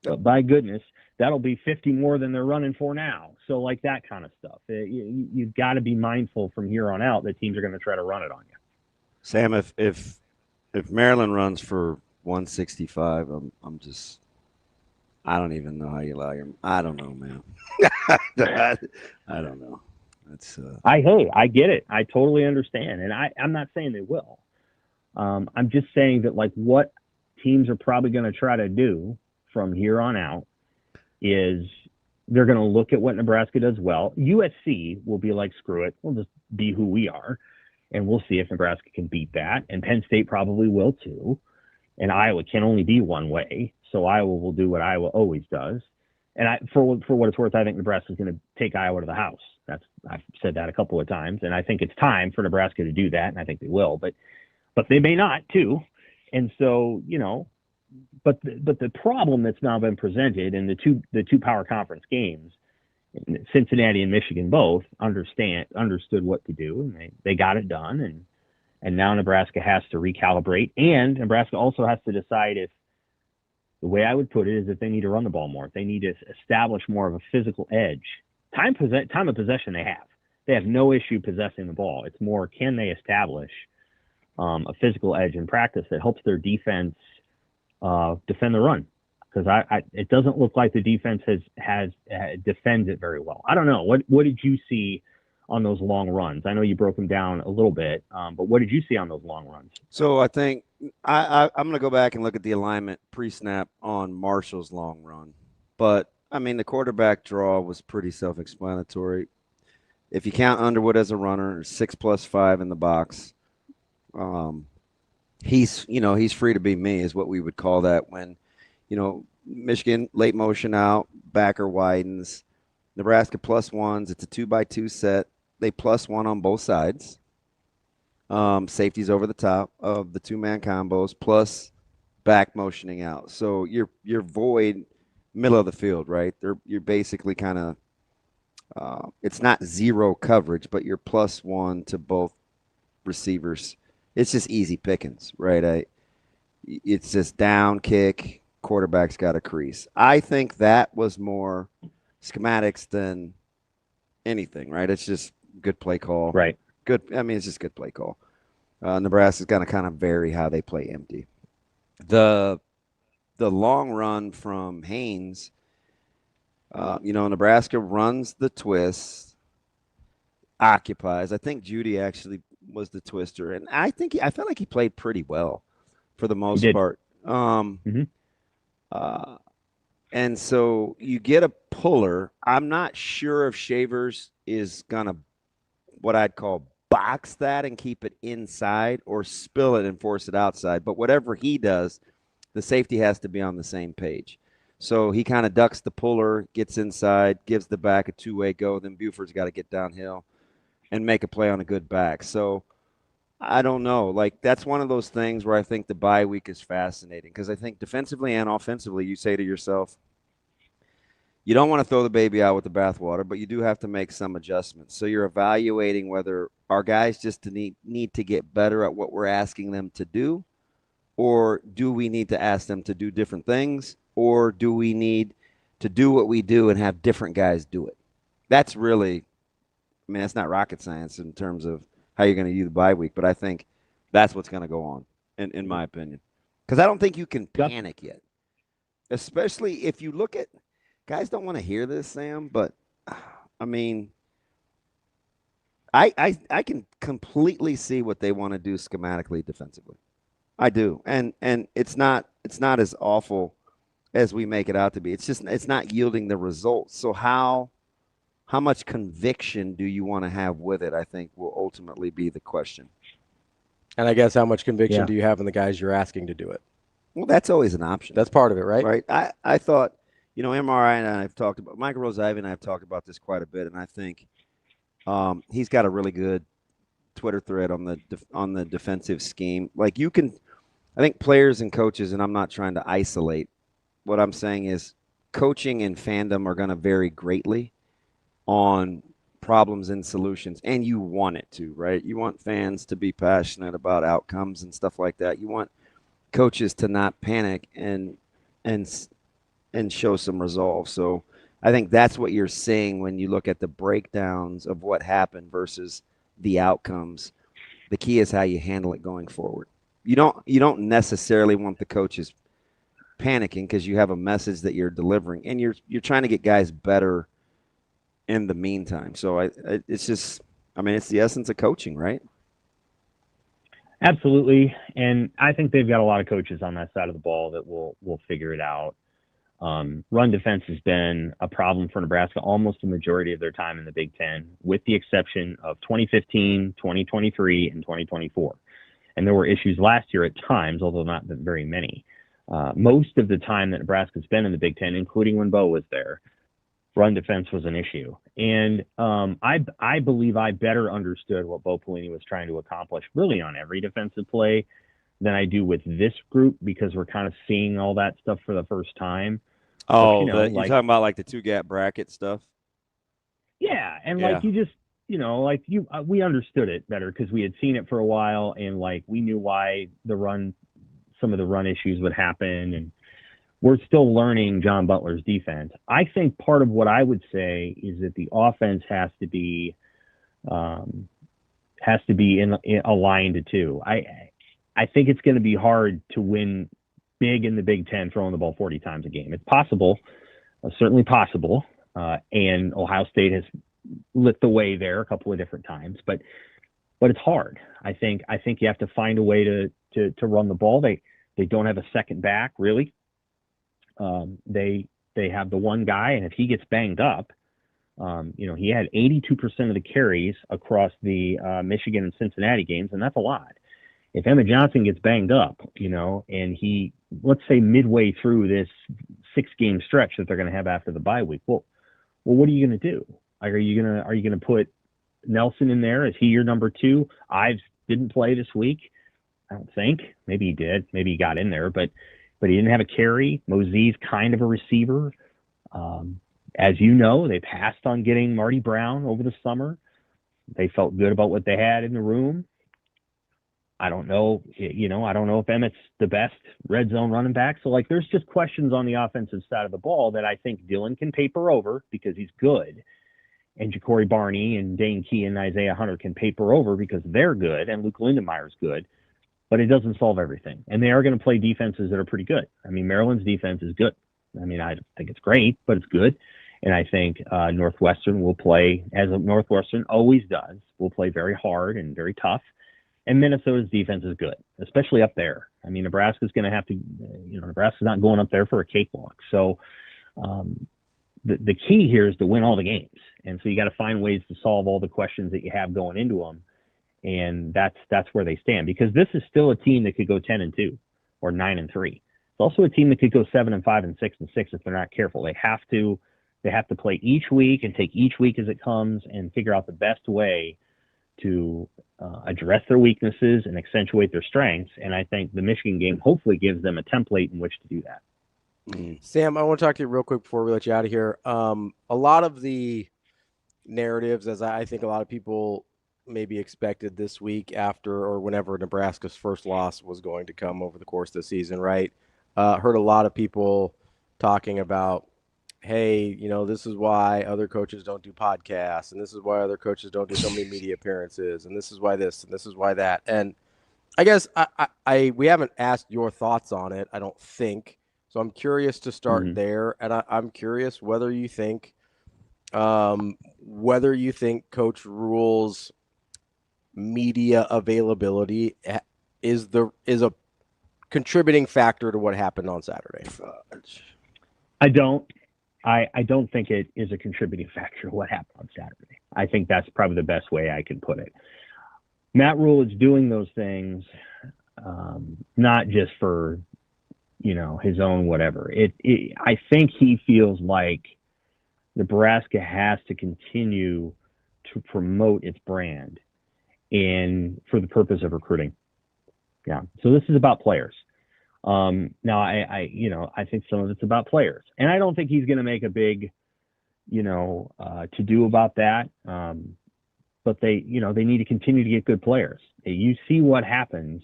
but by goodness, that'll be 50 more than they're running for now. So like that kind of stuff. You've got to be mindful from here on out that teams are going to try to run it on you. Sam, if Maryland runs for 165, I don't even know how you like him. I don't know, man. I don't know. It's I get it. I totally understand. And I'm not saying they will. I'm just saying that, like, what teams are probably going to try to do from here on out is they're going to look at what Nebraska does well. USC will be like, screw it, we'll just be who we are, and we'll see if Nebraska can beat that. And Penn State probably will too. And Iowa can only be one way, so Iowa will do what Iowa always does. And for what it's worth, I think Nebraska is going to take Iowa to the house. I've said that a couple of times, and I think it's time for Nebraska to do that, and I think they will. But they may not too. And so, but the problem that's now been presented in the two power conference games, Cincinnati and Michigan both understood what to do, and they got it done. And now Nebraska has to recalibrate, and Nebraska also has to decide if, the way I would put it is, if they need to run the ball more, if they need to establish more of a physical edge. Time of possession they have. They have no issue possessing the ball. It's more, can they establish a physical edge in practice that helps their defense defend the run? Because it doesn't look like the defense has defends it very well. I don't know. What did you see on those long runs? I know you broke them down a little bit, but what did you see on those long runs? So I think I'm going to go back and look at the alignment pre-snap on Marshall's long run. But, I mean, the quarterback draw was pretty self-explanatory. If you count Underwood as a runner, 6+5 in the box. He's free to be me is what we would call that when, Michigan late motion out, backer widens. Nebraska +1s. It's a 2x2 set. They +1 on both sides. Safety's over the top of the two-man combos, plus back motioning out. So you're void middle of the field, right? You're basically kind of it's not zero coverage, but you're +1 to both receivers. It's just easy pickings, right? It's just down kick, quarterback's got a crease. I think that was more schematics than anything, right? It's just good play call. Right. Good. I mean, it's just good play call. Nebraska's going to kind of vary how they play empty. The long run from Haynes, Nebraska runs the twist, occupies. I think Judy actually was the twister, and I felt like he played pretty well for the most part. And so you get a puller. I'm not sure if Shavers is going to, what I'd call, box that and keep it inside or spill it and force it outside. But whatever he does, the safety has to be on the same page. So he kind of ducks the puller, gets inside, gives the back a two-way go. Then Buford's got to get downhill and make a play on a good back. So I don't know. Like, that's one of those things where I think the bye week is fascinating because I think defensively and offensively, you say to yourself, you don't want to throw the baby out with the bathwater, but you do have to make some adjustments. So you're evaluating whether our guys just need to get better at what we're asking them to do, or do we need to ask them to do different things, or do we need to do what we do and have different guys do it? That's really, that's not rocket science in terms of how you're going to use the bye week, but I think that's what's going to go on, in my opinion. Because I don't think you can panic yet, especially if you look at – guys don't want to hear this, Sam, but, I mean, I can completely see what they want to do schematically defensively. I do. And it's not as awful as we make it out to be. It's just it's not yielding the results. So how much conviction do you want to have with it, I think, will ultimately be the question. And I guess how much conviction do you have in the guys you're asking to do it? Well, that's always an option. That's part of it, right? Right. I thought, MRI and I've talked about, Michael Rose-Ivy and I have talked about this quite a bit, and I think he's got a really good Twitter thread on the defensive scheme. Like, you can, I think players and coaches, and I'm not trying to isolate, what I'm saying is coaching and fandom are going to vary greatly on problems and solutions, and you want it to, right? You want fans to be passionate about outcomes and stuff like that. You want coaches to not panic and show some resolve. So I think that's what you're seeing when you look at the breakdowns of what happened versus the outcomes. The key is how you handle it going forward. You don't necessarily want the coaches panicking because you have a message that you're delivering, and you're trying to get guys better in the meantime. So it's just, it's the essence of coaching, right? Absolutely, and I think they've got a lot of coaches on that side of the ball that will figure it out. Run defense has been a problem for Nebraska almost the majority of their time in the Big Ten, with the exception of 2015, 2023, and 2024. And there were issues last year at times, although not very many. Most of the time that Nebraska's been in the Big Ten, including when Bo was there, run defense was an issue. And I believe I better understood what Bo Pelini was trying to accomplish really on every defensive play than I do with this group, because we're kind of seeing all that stuff for the first time. Oh, you're talking about like the 2-gap bracket stuff? Yeah, and like you just, we understood it better because we had seen it for a while, and like we knew why some of the run issues would happen, and we're still learning John Butler's defense. I think part of what I would say is that the offense has to be aligned too. I think it's going to be hard to win big in the Big Ten throwing the ball 40 times a game. It's possible, certainly possible, and Ohio State has lit the way there a couple of different times, but it's hard. I think you have to find a way to run the ball. They don't have a second back really. They have the one guy, and if he gets banged up, he had 82% of the carries across the Michigan and Cincinnati games, and that's a lot. If Emmett Johnson gets banged up, and he, let's say midway through this 6-game stretch that they're going to have after the bye week, well, what are you going to do? Are you going to put Nelson in there? Is he your number 2? Ives didn't play this week, I don't think. Maybe he did. Maybe he got in there, but he didn't have a carry. Mosie's kind of a receiver. As you know, they passed on getting Marty Brown over the summer. They felt good about what they had in the room. I don't know, I don't know if Emmett's the best red zone running back. So, there's just questions on the offensive side of the ball that I think Dillon can paper over because he's good. And Ja'Cory Barney and Dane Key and Isaiah Hunter can paper over because they're good, and Luke Lindemeyer's good. But it doesn't solve everything. And they are going to play defenses that are pretty good. I mean, Maryland's defense is good. I mean, I don't think it's great, but it's good. And I think Northwestern will play, as Northwestern always does, will play very hard and very tough. And Minnesota's defense is good, especially up there. I mean, Nebraska's going to have to, Nebraska's not going up there for a cakewalk. So the key here is to win all the games. And so you got to find ways to solve all the questions that you have going into them. And that's where they stand, because this is still a team that could go 10-2 or 9-3. It's also a team that could go 7-5 and 6-6 if they're not careful. They have to play each week and take each week as it comes and figure out the best way to address their weaknesses and accentuate their strengths. And I think the Michigan game hopefully gives them a template in which to do that. Sam, I want to talk to you real quick before we let you out of here. A lot of the narratives, as I think a lot of people maybe expected this week after or whenever Nebraska's first loss was going to come over the course of the season, right? Heard a lot of people talking about, hey, this is why other coaches don't do podcasts, and this is why other coaches don't do so many media appearances, and this is why this, and this is why that. And I guess we haven't asked your thoughts on it, I don't think. So I'm curious to start there, and I'm curious whether you think Coach Rhule's media availability is a contributing factor to what happened on Saturday. I don't think it is a contributing factor to what happened on Saturday. I think that's probably the best way I can put it. Matt Rhule is doing those things not just for his own whatever. I think he feels like Nebraska has to continue to promote its brand and for the purpose of recruiting. Yeah. So this is about players. Now I think some of it's about players, and I don't think he's going to make a big, to do about that. But they need to continue to get good players. You see what happens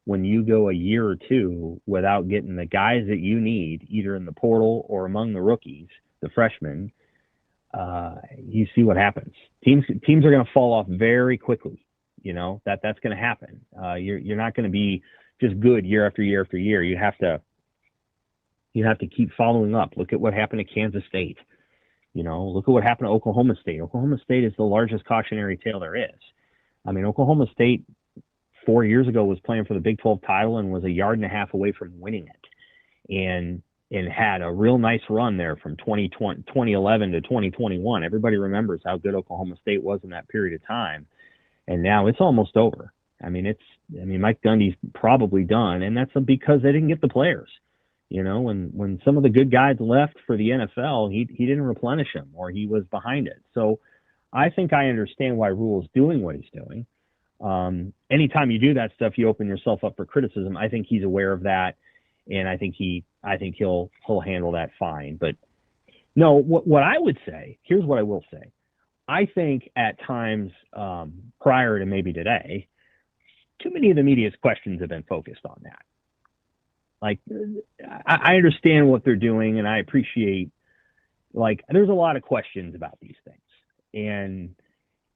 when you go a year or two without getting the guys that you need, either in the portal or among the rookies, the freshmen. You see what happens. Teams are going to fall off very quickly. That's going to happen. You're not going to be just good year after year after year. You have to keep following up. Look at what happened to Kansas State. Look at what happened to Oklahoma State. Oklahoma State is the largest cautionary tale there is. I mean, Oklahoma State 4 years ago was playing for the Big 12 title and was a yard and a half away from winning it, and had a real nice run there from 2011 to 2021. Everybody remembers how good Oklahoma State was in that period of time, and now it's almost over. I mean, Mike Gundy's probably done, and that's because they didn't get the players. You know, when some of the good guys left for the NFL, he didn't replenish them, or he was behind it. So I think I understand why Rhule is doing what he's doing. Anytime you do that stuff, you open yourself up for criticism. I think he's aware of that, and I think he'll handle that fine. But no, what I would say, here's what I will say. I think at times prior to maybe today, too many of the media's questions have been focused on that. Like, I understand what they're doing, and I appreciate, like, there's a lot of questions about these things, and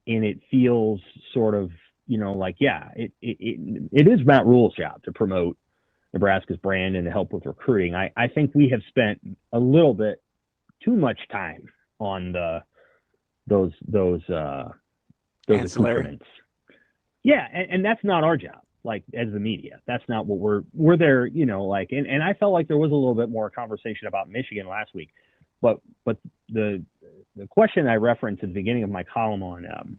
it feels sort of, you know, like, yeah, it is Matt Rhule's job to promote Nebraska's brand and to help with recruiting. I think we have spent a little bit too much time on those accoutrements. Yeah, and that's not our job. Like, as the media, that's not what we're there, you know, like, and I felt like there was a little bit more conversation about Michigan last week, but the question I referenced at the beginning of my column on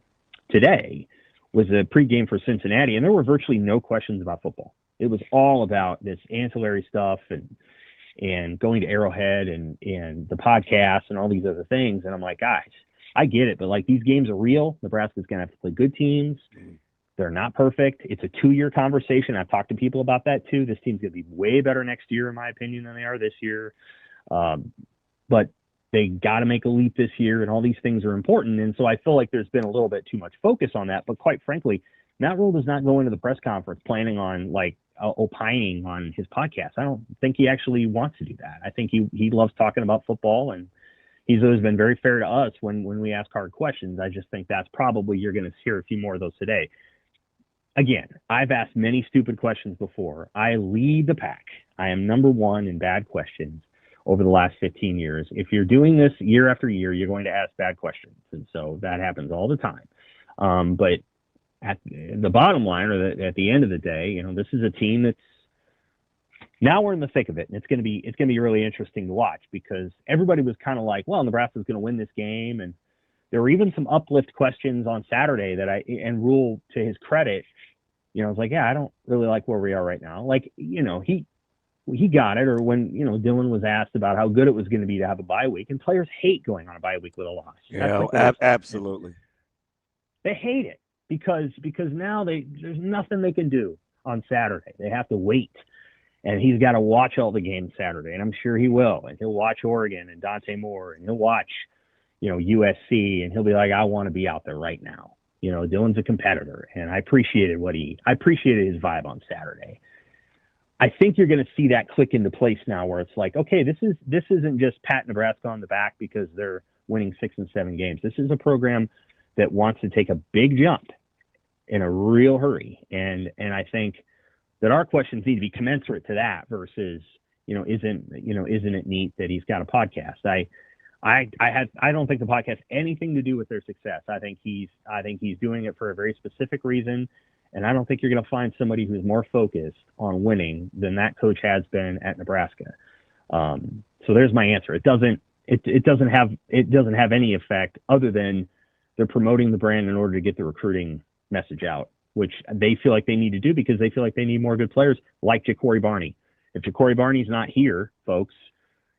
today was a pregame for Cincinnati, and there were virtually no questions about football. It was all about this ancillary stuff and going to Arrowhead and the podcast and all these other things. And I'm like, guys, I get it, but like, these games are real. Nebraska's going to have to play good teams. They're not perfect. It's a 2-year conversation. I've talked to people about that too. This team's going to be way better next year, in my opinion, than they are this year. But they got to make a leap this year, and all these things are important. And so I feel like there's been a little bit too much focus on that. But quite frankly, Matt Rhule does not go into the press conference planning on like opining on his podcast. I don't think he actually wants to do that. I think he loves talking about football, and he's always been very fair to us when we ask hard questions. I just think that's probably, you're going to hear a few more of those today. Again, I've asked many stupid questions before. I lead the pack. I am number one in bad questions over the last 15 years. If you're doing this year after year, you're going to ask bad questions. And so that happens all the time. But at the bottom line, or at the end of the day, you know, this is a team that's, now we're in the thick of it, and it's going to be really interesting to watch, because everybody was kind of like, well, Nebraska's going to win this game. And there were even some uplift questions on Saturday and Rhule, to his credit, you know, I was like, yeah, I don't really like where we are right now. Like, you know, he got it. Or when, you know, Dylan was asked about how good it was going to be to have a bye week, and players hate going on a bye week with a loss. Yeah, absolutely. They hate it because now there's nothing they can do on Saturday. They have to wait. And he's got to watch all the games Saturday, and I'm sure he will. And he'll watch Oregon and Dante Moore, and he'll watch, you know, USC, and he'll be like, I want to be out there right now. You know, Dylan's a competitor, and I appreciated his vibe on Saturday. I think you're going to see that click into place now, where it's like, okay, this isn't just pat Nebraska on the back because they're winning 6 and 7 games. This is a program that wants to take a big jump in a real hurry. And I think that our questions need to be commensurate to that versus, you know, isn't it neat that he's got a podcast? I don't think the podcast has anything to do with their success. I think he's doing it for a very specific reason, and I don't think you're going to find somebody who's more focused on winning than that coach has been at Nebraska. So there's my answer. It doesn't have any effect other than they're promoting the brand in order to get the recruiting message out, which they feel like they need to do because they feel like they need more good players like Ja'Cory Barney. If Ja'Cory Barney's not here, folks,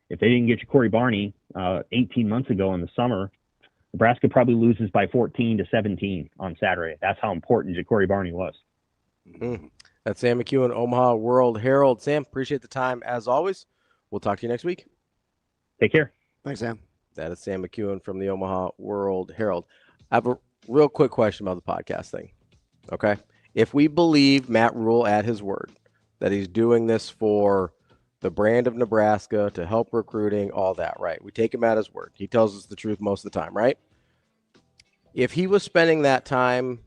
if they didn't get Ja'Cory Barney 18 months ago in the summer, Nebraska probably loses by 14-17 on Saturday. That's how important Ja'Cory Barney was. Mm-hmm. That's Sam McKewon, Omaha World Herald. Sam, appreciate the time as always. We'll talk to you next week. Take care. Thanks, Sam. That is Sam McKewon from the Omaha World Herald. I have a real quick question about the podcast thing. Okay. If we believe Matt Rhule at his word, that he's doing this for the brand of Nebraska to help recruiting, all that, right? We take him at his word. He tells us the truth most of the time, right? If he was spending that time,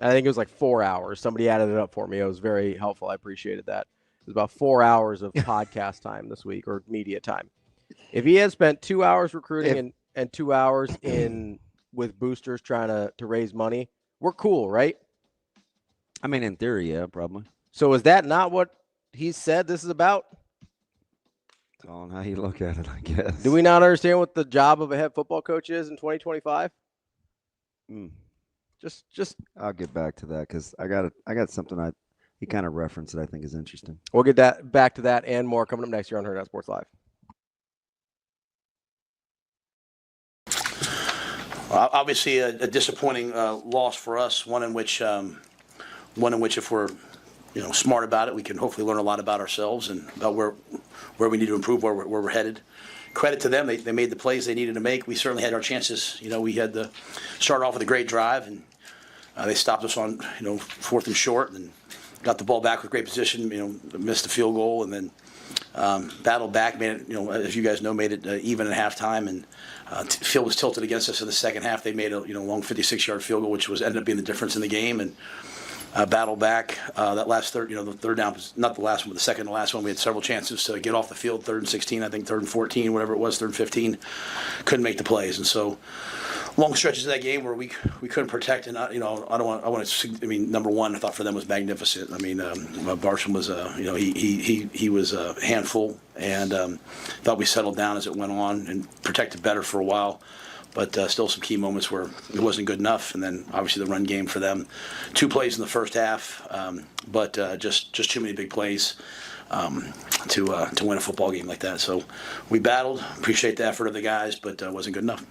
I think it was like 4 hours. Somebody added it up for me. It was very helpful. I appreciated that. It was about 4 hours of podcast time this week, or media time. If he had spent 2 hours recruiting and 2 hours with boosters trying to raise money, we're cool, right? I mean, in theory, yeah, probably. So is that not what he said this is about? It's all on how you look at it, I guess. Do we not understand what the job of a head football coach is in 2025? Just I'll get back to that because I got something he kind of referenced that I think is interesting. We'll get back to that and more coming up next year on Hurrdat Sports Live. Obviously, a disappointing loss for us. One in which if we're smart about it, we can hopefully learn a lot about ourselves and about where we need to improve, where we're headed. Credit to them, they made the plays they needed to make. We certainly had our chances. We had to start off with a great drive, and they stopped us on 4th and short, and got the ball back with great position. Missed the field goal, and then battled back. Made it, as you guys know, made it even at halftime, and field was tilted against us in the second half. They made a long 56-yard field goal, which ended up being the difference in the game, and battle back. That last third, the third down was not the last one, but the second to last one. We had several chances to get off the field, 3rd and 16, I think 3rd and 14, whatever it was, 3rd and 15. Couldn't make the plays, and so long stretches of that game where we couldn't protect. And number one, I thought for them was magnificent. I mean, Barsham was he was a handful, and thought we settled down as it went on and protected better for a while. But still some key moments where it wasn't good enough. And then obviously the run game for them. 2 plays in the first half, but just too many big plays to win a football game like that. So we battled. Appreciate the effort of the guys, but wasn't good enough.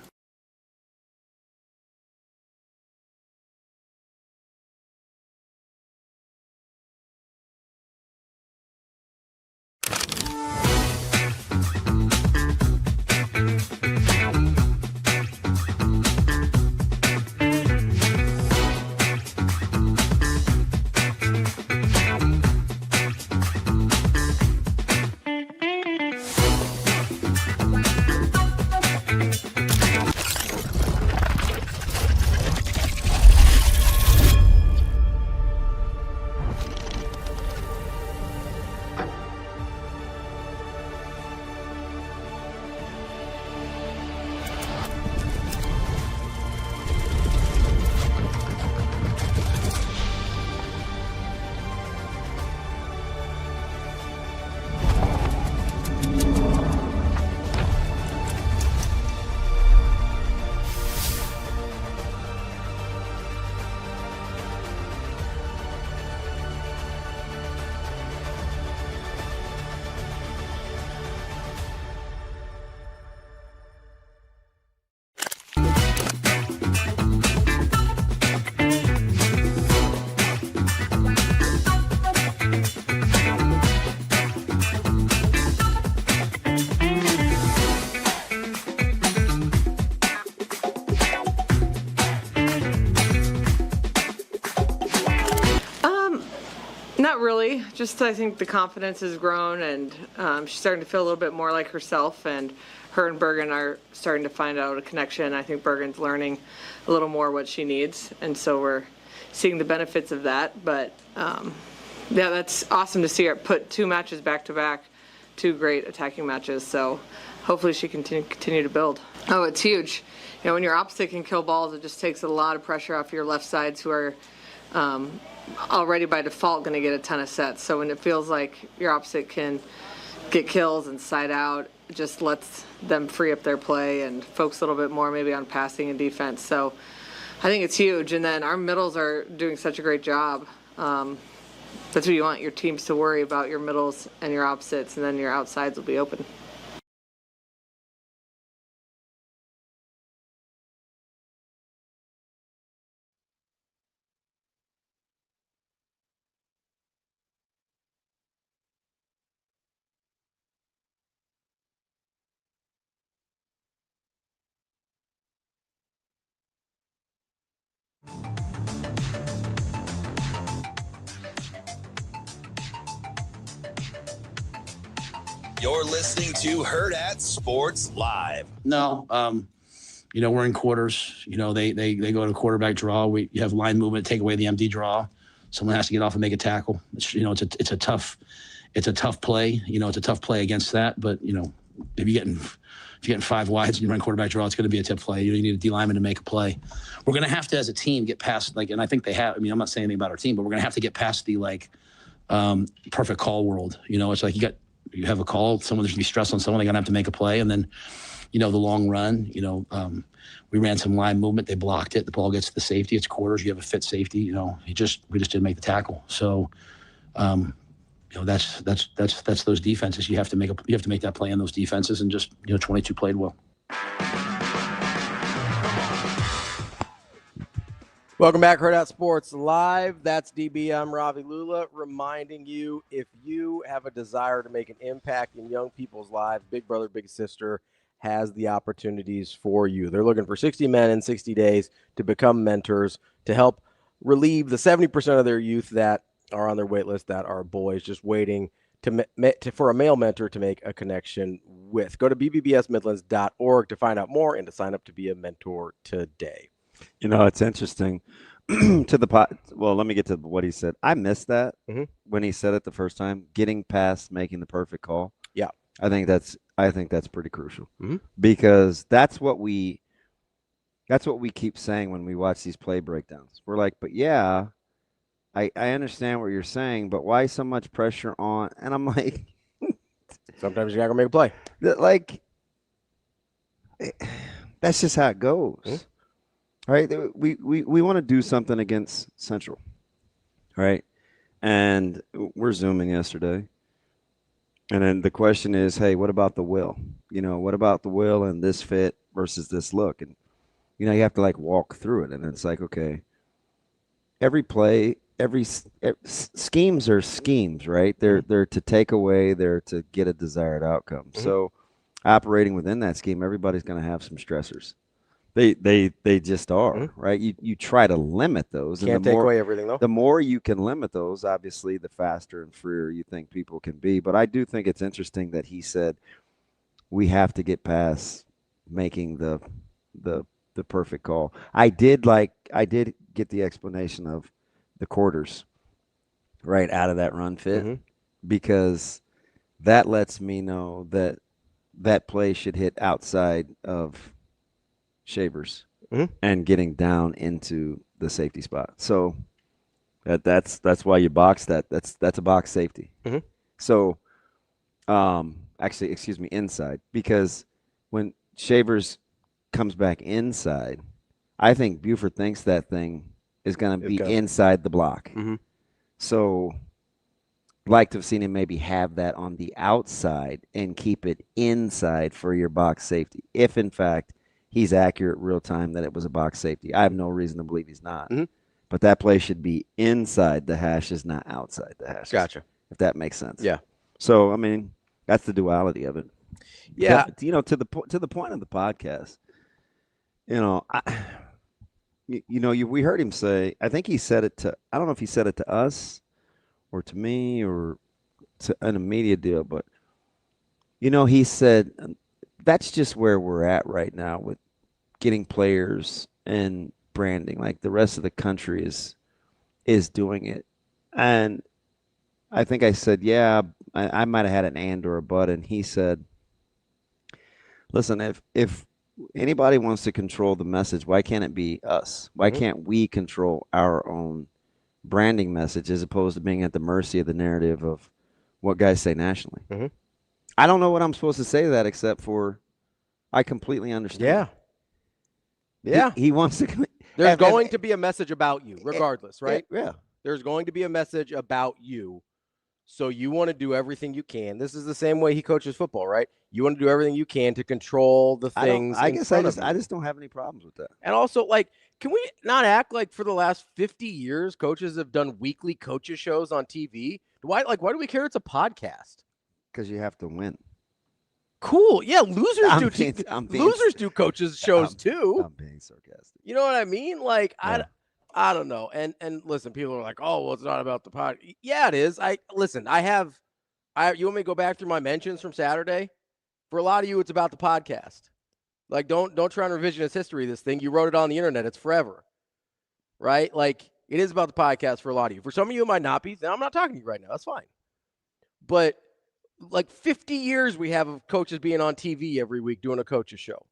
really. Just I think the confidence has grown, and she's starting to feel a little bit more like herself, and her and Bergen are starting to find out a connection. I think Bergen's learning a little more what she needs, and so we're seeing the benefits of that. But yeah, that's awesome to see her put 2 matches back to back, 2 great attacking matches. So hopefully she can continue to build. Oh, it's huge. You know, when your opposite can kill balls, it just takes a lot of pressure off your left sides, who are already by default going to get a ton of sets. So when it feels like your opposite can get kills and side out, it just lets them free up their play and focus a little bit more maybe on passing and defense. So I think it's huge. And then our middles are doing such a great job. That's what you want your teams to worry about, your middles and your opposites, and then your outsides will be open. You're listening to Hurrdat Sports Live. No, you know, we're in quarters. You know, they go to quarterback draw. You have line movement, take away the empty draw. Someone has to get off and make a tackle. It's a tough play. You know, it's a tough play against that. But you know, if you're getting 5 wides and you run quarterback draw, it's going to be a tip play. You need a D lineman to make a play. We're going to have to, as a team, get past and I think they have. I mean, I'm not saying anything about our team, but we're going to have to get past the perfect call world. It's like you have a call, someone's going to be stressed on someone, they're going to have to make a play, and then the long run. We ran some line movement, they blocked it. The ball gets to the safety. It's quarters. You have a fit safety. We just didn't make the tackle. So. That's those defenses. You have to make that play on those defenses, and just 22 played well. Welcome back, Hurrdat Sports Live. That's DB. I'm Ravi Lulla, reminding you, if you have a desire to make an impact in young people's lives, Big Brother, Big Sister has the opportunities for you. They're looking for 60 men in 60 days to become mentors, to help relieve the 70% of their youth that are on their wait list, that are boys just waiting for a male mentor to make a connection with. Go to bbbsmidlands.org to find out more and to sign up to be a mentor today. It's interesting. Well, let me get to what he said. I missed that when he said it the first time, getting past making the perfect call. Yeah. I think that's pretty crucial because that's what we keep saying when we watch these play breakdowns. We're like, but yeah, I understand what you're saying, but why so much pressure on? And I'm like, sometimes you gotta go make a play. That's just how it goes. Right? We want to do something against Central. Right? And we're Zooming yesterday. And then the question is, hey, what about the will? What about the will and this fit versus this look? And, you have to walk through it. And it's like, okay, every play, schemes are schemes, right? They're to take away, they're to get a desired outcome. So operating within that scheme, everybody's going to have some stressors. They just are, right? You try to limit those. Can't take away everything, though. The more you can limit those, obviously, the faster and freer you think people can be. But I do think it's interesting that he said we have to get past making the perfect call. I did get the explanation of the quarters right out of that run fit because that lets me know that play should hit outside of Shavers and getting down into the safety spot. So that's why you box that. That's a box safety. So inside, because when Shavers comes back inside, I think Buford thinks that thing is going to be inside the block. So like to have seen him maybe have that on the outside and keep it inside for your box safety. If in fact he's accurate real time that it was a box safety. I have no reason to believe he's not. But that play should be inside the hashes, not outside the hashes. Gotcha. If that makes sense. Yeah. So, I mean, that's the duality of it. Yeah. To the point of the podcast, we heard him say, I think he said it to, I don't know if he said it to us or to me or to in a media deal, but, he said, that's just where we're at right now with getting players and branding. Like the rest of the country is doing it. And I think I said, yeah, I might have had an and or a but. And he said, listen, if anybody wants to control the message, why can't it be us? Why can't we control our own branding message as opposed to being at the mercy of the narrative of what guys say nationally? I don't know what I'm supposed to say to that except for I completely understand. Yeah. He wants to. There's going to be a message about you regardless, right? Yeah. There's going to be a message about you. So you want to do everything you can. This is the same way he coaches football, right? You want to do everything you can to control the things. I just don't have any problems with that. And also, can we not act like for the last 50 years, coaches have done weekly coaches shows on TV? Why do we care? It's a podcast. Because you have to win. Cool. Yeah, losers do coaches shows too. I'm being sarcastic. You know what I mean? I don't know. And listen, people are like, oh, well, it's not about the pod. Yeah, it is. You want me to go back through my mentions from Saturday? For a lot of you, it's about the podcast. Don't try and revisionist history this thing. You wrote it on the internet. It's forever. Right? It is about the podcast for a lot of you. For some of you, it might not be. Then I'm not talking to you right now. That's fine. But like 50 years we have of coaches being on TV every week doing a coach's show.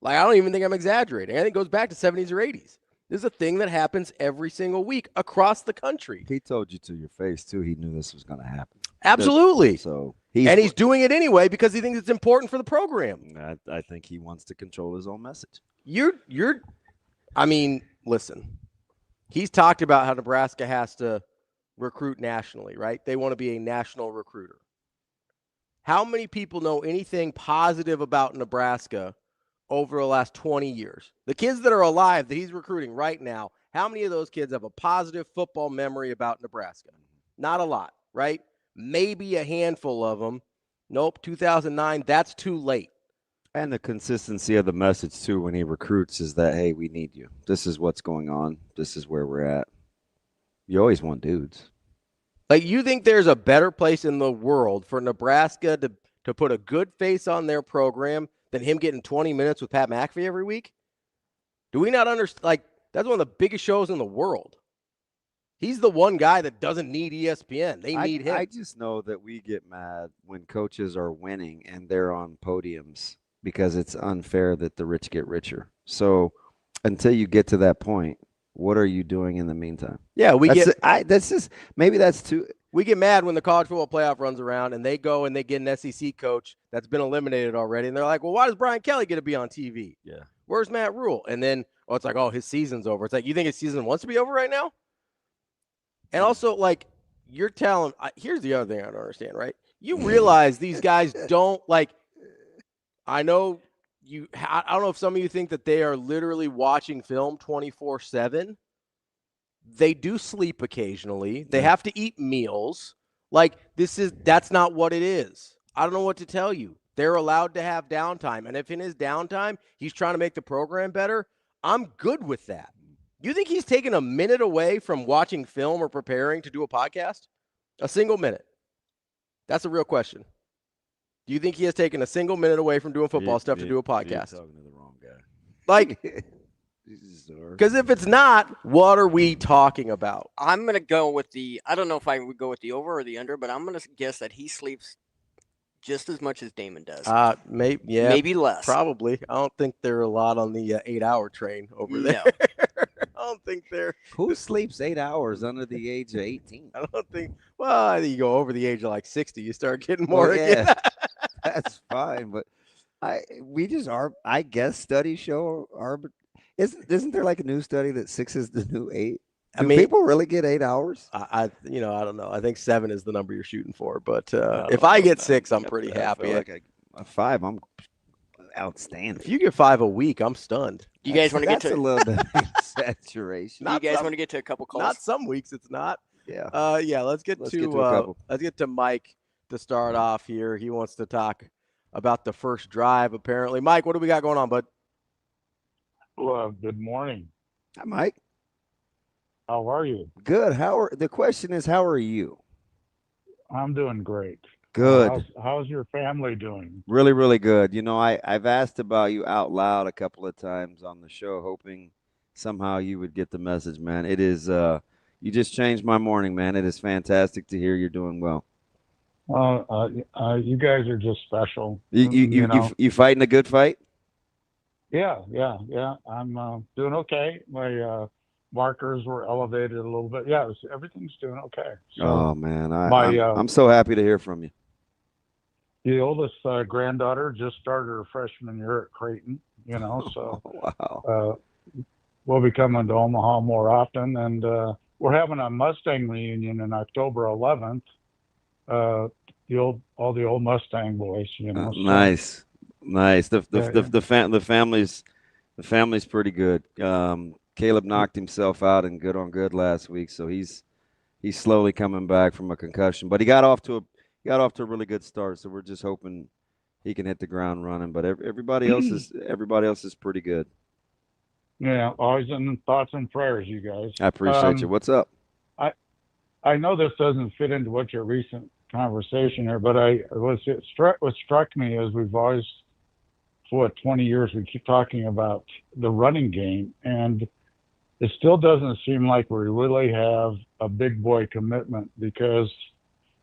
Like, I don't even think I'm exaggerating. I think it goes back to 70s or 80s. This is a thing that happens every single week across the country. He told you to your face, too. He knew this was going to happen. Absolutely. So he's doing it anyway because he thinks it's important for the program. I think he wants to control his own message. Listen, he's talked about how Nebraska has to recruit nationally, right? They want to be a national recruiter. How many people know anything positive about Nebraska over the last 20 years? The kids that are alive that he's recruiting right now, how many of those kids have a positive football memory about Nebraska? Not a lot, right? Maybe a handful of them. Nope, 2009, that's too late. And the consistency of the message, too, when he recruits is that, hey, we need you. This is what's going on. This is where we're at. You always want dudes. Like, you think there's a better place in the world for Nebraska to put a good face on their program than him getting 20 minutes with Pat McAfee every week? Do we not understand? Like, that's one of the biggest shows in the world. He's the one guy that doesn't need ESPN. They need him. I just know that we get mad when coaches are winning and they're on podiums because it's unfair that the rich get richer. So until you get to that point, what are you doing in the meantime? Yeah, maybe that's too. We get mad when the college football playoff runs around and they go and they get an SEC coach that's been eliminated already. And they're like, well, why does Brian Kelly get to be on TV? Yeah. Where's Matt Rhule? And then, it's like, his season's over. It's like, you think his season wants to be over right now? And also, like, you're telling – here's the other thing I don't understand, right? You realize these guys don't – like, I know you – I don't know if some of you think that they are literally watching film 24/7. They do sleep occasionally. They have to eat meals. Like, that's not what it is. I don't know what to tell you. They're allowed to have downtime. And if in his downtime he's trying to make the program better, I'm good with that. You think he's taking a minute away from watching film or preparing to do a podcast? A single minute? That's a real question. Do you think he has taken a single minute away from doing football stuff to do a podcast? You're talking to the wrong guy. Like, because if it's not, what are we talking about? I'm going to go with I don't know if I would go with the over or the under, but I'm going to guess that he sleeps just as much as Damon does. Maybe less. Probably. I don't think they're a lot on the 8-hour train over there. No. I don't think they're. Who sleeps 8 hours under the age of 18? I don't think. Well, I think you go over the age of like 60, you start getting more. Well, yeah, that's fine. But I guess studies show isn't there like a new study that 6 is the new 8? Do people really get 8 hours? I don't know. I think 7 is the number you're shooting for. But if I get 6, I'm pretty happy. Like a 5, I'm outstanding. If you get 5 a week, I'm stunned. You guys want to get to a little bit of saturation? You guys want to get to a couple calls? Not some weeks. It's not. Yeah. Let's get to Mike to start off here. He wants to talk about the first drive. Apparently, Mike, what do we got going on, bud? Well, good morning. Hi, Mike. How are you? Good. The question is, how are you? I'm doing great. Good. How's your family doing? Really, really good. You know, I've asked about you out loud a couple of times on the show, hoping somehow you would get the message, man. It is you just changed my morning, man. It is fantastic to hear you're doing well. You guys are just special. You fighting a good fight? Yeah. I'm doing okay. My markers were elevated a little bit. Yeah, everything's doing okay. So oh man, I'm so happy to hear from you. The oldest granddaughter just started her freshman year at Creighton. So wow. We'll be coming to Omaha more often, and we're having a Mustang reunion in October 11th. All the old Mustang boys. So. Nice. The family's pretty good. Caleb knocked himself out in good on good last week, so he's slowly coming back from a concussion. But he got off to a really good start, so we're just hoping he can hit the ground running. But everybody else is pretty good. Yeah, always in thoughts and prayers, you guys. I appreciate you. What's up? I know this doesn't fit into what your recent conversation here, but what struck me is we've always, for 20 years, we keep talking about the running game, and it still doesn't seem like we really have a big boy commitment, because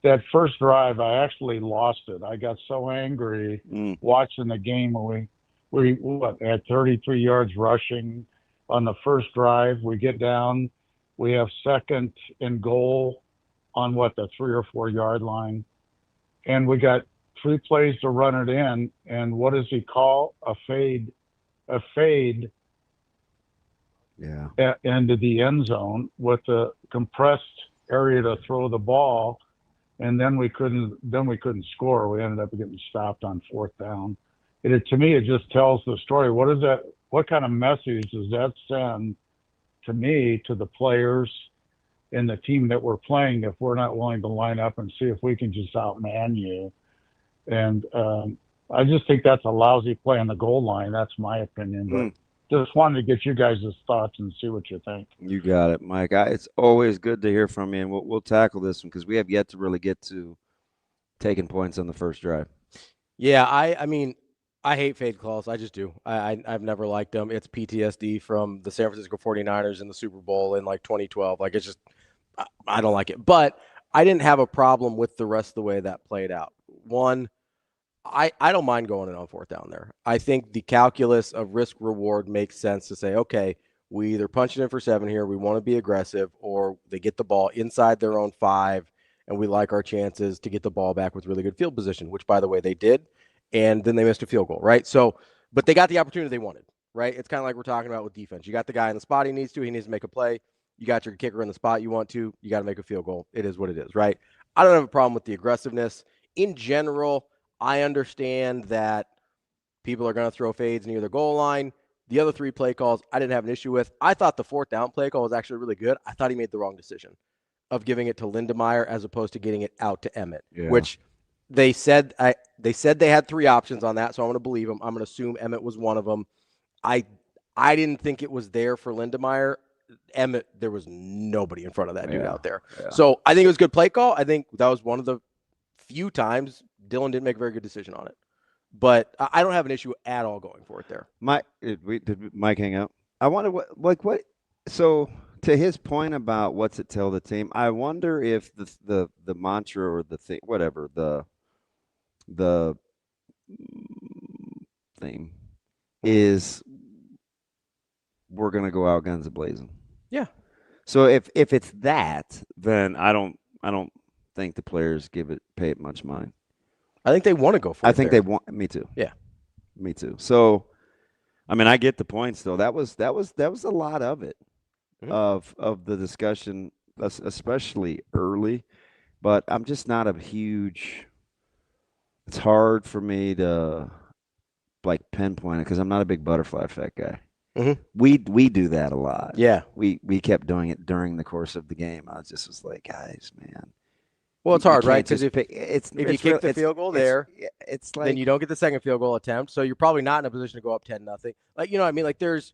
that first drive, I actually lost it. I got so angry watching the game when we had 33 yards rushing on the first drive. We get down, we have 2nd and goal on the 3 or 4 yard line, and we got 3 plays to run it in. And what does he call? A fade. Yeah. Into the end zone with a compressed area to throw the ball, and then we couldn't score. We ended up getting stopped on 4th down. To me, it just tells the story. What is that? What kind of message does that send to me, to the players and the team that we're playing, if we're not willing to line up and see if we can just outman you? And I just think that's a lousy play on the goal line. That's my opinion. But just wanted to get you guys' thoughts and see what you think. You got it, Mike. It's always good to hear from you, and we'll tackle this one because we have yet to really get to taking points on the first drive. Yeah, I mean, I hate fade calls. I just do. I've never liked them. It's PTSD from the San Francisco 49ers in the Super Bowl in like 2012. Like, it's just, I don't like it. But I didn't have a problem with the rest of the way that played out. One, I don't mind going in on 4th down there. I think the calculus of risk reward makes sense to say, okay, we either punch it in for 7 here, we want to be aggressive, or they get the ball inside their own 5, and we like our chances to get the ball back with really good field position, which, by the way, they did. And then they missed a field goal, right? So, but they got the opportunity they wanted, right? It's kind of like we're talking about with defense. You got the guy in the spot he needs to make a play. You got your kicker in the spot you want to. You got to make a field goal. It is what it is, right? I don't have a problem with the aggressiveness. In general, I understand that people are going to throw fades near the goal line. The other 3 play calls I didn't have an issue with. I thought the 4th down play call was actually really good. I thought he made the wrong decision of giving it to Lindemeyer as opposed to getting it out to Emmett, which – They said they had 3 options on that, so I'm going to believe them. I'm going to assume Emmett was one of them. I didn't think it was there for Lindemeyer. Emmett, there was nobody in front of that dude out there. Yeah. So I think it was a good play call. I think that was one of the few times Dylan didn't make a very good decision on it. But I don't have an issue at all going for it there. Did Mike hang out? I wonder what. So to his point about what's it tell the team, I wonder if the mantra or the thing, whatever the theme is, we're going to go out guns a-blazing. Yeah. So if it's that, then I don't think the players pay it much mind. I think they want to go for it. I think they want. Me too. Yeah. Me too. So, I mean, I get the points though. That was a lot of it, of the discussion, especially early. But I'm just not a huge. It's hard for me to like pinpoint it because I'm not a big butterfly effect guy. Mm-hmm. We do that a lot. Yeah. We kept doing it during the course of the game. I was like, guys, man. Well, it's hard, right? Because if you kick real, the field goal there, it's like, then you don't get the second field goal attempt, so you're probably not in a position to go up 10-0. Like, you know what I mean? Like, there's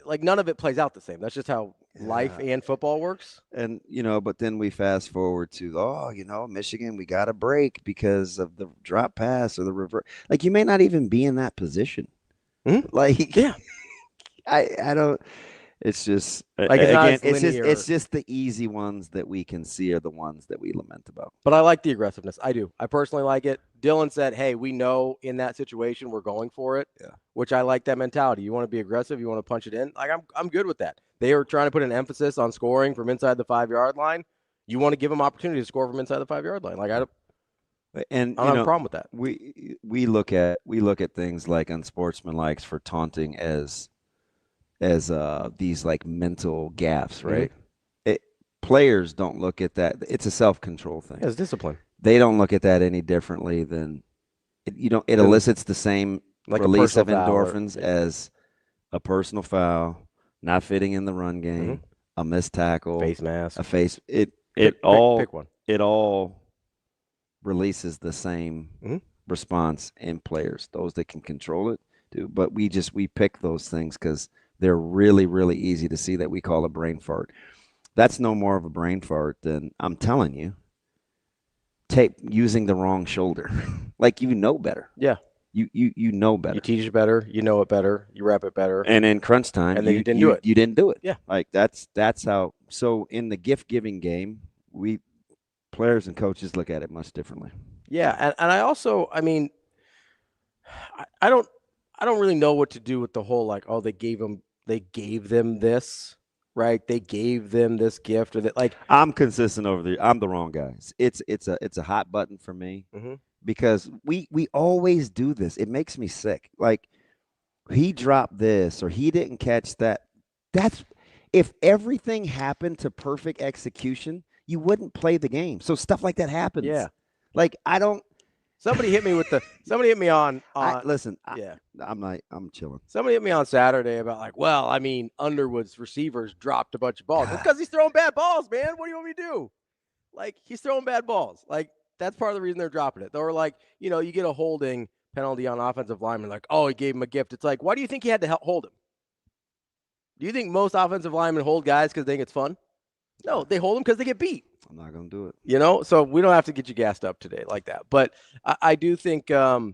like none of it plays out the same. That's just how life and football works. And but then we fast forward to Michigan, we got a break because of the drop pass or the reverse. Like, you may not even be in that position. Mm-hmm. Like, yeah, I don't. It's just like it's just the easy ones that we can see are the ones that we lament about. But I like the aggressiveness. I do. I personally like it. Dylan said, "Hey, we know in that situation we're going for it." Yeah. Which I like that mentality. You want to be aggressive. You want to punch it in. Like I'm good with that. They are trying to put an emphasis on scoring from inside the 5-yard line. You want to give them opportunity to score from inside the 5-yard line. Like I don't have a problem with that. We look at things like unsportsmanlike for taunting as these like mental gaffes, right? Mm-hmm. Players don't look at that. It's a self-control thing. Yeah, it's discipline. They don't look at that any differently than it elicits the same like release of endorphins as a personal foul, not fitting in the run game, a missed tackle, face mask, pick one. It all releases the same response in players. Those that can control it do, but we pick those things because they're really, really easy to see that we call a brain fart. That's no more of a brain fart than, I'm telling you, using the wrong shoulder. Like, you know better. Yeah. You know better. You teach it better. You know it better. You rep it better. And in crunch time, and then you didn't do it. You didn't do it. Yeah. Like, that's how. So in the gift-giving game, players and coaches look at it much differently. Yeah, and I also, I mean, I don't really know what to do with the whole like, oh, they gave them this, right? They gave them this gift, or that, like. I'm consistent I'm the wrong guy. It's a hot button for me because we always do this. It makes me sick. Like, he dropped this or he didn't catch that. That's if everything happened to perfect execution, you wouldn't play the game. So stuff like that happens. Yeah. Like, I don't. Somebody hit me on. Listen. Yeah. I'm chilling. Somebody hit me on Saturday about like, well, I mean, Underwood's receivers dropped a bunch of balls because he's throwing bad balls, man. What do you want me to do? Like, he's throwing bad balls. Like, that's part of the reason they're dropping it. They were like, you get a holding penalty on offensive lineman, like, oh, he gave him a gift. It's like, why do you think he had to hold him? Do you think most offensive linemen hold guys because they think it's fun? No, they hold them because they get beat. I'm not going to do it. So we don't have to get you gassed up today like that. But I do think to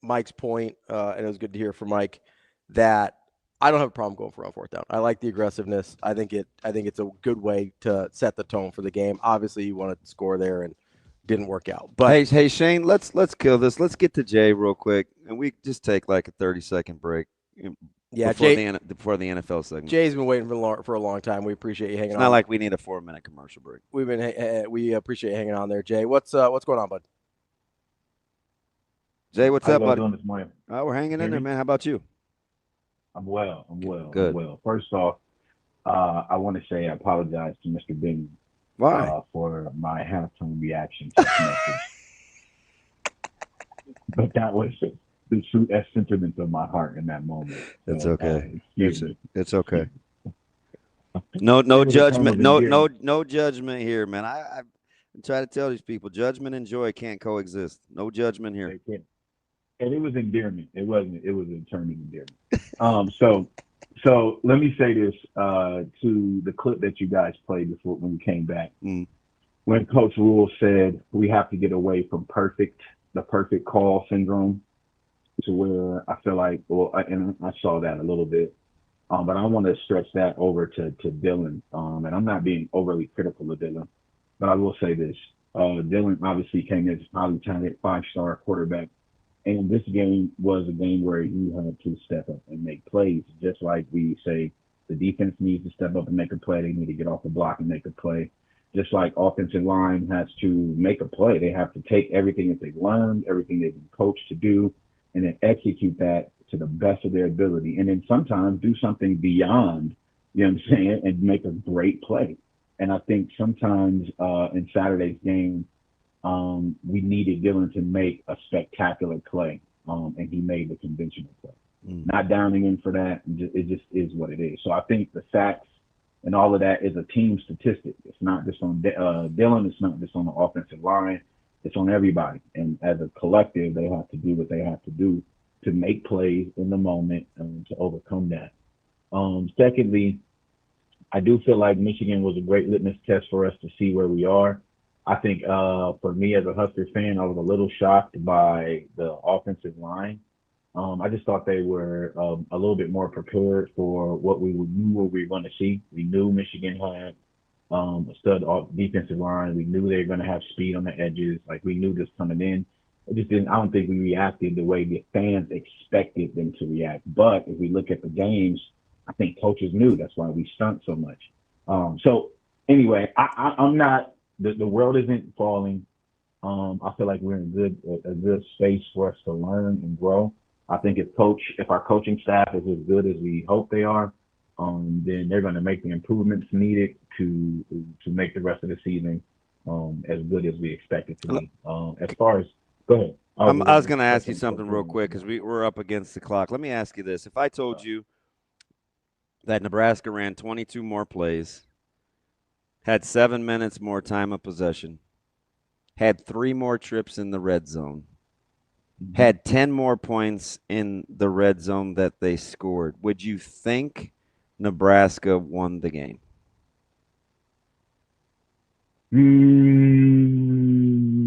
Mike's point, and it was good to hear from Mike, that I don't have a problem going for on fourth down. I like the aggressiveness. I think it's a good way to set the tone for the game. Obviously, you want to score there and didn't work out. But hey Shane, let's kill this. Let's get to Jay real quick, and we just take like a 30-second break. Yeah, before the NFL segment. Jay's been waiting for a long time. We appreciate you hanging on. It's not like we need a 4-minute commercial break. We appreciate you hanging on there, Jay. What's going on, bud? Jay, what's up, buddy? Doing this morning? Oh, we're hanging in there, man. How about you? I'm well. Good. I'm well. First off, I want to say I apologize to Mr. Damon. Why? For my halftime reaction to the message. But that was the true sentiment of my heart in that moment. So, it's okay. It's okay. No judgment. No judgment here, man. I try to tell these people, judgment and joy can't coexist. No judgment here. And it was endearment. It was eternal endearment. So let me say this to the clip that you guys played before when you came back. When Coach Rhule said we have to get away from the perfect call syndrome, to where I feel like, and I saw that a little bit, but I want to stretch that over to Dylan. And I'm not being overly critical of Dylan, but I will say this. Dylan obviously came in as a highly talented 5-star quarterback. And this game was a game where he had to step up and make plays, just like we say the defense needs to step up and make a play. They need to get off the block and make a play. Just like offensive line has to make a play. They have to take everything that they've learned, everything they've been coached to do, and then execute that to the best of their ability. And then sometimes do something beyond, you know what I'm saying, and make a great play. And I think sometimes in Saturday's game, we needed Dylan to make a spectacular play, and he made the conventional play. Not downing him for that. It just is what it is. So I think the sacks and all of that is a team statistic. It's not just on Dylan. It's not just on the offensive line. It's on everybody. And as a collective, they have to do what they have to do to make plays in the moment to overcome that. Secondly, I do feel like Michigan was a great litmus test for us to see where we are. I think for me as a Huskers fan, I was a little shocked by the offensive line. I just thought they were a little bit more prepared for what we knew what we were going to see. We knew Michigan had a stud defensive line. We knew they were going to have speed on the edges. Like, we knew this coming in. I don't think we reacted the way the fans expected them to react. But if we look at the games, I think coaches knew. That's why we stunk so much. So anyway, I'm not. The world isn't falling. I feel like we're in a good space for us to learn and grow. I think if our coaching staff is as good as we hope they are, then they're going to make the improvements needed to make the rest of the season as good as we expect it to be. As far as, go ahead. I was going to ask you something real quick because we're up against the clock. Let me ask you this. If I told you that Nebraska ran 22 more plays, had 7 minutes more time of possession, had 3 more trips in the red zone, had 10 more points in the red zone that they scored, would you think Nebraska won the game?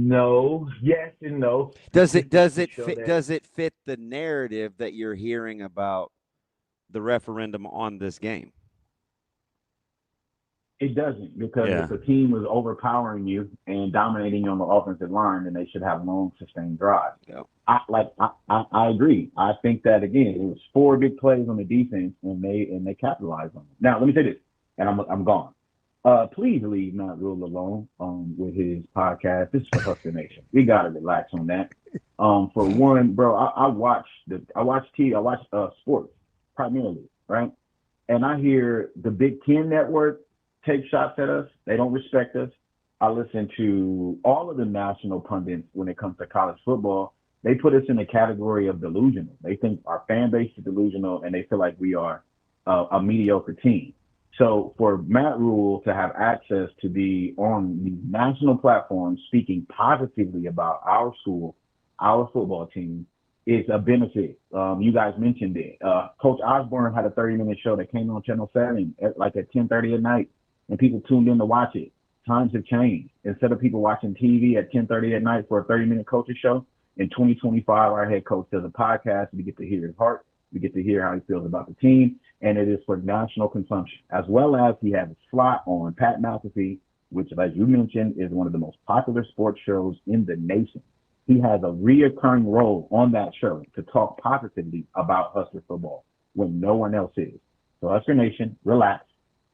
No. Yes and no. Does it fit the narrative that you're hearing about the referendum on this game? It doesn't, because if the team was overpowering you and dominating you on the offensive line, then they should have long, sustained drives. Yeah. I agree. I think that, again, it was 4 big plays on the defense, and they capitalized on them. Now, let me say this, and I'm gone. Please leave Matt Rhule alone with his podcast. This is for Husker Nation. We got to relax on that. For one, bro, I watch sports primarily, right? And I hear the Big Ten Network take shots at us. They don't respect us. I listen to all of the national pundits when it comes to college football. They put us in the category of delusional. They think our fan base is delusional, and they feel like we are a mediocre team. So for Matt Rhule to have access to be on the national platform speaking positively about our school, our football team, is a benefit. You guys mentioned it. Coach Osborne had a 30-minute show that came on Channel 7 at 10:30 at night, and people tuned in to watch it. Times have changed. Instead of people watching TV at 10:30 at night for a 30-minute coaching show, in 2025, our head coach does a podcast. We get to hear his heart. We get to hear how he feels about the team, and it is for national consumption, as well as he has a slot on Pat McAfee, which, as you mentioned, is one of the most popular sports shows in the nation. He has a reoccurring role on that show to talk positively about Husker football when no one else is. So Husker Nation, relax.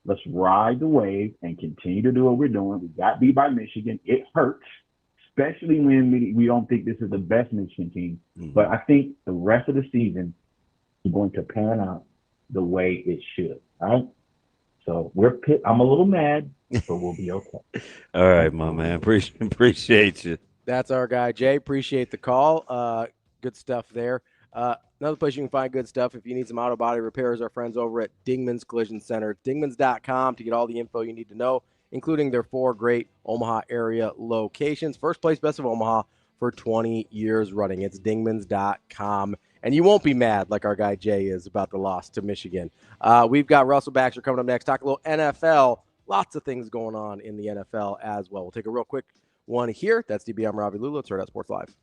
Let's ride the wave and continue to do what we're doing. We got beat by Michigan. It hurts, especially when we don't think this is the best Michigan team. Mm-hmm. But I think the rest of the season is going to pan out the way it should. All right? So I'm a little mad, but we'll be okay. All right, my man. Appreciate you. That's our guy, Jay. Appreciate the call. Good stuff there. Another place you can find good stuff if you need some auto body repairs, our friends over at Dingman's Collision Center. Dingmans.com to get all the info you need to know, including their 4 great Omaha area locations. First place Best of Omaha for 20 years running. It's Dingmans.com. And you won't be mad like our guy Jay is about the loss to Michigan. We've got Russell Baxter coming up next. Talk a little NFL. Lots of things going on in the NFL as well. We'll take a real quick one here. That's DB. I'm Ravi Lulla. It's Hurrdat Sports Live.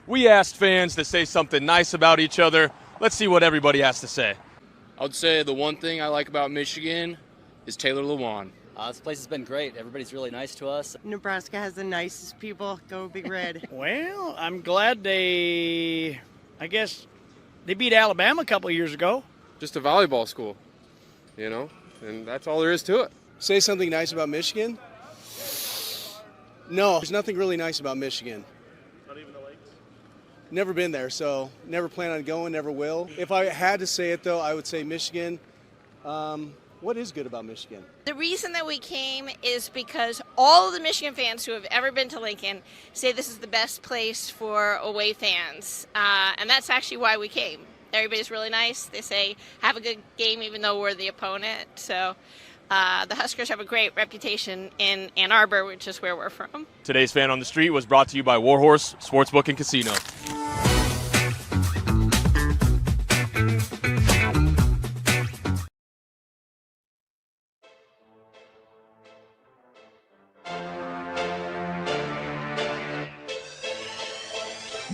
We asked fans to say something nice about each other. Let's see what everybody has to say. I would say the one thing I like about Michigan is Taylor Lewan. This place has been great. Everybody's really nice to us. Nebraska has the nicest people. Go Big Red. Well, I'm glad they beat Alabama a couple of years ago. Just a volleyball school, and that's all there is to it. Say something nice about Michigan? No, there's nothing really nice about Michigan. Never been there, so never plan on going, never will. If I had to say it, though, I would say Michigan. What is good about Michigan? The reason that we came is because all of the Michigan fans who have ever been to Lincoln say this is the best place for away fans, and that's actually why we came. Everybody's really nice. They say, have a good game even though we're the opponent. So the Huskers have a great reputation in Ann Arbor, which is where we're from. Today's Fan on the Street was brought to you by Warhorse Sportsbook and Casino.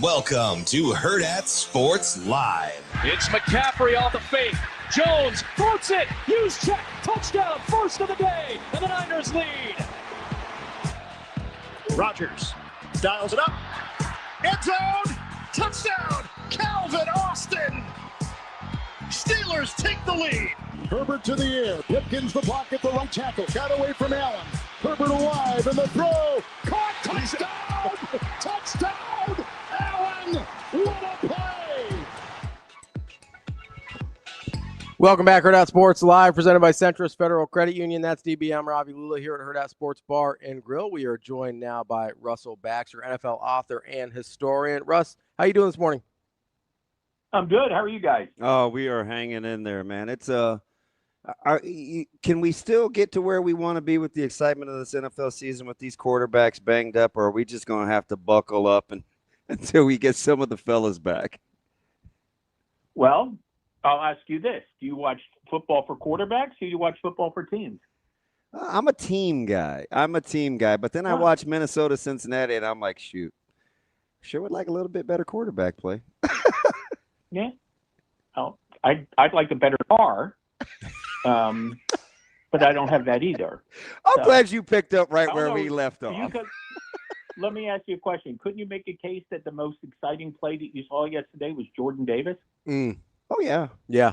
Welcome to Hurrdat Sports Live. It's McCaffrey off the fake. Jones floats it. Hughes check. Touchdown. First of the day. And the Niners lead. Rodgers dials it up. End zone. Touchdown. Calvin Austin. Steelers take the lead. Herbert to the air. Pipkins the block at the right tackle. Got away from Allen. Herbert alive and the throw. Caught. Touchdown. Touchdown. Allen. What a play. Welcome back, Hurrdat Sports Live, presented by Centris Federal Credit Union. That's DB. I'm Ravi Lulla here at Hurrdat Sports Bar and Grill. We are joined now by Russell Baxter, NFL author and historian. Russ, how you doing this morning? I'm good. How are you guys? Oh, we are hanging in there, man. It's can we still get to where we want to be with the excitement of this NFL season with these quarterbacks banged up, or are we just going to have to buckle up until we get some of the fellas back? Well, I'll ask you this. Do you watch football for quarterbacks or do you watch football for teams? I'm a team guy. But then I watch Minnesota, Cincinnati, and I'm like, shoot, sure would like a little bit better quarterback play. Yeah. Oh, I'd like a better car, but I don't have that either. I'm glad you picked up right where we left off. Let me ask you a question. Couldn't you make a case that the most exciting play that you saw yesterday was Jordan Davis? Oh yeah. You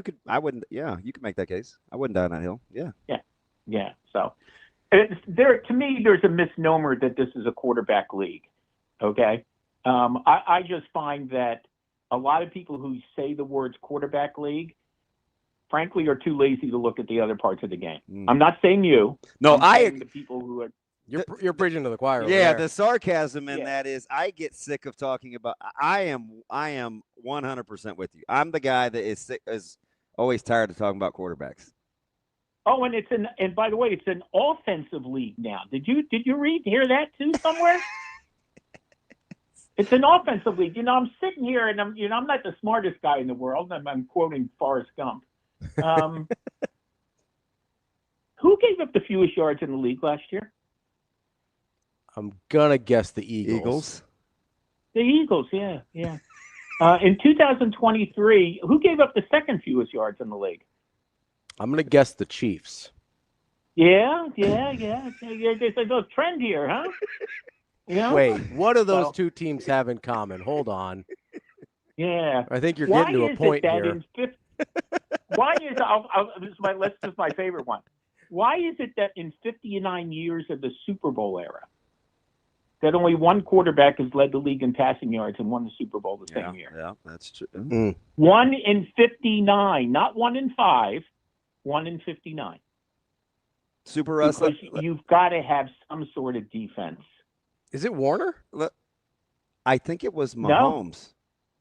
could. I wouldn't. Yeah, you could make that case. I wouldn't die on that hill. Yeah. So, to me, there's a misnomer that this is a quarterback league. Okay. I just find that a lot of people who say the words quarterback league, frankly, are too lazy to look at the other parts of the game. I'm not saying you. No, the people who are. You're preaching to the choir. Yeah, the sarcasm in that is I get sick of talking about. I am 100% with you. I'm the guy that is always tired of talking about quarterbacks. Oh, and by the way, it's an offensive league now. Did you hear that too somewhere? It's an offensive league. I'm sitting here and I'm not the smartest guy in the world. I'm quoting Forrest Gump. Who gave up the fewest yards in the league last year? I'm going to guess the Eagles. The Eagles, yeah. In 2023, who gave up the second fewest yards in the league? I'm going to guess the Chiefs. Yeah. There's a trend here, huh? Wait, what do those two teams have in common? Hold on. Yeah. I think you're getting to a point here. Why is this is my favorite one. Why is it that in 59 years of the Super Bowl era, that only one quarterback has led the league in passing yards and won the Super Bowl the same year? Yeah, that's true. 1 in 59, not 1 in 5, 1 in 59. Super Russ. Because you've got to have some sort of defense. Is it Warner? I think it was Mahomes. No.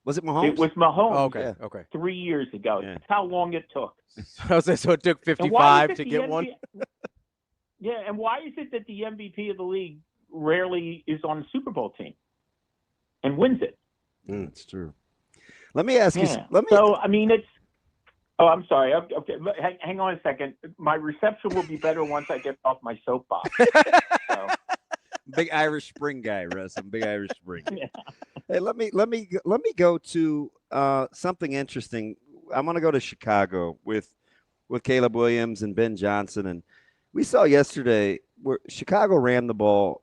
Was it Mahomes? It was Mahomes. Oh, okay. 3 years ago. That's how long it took. So it took 55 to get one? Yeah, and why is it that the MVP of the league rarely is on the Super Bowl team and wins it? It's true. Let me ask you. It's. Oh, I'm sorry. Okay, hang on a second. My reception will be better once I get off my soapbox. Big Irish Spring guy, Russ. I'm big Irish Spring. Yeah. Hey, let me go to something interesting. I'm going to go to Chicago with Caleb Williams and Ben Johnson, and we saw yesterday where Chicago ran the ball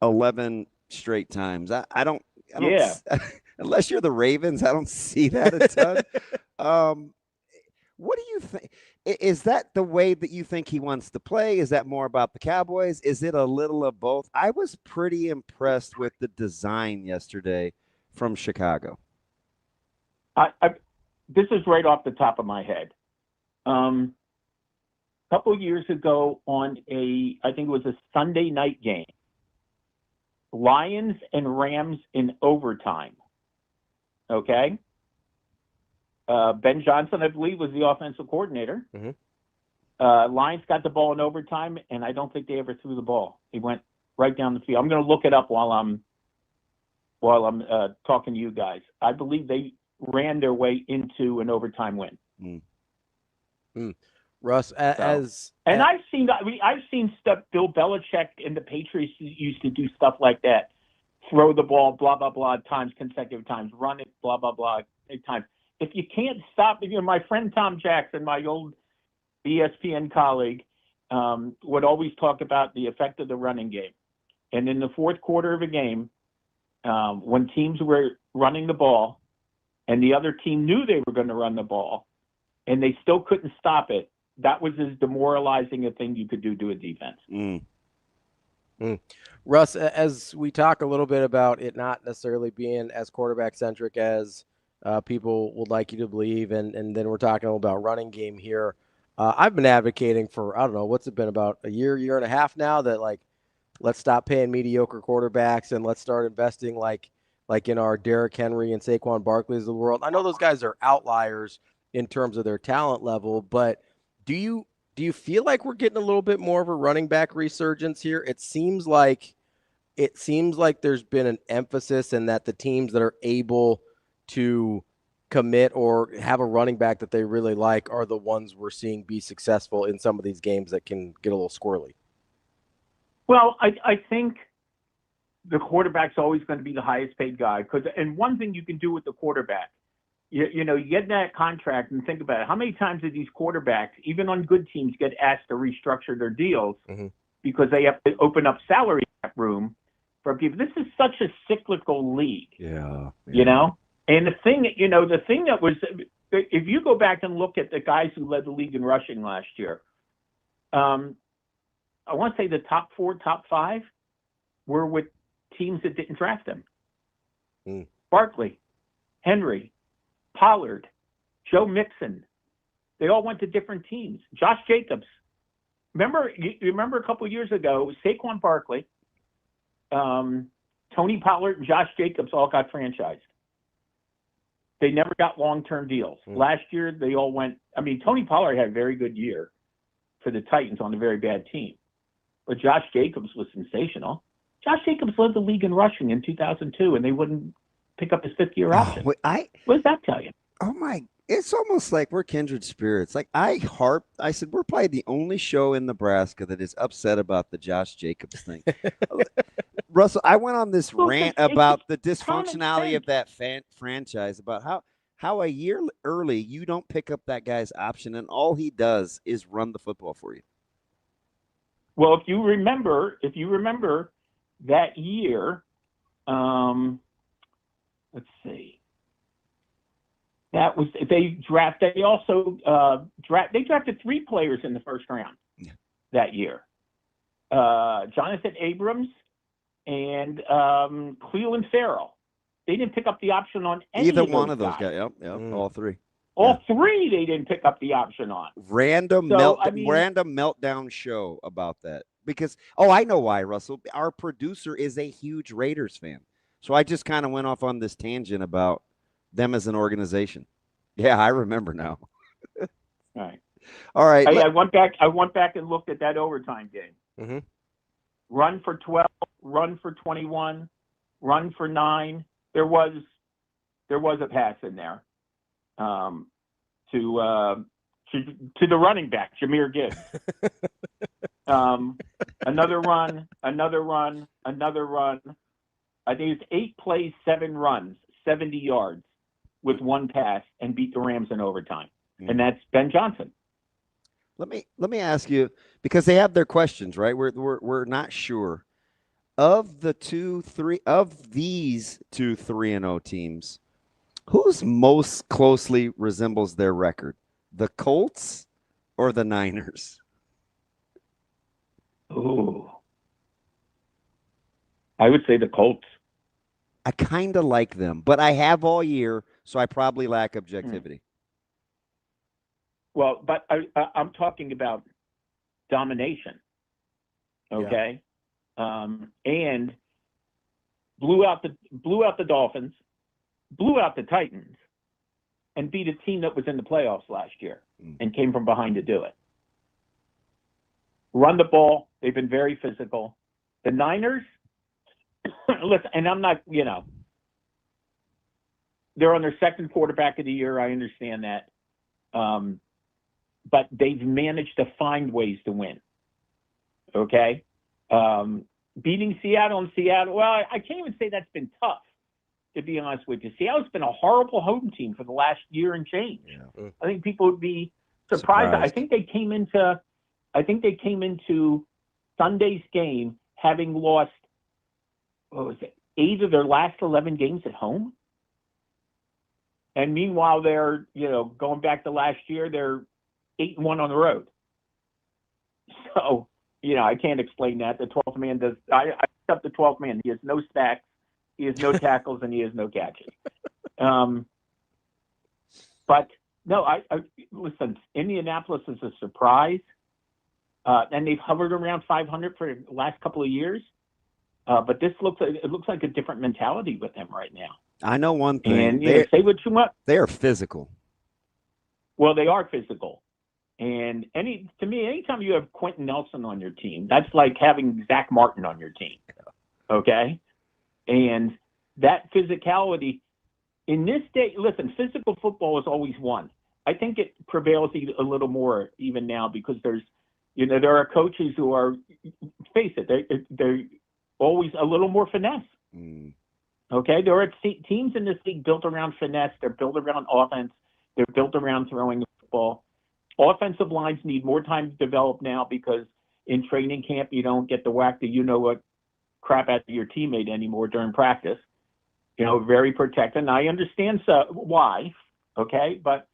11 straight times. I don't unless you're the Ravens, I don't see that a ton. What do you think? Is that the way that you think he wants to play? Is that more about the Cowboys? Is it a little of both? I was pretty impressed with the design yesterday from Chicago. This is right off the top of my head. A couple of years ago on I think it was a Sunday night game, Lions and Rams in overtime. Okay. Ben Johnson, I believe, was the offensive coordinator. Mm-hmm. Lions got the ball in overtime, and I don't think they ever threw the ball. He went right down the field. I'm going to look it up while I'm talking to you guys. I believe they ran their way into an overtime win. Russ, I've seen stuff. Bill Belichick and the Patriots used to do stuff like that. Throw the ball, blah blah blah, times consecutive times. Run it, blah blah blah, times. If you can't stop, my friend Tom Jackson, my old ESPN colleague, would always talk about the effect of the running game. And in the fourth quarter of a game, when teams were running the ball and the other team knew they were going to run the ball and they still couldn't stop it, that was as demoralizing a thing you could do to a defense. Russ, as we talk a little bit about it not necessarily being as quarterback-centric as people would like you to believe, and then we're talking about running game here. I've been advocating for, I don't know, what's it been, about a year and a half now, that like, let's stop paying mediocre quarterbacks and let's start investing like in our Derrick Henry and Saquon Barkley's of the world. I know those guys are outliers in terms of their talent level, but do you feel like we're getting a little bit more of a running back resurgence here? It seems like there's been an emphasis in that the teams that are able to commit or have a running back that they really like are the ones we're seeing be successful in some of these games that can get a little squirrely. Well, I think the quarterback's always going to be the highest paid guy. And one thing you can do with the quarterback, you get that contract and think about it. How many times do these quarterbacks, even on good teams, get asked to restructure their deals because they have to open up salary cap room for people? This is such a cyclical league. Yeah. You know? And the thing that was, if you go back and look at the guys who led the league in rushing last year, I want to say the top 4, top 5 were with teams that didn't draft them. Barkley, Henry, Pollard, Joe Mixon. They all went to different teams. Josh Jacobs. You remember a couple of years ago, Saquon Barkley, Tony Pollard, and Josh Jacobs all got franchised. They never got long-term deals. Last year, they all went. I mean, Tony Pollard had a very good year for the Titans on a very bad team. But Josh Jacobs was sensational. Josh Jacobs led the league in rushing in 2002, and they wouldn't pick up his 5th-year option. What does that tell you? Oh, my. It's almost like we're kindred spirits. Like, I said, we're probably the only show in Nebraska that is upset about the Josh Jacobs thing. Russell, I went on this rant about the dysfunctionality of that franchise, about how a year early you don't pick up that guy's option, and all he does is run the football for you. Well, if you remember that year, let's see. That was they drafted 3 players in the first round that year. Jonathan Abrams and Cleveland Farrell. They didn't pick up the option on either one of those guys. Yep, all 3. All 3 they didn't pick up the option on. Random meltdown show about that. Because, I know why, Russell. Our producer is a huge Raiders fan. So I just kind of went off on this tangent about them as an organization. Yeah, I remember now. All right. I went back and looked at that overtime game. Run for 12, run for 21, run for 9. There was a pass in there to the running back, Jahmyr Gibbs. Another run. I think it's 8 plays, 7 runs, 70 yards with 1 pass, and beat the Rams in overtime. And that's Ben Johnson. Let me ask you, because they have their questions, right? We're not sure. Of these 2 3-0 teams, who's most closely resembles their record? The Colts or the Niners? Ooh. I would say the Colts. I kind of like them, but I have all year, so I probably lack objectivity. Well, but I'm talking about domination, okay? Yeah. And blew out the Dolphins, blew out the Titans, and beat a team that was in the playoffs last year and came from behind to do it. Run the ball. They've been very physical. The Niners, listen, and I'm not, they're on their 2nd quarterback of the year. I understand that. But they've managed to find ways to win. Okay? Beating Seattle, well, I can't even say that's been tough, to be honest with you. Seattle's been a horrible home team for the last year and change. Yeah. I think people would be surprised. I think they came into Sunday's game having lost, 8 of their last 11 games at home. And meanwhile, they're, going back to last year, they're 8-1 on the road. So, I can't explain that. The 12th man does. I accept the 12th man. He has no sacks, he has no tackles, and he has no catches. But no, I listen. Indianapolis is a surprise, and they've hovered around 500 for the last couple of years. But it looks like a different mentality with them right now. I know one thing. And say what you want. They are physical. Well, they are physical. And to me, anytime you have Quentin Nelson on your team, that's like having Zach Martin on your team. Okay? And that physicality in this day, listen, physical football is always won. I think it prevails a little more even now because there are coaches who are, face it, they're always a little more finesse. Okay? There are teams in this league built around finesse. They're built around offense. They're built around throwing the football. Offensive lines need more time to develop now because in training camp, you don't get to whack the crap out of your teammate anymore during practice. Very protected. And I understand why, okay? But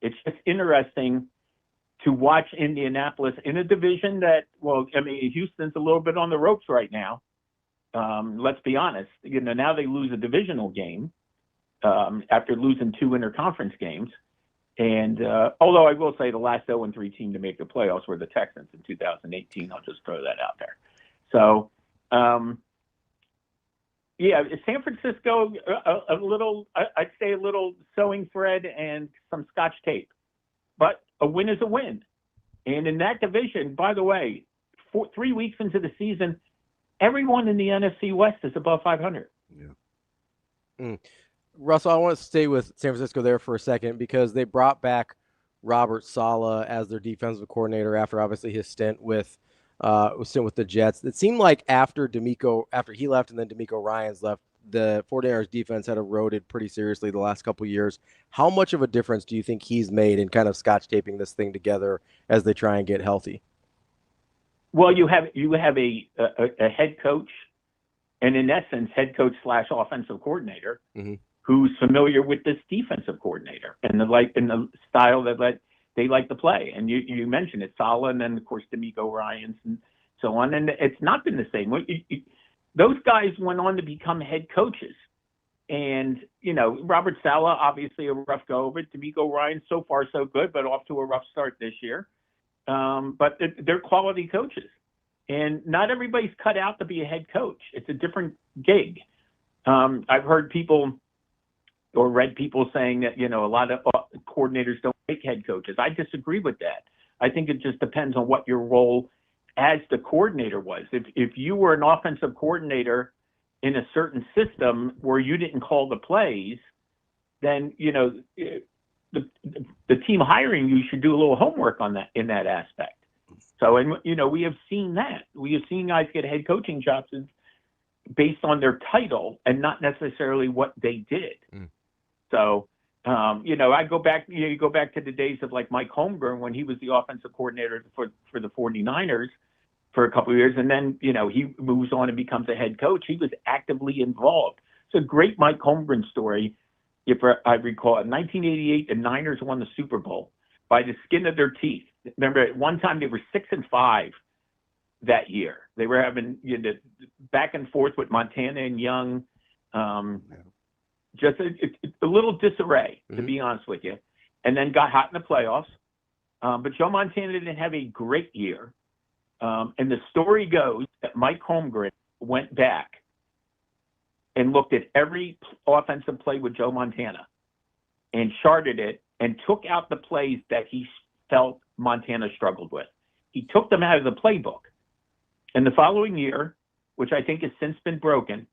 it's just interesting to watch Indianapolis in a division that, Houston's a little bit on the ropes right now. Let's be honest. Now they lose a divisional game after losing 2 interconference games. And although I will say the last 0-3 team to make the playoffs were the Texans in 2018, I'll just throw that out there. So, San Francisco, I'd say a little sewing thread and some Scotch tape. But a win is a win. And in that division, by the way, 3 weeks into the season, everyone in the NFC West is above 500. Yeah. Russell, I want to stay with San Francisco there for a second because they brought back Robert Saleh as their defensive coordinator after obviously his stint with the Jets. It seemed like after he left and then DeMeco Ryans left, the 49ers defense had eroded pretty seriously the last couple of years. How much of a difference do you think he's made in kind of scotch taping this thing together as they try and get healthy? Well, you have a head coach, and in essence, head coach / offensive coordinator who's familiar with this defensive coordinator and the style that they like to play. And you mentioned it, Saleh, and then of course DeMeco Ryans and so on. And it's not been the same. Those guys went on to become head coaches. And, Robert Saleh, obviously a rough go of it. DeMeco Ryans, so far so good, but off to a rough start this year. But they're quality coaches. And not everybody's cut out to be a head coach. It's a different gig. I've heard people or read people saying that, a lot of coordinators don't make head coaches. I disagree with that. I think it just depends on what your role as the coordinator was. If you were an offensive coordinator in a certain system where you didn't call the plays, then, the team hiring you should do a little homework on that in that aspect. So, and, we have seen that. We have seen guys get head coaching jobs based on their title and not necessarily what they did. So, I go back, you go back to the days of like Mike Holmgren when he was the offensive coordinator for the 49ers for a couple of years. And then, he moves on and becomes a head coach. He was actively involved. It's a great Mike Holmgren story. If I recall, in 1988, the Niners won the Super Bowl by the skin of their teeth. Remember, at one time they were 6-5 that year. They were having back and forth with Montana and Young. Just a little disarray, to be honest with you, and then got hot in the playoffs. But Joe Montana didn't have a great year. And the story goes that Mike Holmgren went back and looked at every offensive play with Joe Montana and charted it and took out the plays that he felt Montana struggled with. He took them out of the playbook. And the following year, which I think has since been broken,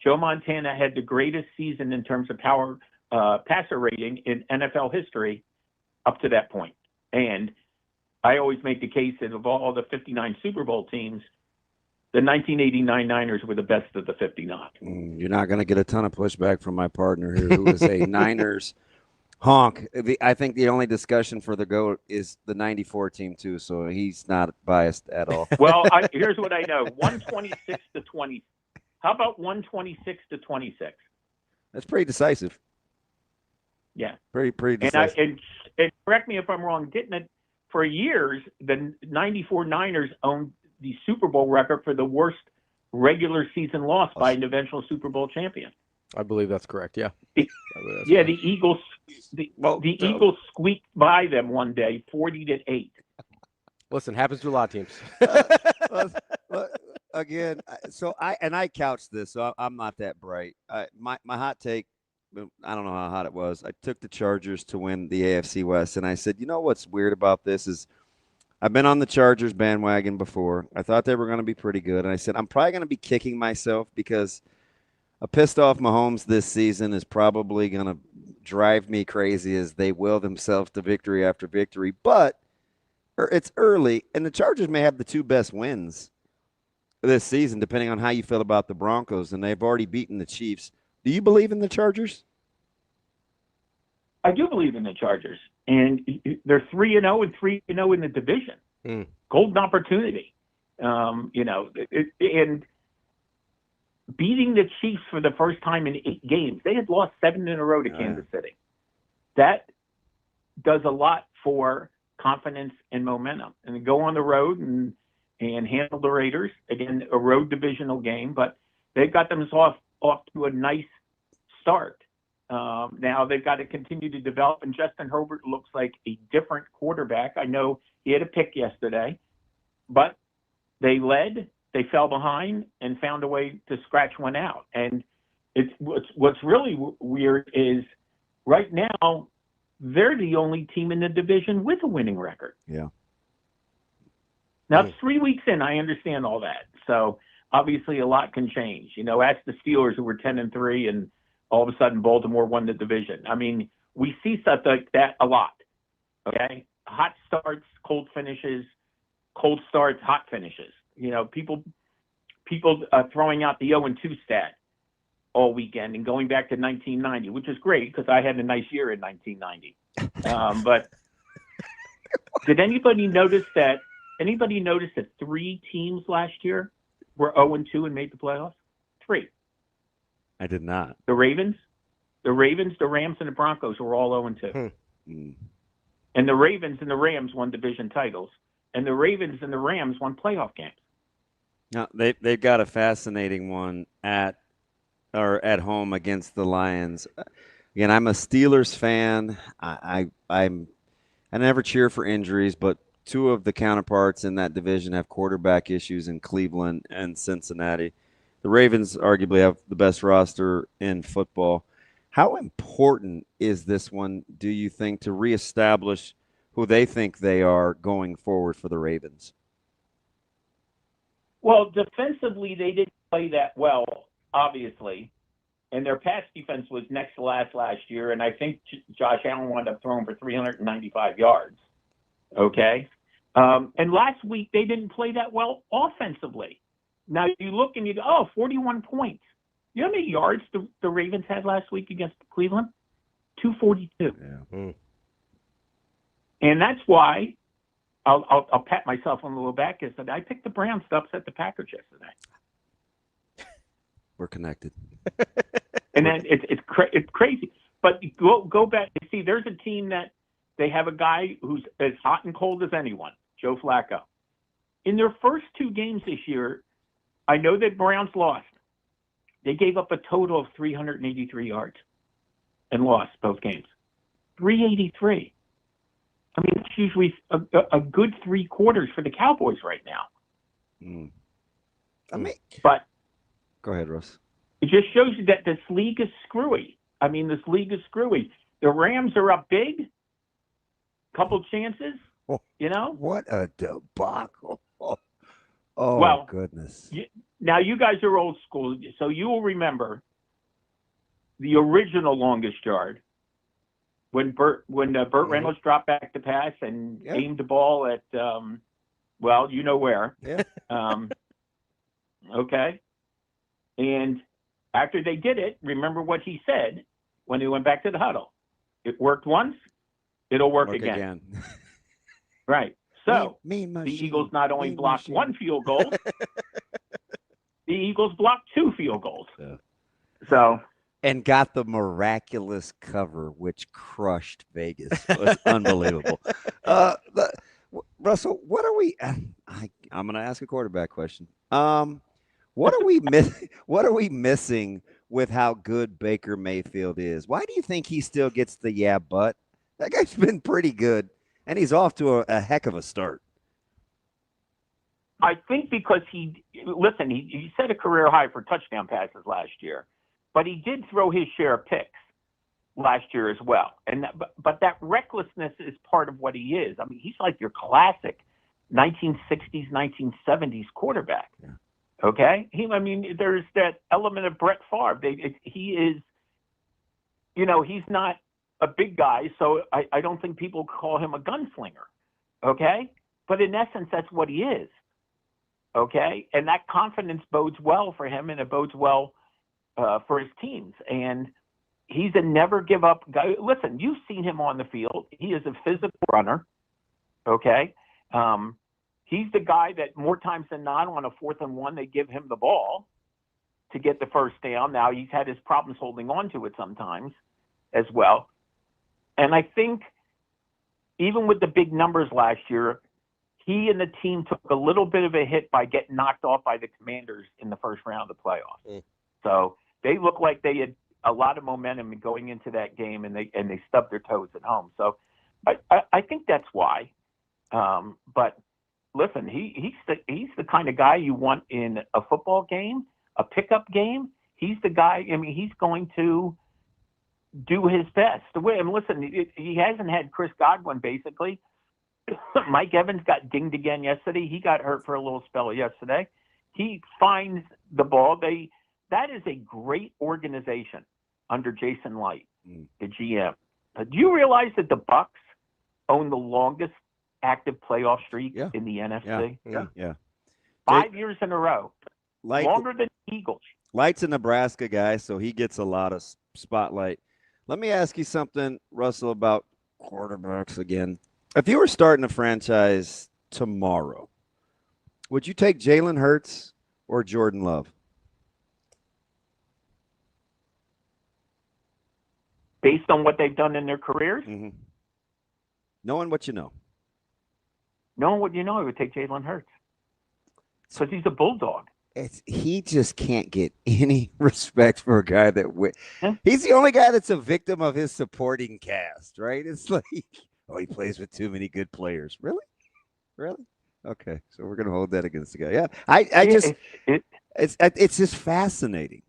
Joe Montana had the greatest season in terms of power passer rating in NFL history up to that point. And I always make the case that of all the 59 Super Bowl teams, the 1989 Niners were the best of the 59. You're not going to get a ton of pushback from my partner here, who is a Niners honk. I think the only discussion for the GOAT is the 94 team, too, so he's not biased at all. Well, here's what I know. 126-20. How about 126-26? That's pretty decisive. Yeah. Pretty decisive. And correct me if I'm wrong, didn't it? For years, the 94 Niners owned the Super Bowl record for the worst regular season loss by an eventual Super Bowl champion. I believe that's correct, yeah. The Eagles the Eagles squeaked by them one day, 40-8. Listen, happens to a lot of teams. Again, I couched this, so I'm not that bright. My hot take, I don't know how hot it was. I took the Chargers to win the AFC West, and I said, you know what's weird about this is I've been on the Chargers bandwagon before. I thought they were going to be pretty good, and I said I'm probably going to be kicking myself because a pissed off Mahomes this season is probably going to drive me crazy as they will themselves to victory after victory. But it's early, and the Chargers may have the two best wins this season, depending on how you feel about the Broncos, and they've already beaten the Chiefs. Do you believe in the Chargers? I do believe in the Chargers, and they're 3-0 and 3-0 in the division. Golden opportunity, and beating the Chiefs for the first time in 8 games. They had lost 7 in a row to Kansas City. That does a lot for confidence and momentum, and go on the road and handle the Raiders. Again, a road divisional game, but they've got themselves off to a nice start. Now they've got to continue to develop, and Justin Herbert looks like a different quarterback. I know he had a pick yesterday, but they led, they fell behind, and found a way to scratch one out. And it's what's really weird is right now they're the only team in the division with a winning record. Yeah. Now it's 3 weeks in. I understand all that. So obviously a lot can change. Ask the Steelers, who were 10-3, and all of a sudden Baltimore won the division. I mean, we see stuff like that a lot. Okay, hot starts, cold finishes, cold starts, hot finishes. People throwing out the 0-2 stat all weekend and going back to 1990, which is great because I had a nice year in 1990. But did anybody notice that? Anybody notice that 3 teams last year were 0-2 and made the playoffs? 3. I did not. The Ravens, the Rams, and the Broncos were all 0-2. And the Ravens and the Rams won division titles, and the Ravens and the Rams won playoff games. Now they've got a fascinating one at home against the Lions. Again, I'm a Steelers fan. I never cheer for injuries, but 2 of the counterparts in that division have quarterback issues in Cleveland and Cincinnati. The Ravens arguably have the best roster in football. How important is this one, do you think, to reestablish who they think they are going forward for the Ravens? Well, defensively, they didn't play that well, obviously. And their pass defense was next to last year. And I think Josh Allen wound up throwing for 395 yards. Okay. And last week, they didn't play that well offensively. Now you look and you go, 41 points. You know how many yards the Ravens had last week against Cleveland? 242. Yeah. And that's why I'll pat myself on the little back is that I picked the Browns to upset the Packers yesterday. We're connected. And then it's crazy. But go back and see. There's a team that they have a guy who's as hot and cold as anyone, Joe Flacco. In their first 2 games this year, I know that Browns lost. They gave up a total of 383 yards and lost both games. 383. I mean, it's usually a good 3 quarters for the Cowboys right now. But go ahead, Russ. It just shows you that this league is screwy. I mean, this league is screwy. The Rams are up big. Couple chances. What a debacle. Well, goodness. Now, you guys are old school, so you will remember the original longest yard when Burt Reynolds dropped back to pass and aimed the ball at, you know where. Yeah. Okay. And after they did it, remember what he said when he went back to the huddle. It worked once, it'll work again. Right. So the Eagles not only blocked 1 field goal, the Eagles blocked 2 field goals. Yeah. So and got the miraculous cover, which crushed Vegas. It was unbelievable. Russell, what are we? I'm going to ask a quarterback question. What are we missing with how good Baker Mayfield is. Why do you think he still gets the yeah, but? That guy's been pretty good, and he's off to a heck of a start. I think because he set a career high for touchdown passes last year, but he did throw his share of picks last year as well. And but that recklessness is part of what he is. I mean, he's like your classic 1960s, 1970s quarterback. Yeah. Okay? There's that element of Brett Favre. He is, he's not a big guy, so I don't think people call him a gunslinger. Okay? But in essence, that's what he is. Okay? And that confidence bodes well for him, and it bodes well for his teams. And he's a never-give-up guy. Listen, you've seen him on the field. He is a physical runner. Okay? He's the guy that more times than not on a 4th and 1, they give him the ball to get the first down. Now, he's had his problems holding on to it sometimes as well. And I think even with the big numbers last year, he and the team took a little bit of a hit by getting knocked off by the Commanders in the first round of the playoffs. So they looked like they had a lot of momentum going into that game, and they stubbed their toes at home. So I think that's why. But listen, he's the kind of guy you want in a football game, a pickup game. He's the guy. I mean, he's going to do his best. And listen, he hasn't had Chris Godwin basically. Mike Evans got dinged again yesterday. He got hurt for a little spell yesterday. He finds the ball. That is a great organization under Jason Light, the GM. Do you realize that the Bucks own the longest active playoff streak in the NFC? Yeah. 5 years in a row. Longer than the Eagles. Light's a Nebraska guy, so he gets a lot of spotlight. Let me ask you something, Russell, about quarterbacks again. If you were starting a franchise tomorrow, would you take Jalen Hurts or Jordan Love? Based on what they've done in their careers? Mm-hmm. Knowing what you know. Knowing what you know, I would take Jalen Hurts. Because he's a bulldog. He just can't get any respect for a guy that he's the only guy that's a victim of his supporting cast, right? It's like, oh, he plays with too many good players. Really? Okay, so we're gonna hold that against the guy. Yeah, it's just fascinating.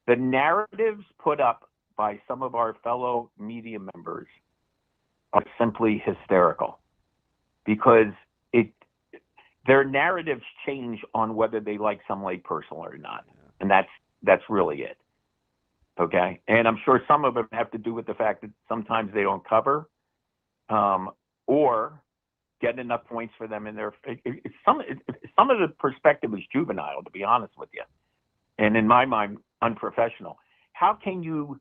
The narratives put up by some of our fellow media members are simply hysterical because their narratives change on whether they like somebody personal or not. And that's really it. Okay. And I'm sure some of them have to do with the fact that sometimes they don't cover or get enough points for them in their, some of the perspective is juvenile, to be honest with you. And in my mind, unprofessional. How can you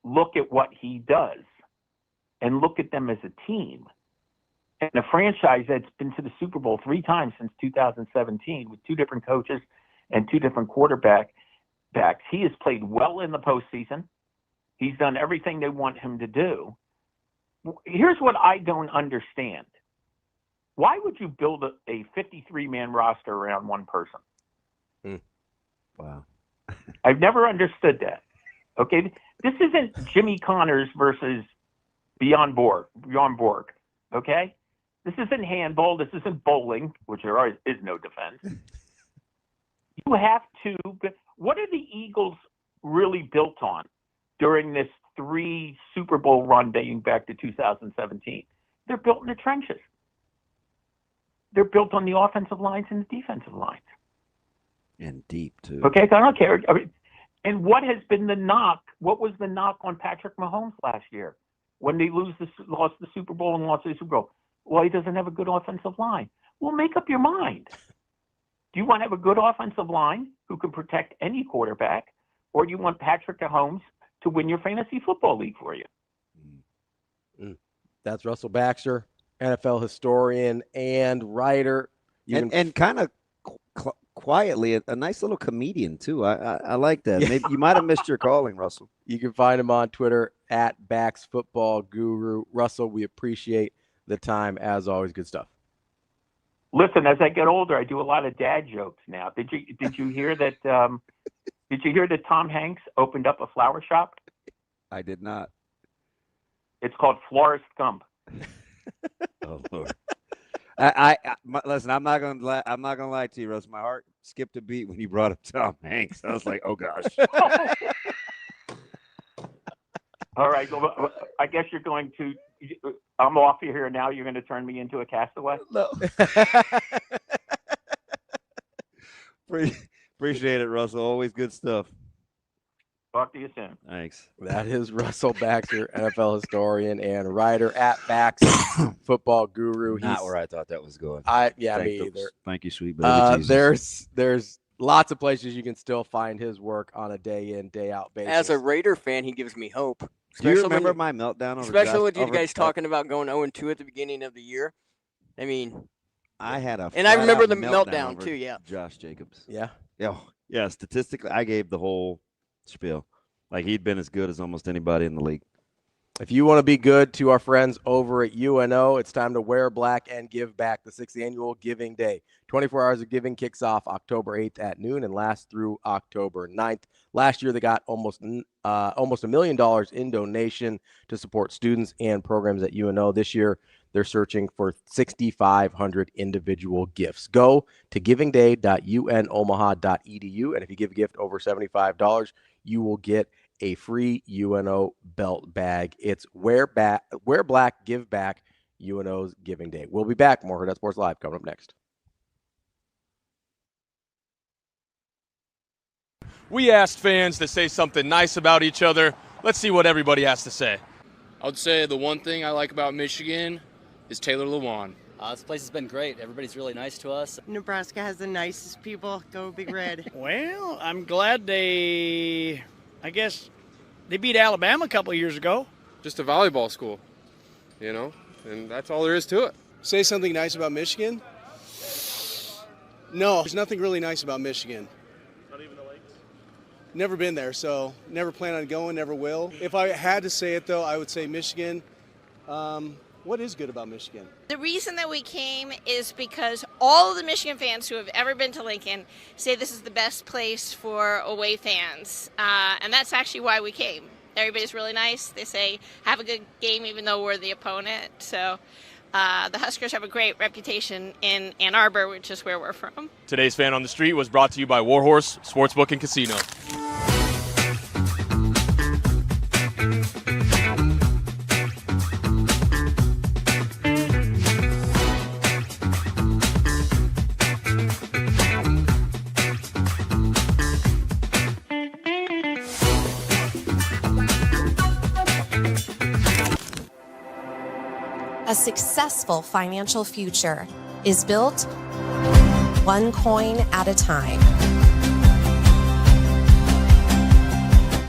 look at what he does and look at them as a team? And a franchise that's been to the Super Bowl 3 times since 2017 with 2 different coaches and 2 different quarterbacks. He has played well in the postseason. He's done everything they want him to do. Here's what I don't understand. Why would you build a 53-man roster around one person? Wow. I've never understood that. Okay, this isn't Jimmy Connors versus Bjorn Borg. Okay? This isn't handball. This isn't bowling, which there is no defense. You have to. What are the Eagles really built on during this 3 Super Bowl run dating back to 2017? They're built in the trenches. They're built on the offensive lines and the defensive lines. And deep, too. Okay, I don't care. I mean, and what has been the knock? What was the knock on Patrick Mahomes last year when they lost the Super Bowl and lost the Super Bowl? Well, he doesn't have a good offensive line. Well, make up your mind. Do you want to have a good offensive line who can protect any quarterback, or do you want Patrick Mahomes to win your fantasy football league for you? That's Russell Baxter, NFL historian and writer. And kind of quietly, a nice little comedian, too. I like that. Maybe you might have missed your calling, Russell. You can find him on Twitter at Bax Football Guru. Russell, we appreciate the time. As always, good stuff. Listen, as I get older, I do a lot of dad jokes now. Did you hear that Did you hear that Tom Hanks opened up a flower shop? I did not. It's called Florist Gump. Oh Lord. Listen. I'm not gonna lie to you, Russ. My heart skipped a beat when you brought up Tom Hanks. I was like, oh gosh. All right. Well, I guess you're going to. I'm off here now. You're going to turn me into a castaway. No. Appreciate it, Russell. Always good stuff. Talk to you soon. Thanks. That is Russell Baxter, NFL historian and writer at Bax Football Guru. Not where I thought that was going. Me either. Thank you, sweet baby Jesus. There's lots of places you can still find his work on a day in, day out basis. As a Raider fan, he gives me hope. Do you remember my meltdown? Especially with you guys talking about going 0-2 at the beginning of the year. I mean, I had a and I remember the meltdown too. Yeah, Josh Jacobs. Yeah. Yeah. Statistically, I gave the whole spiel. Like he'd been as good as almost anybody in the league. If you want to be good to our friends over at UNO, it's time to wear black and give back. The 6th annual Giving Day. 24 Hours of Giving kicks off October 8th at noon and lasts through October 9th. Last year, they got almost $1 million in donation to support students and programs at UNO. This year, they're searching for 6,500 individual gifts. Go to givingday.unomaha.edu, and if you give a gift over $75, you will get a free UNO belt bag. It's Wear Black, Give Back, UNO's Giving Day. We'll be back. More Hurrdat Sports Live coming up next. We asked fans to say something nice about each other. Let's see what everybody has to say. I would say the one thing I like about Michigan is Taylor Lewan. This place has been great. Everybody's really nice to us. Nebraska has the nicest people. Go Big Red. Well, I'm glad they beat Alabama a couple of years ago. Just a volleyball school, and that's all there is to it. Say something nice about Michigan? No, there's nothing really nice about Michigan. Not even the lakes? Never been there, so never plan on going, never will. If I had to say it, though, I would say Michigan. What is good about Michigan? The reason that we came is because all of the Michigan fans who have ever been to Lincoln say this is the best place for away fans. And that's actually why we came. Everybody's really nice. They say, have a good game even though we're the opponent. So the Huskers have a great reputation in Ann Arbor, which is where we're from. Today's Fan on the Street was brought to you by Warhorse Sportsbook and Casino. A successful financial future is built one coin at a time.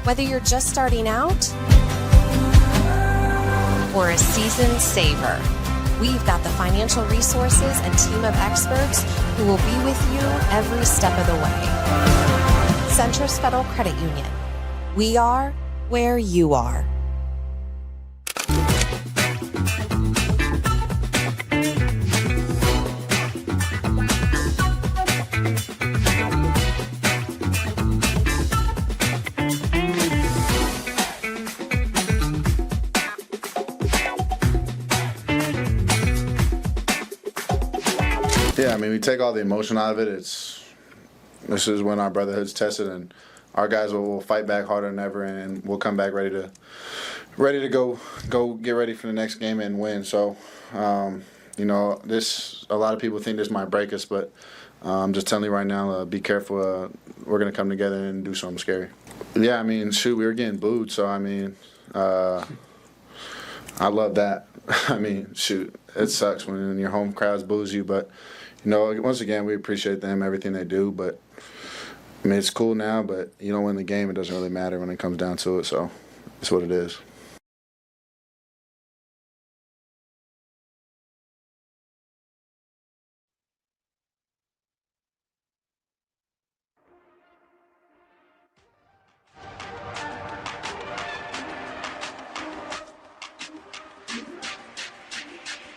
Whether you're just starting out or a seasoned saver, we've got the financial resources and team of experts who will be with you every step of the way. Centris Federal Credit Union. We are where you are. Yeah, I mean, we take all the emotion out of it. This is when our brotherhood's tested, and our guys will fight back harder than ever, and we'll come back ready to go get ready for the next game and win. So, a lot of people think this might break us, but I'm just telling you right now, be careful. We're gonna come together and do something scary. Yeah, I mean, shoot, we were getting booed, so I mean, I love that. I mean, shoot, it sucks when your home crowds boos you, but. Once again, we appreciate them, everything they do, but, I mean, it's cool now, but you don't win the game, it doesn't really matter when it comes down to it, so it's what it is.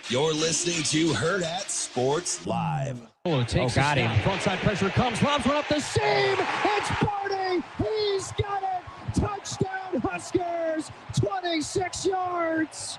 You're listening to Hurrdat Sports Live. Takes got him. Frontside pressure comes. Lobs one up the seam. It's Barney. He's got it. Touchdown Huskers. 26 yards.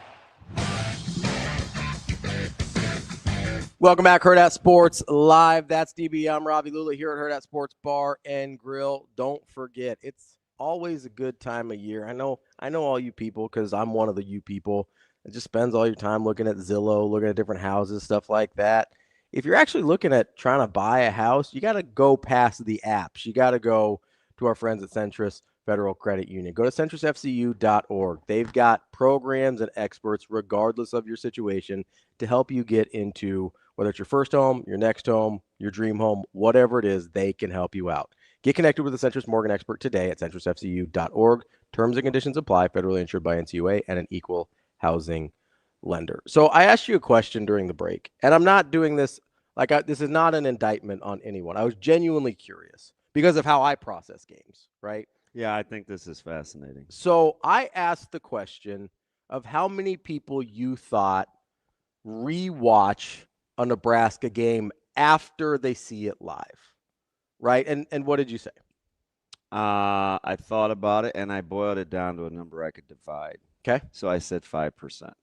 Welcome back, Hurrdat Sports Live. That's DB. I'm Ravi Lulla here at Hurrdat Sports Bar and Grill. Don't forget, it's always a good time of year. I know all you people because I'm one of the you people that just spends all your time looking at Zillow, looking at different houses, stuff like that. If you're actually looking at trying to buy a house, you got to go past the apps. You got to go to our friends at Centris Federal Credit Union. Go to centrisfcu.org. They've got programs and experts, regardless of your situation, to help you get into whether it's your first home, your next home, your dream home, whatever it is, they can help you out. Get connected with a Centris Mortgage expert today at centrisfcu.org. Terms and conditions apply, federally insured by NCUA and an equal housing lender. So I asked you a question during the break, and I'm not doing this this is not an indictment on anyone. I was genuinely curious because of how I process games, right? Yeah, I think this is fascinating. So I asked the question of how many people you thought rewatch a Nebraska game after they see it live, right? And what did you say? I thought about it, and I boiled it down to a number I could divide. Okay. So I said 5%.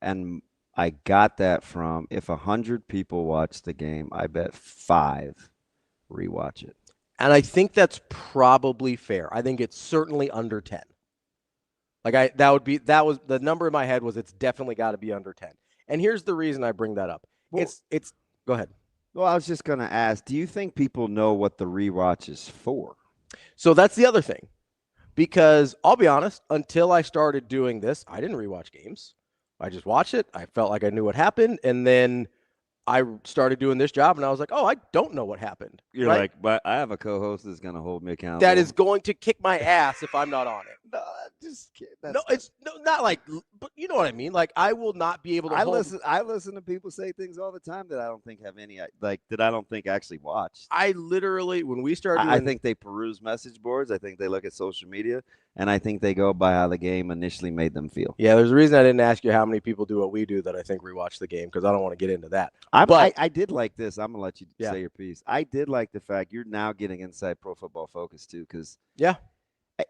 And I got that from if 100 people watch the game, I bet 5 rewatch it. And I think that's probably fair. I think it's certainly under 10. That was the number in my head was it's definitely got to be under 10. And here's the reason I bring that up. Well, It's go ahead. Well, I was just going to ask, do you think people know what the rewatch is for? So that's the other thing. Because I'll be honest, until I started doing this, I didn't rewatch games. I just watched it. I felt like I knew what happened. And then I started doing this job, and I was like, oh, I don't know what happened. You're right? like, but I have a co-host that's going to hold me accountable. That is going to kick my ass if I'm not on it. No, just kidding. Not like, but you know what I mean? Like, I will not be able to I listen to people say things all the time that I don't think have any, that I don't think actually watched. I literally, when we started I think they peruse message boards. I think they look at social media, and I think they go by how the game initially made them feel. Yeah, there's a reason I didn't ask you how many people do what we do that I think rewatch the game, because I don't want to get into that. I did like this. I'm going to let you say your piece. I did like the fact you're now getting inside Pro Football Focus, too, because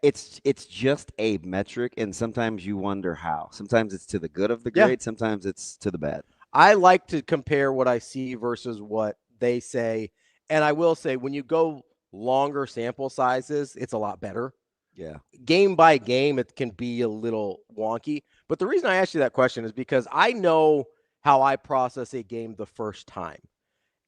it's just a metric, and sometimes you wonder how. Sometimes it's to the good of the grade. Sometimes it's to the bad. I like to compare what I see versus what they say, and I will say when you go longer sample sizes, it's a lot better. Yeah. Game by game, it can be a little wonky. But the reason I asked you that question is because I know how I process a game the first time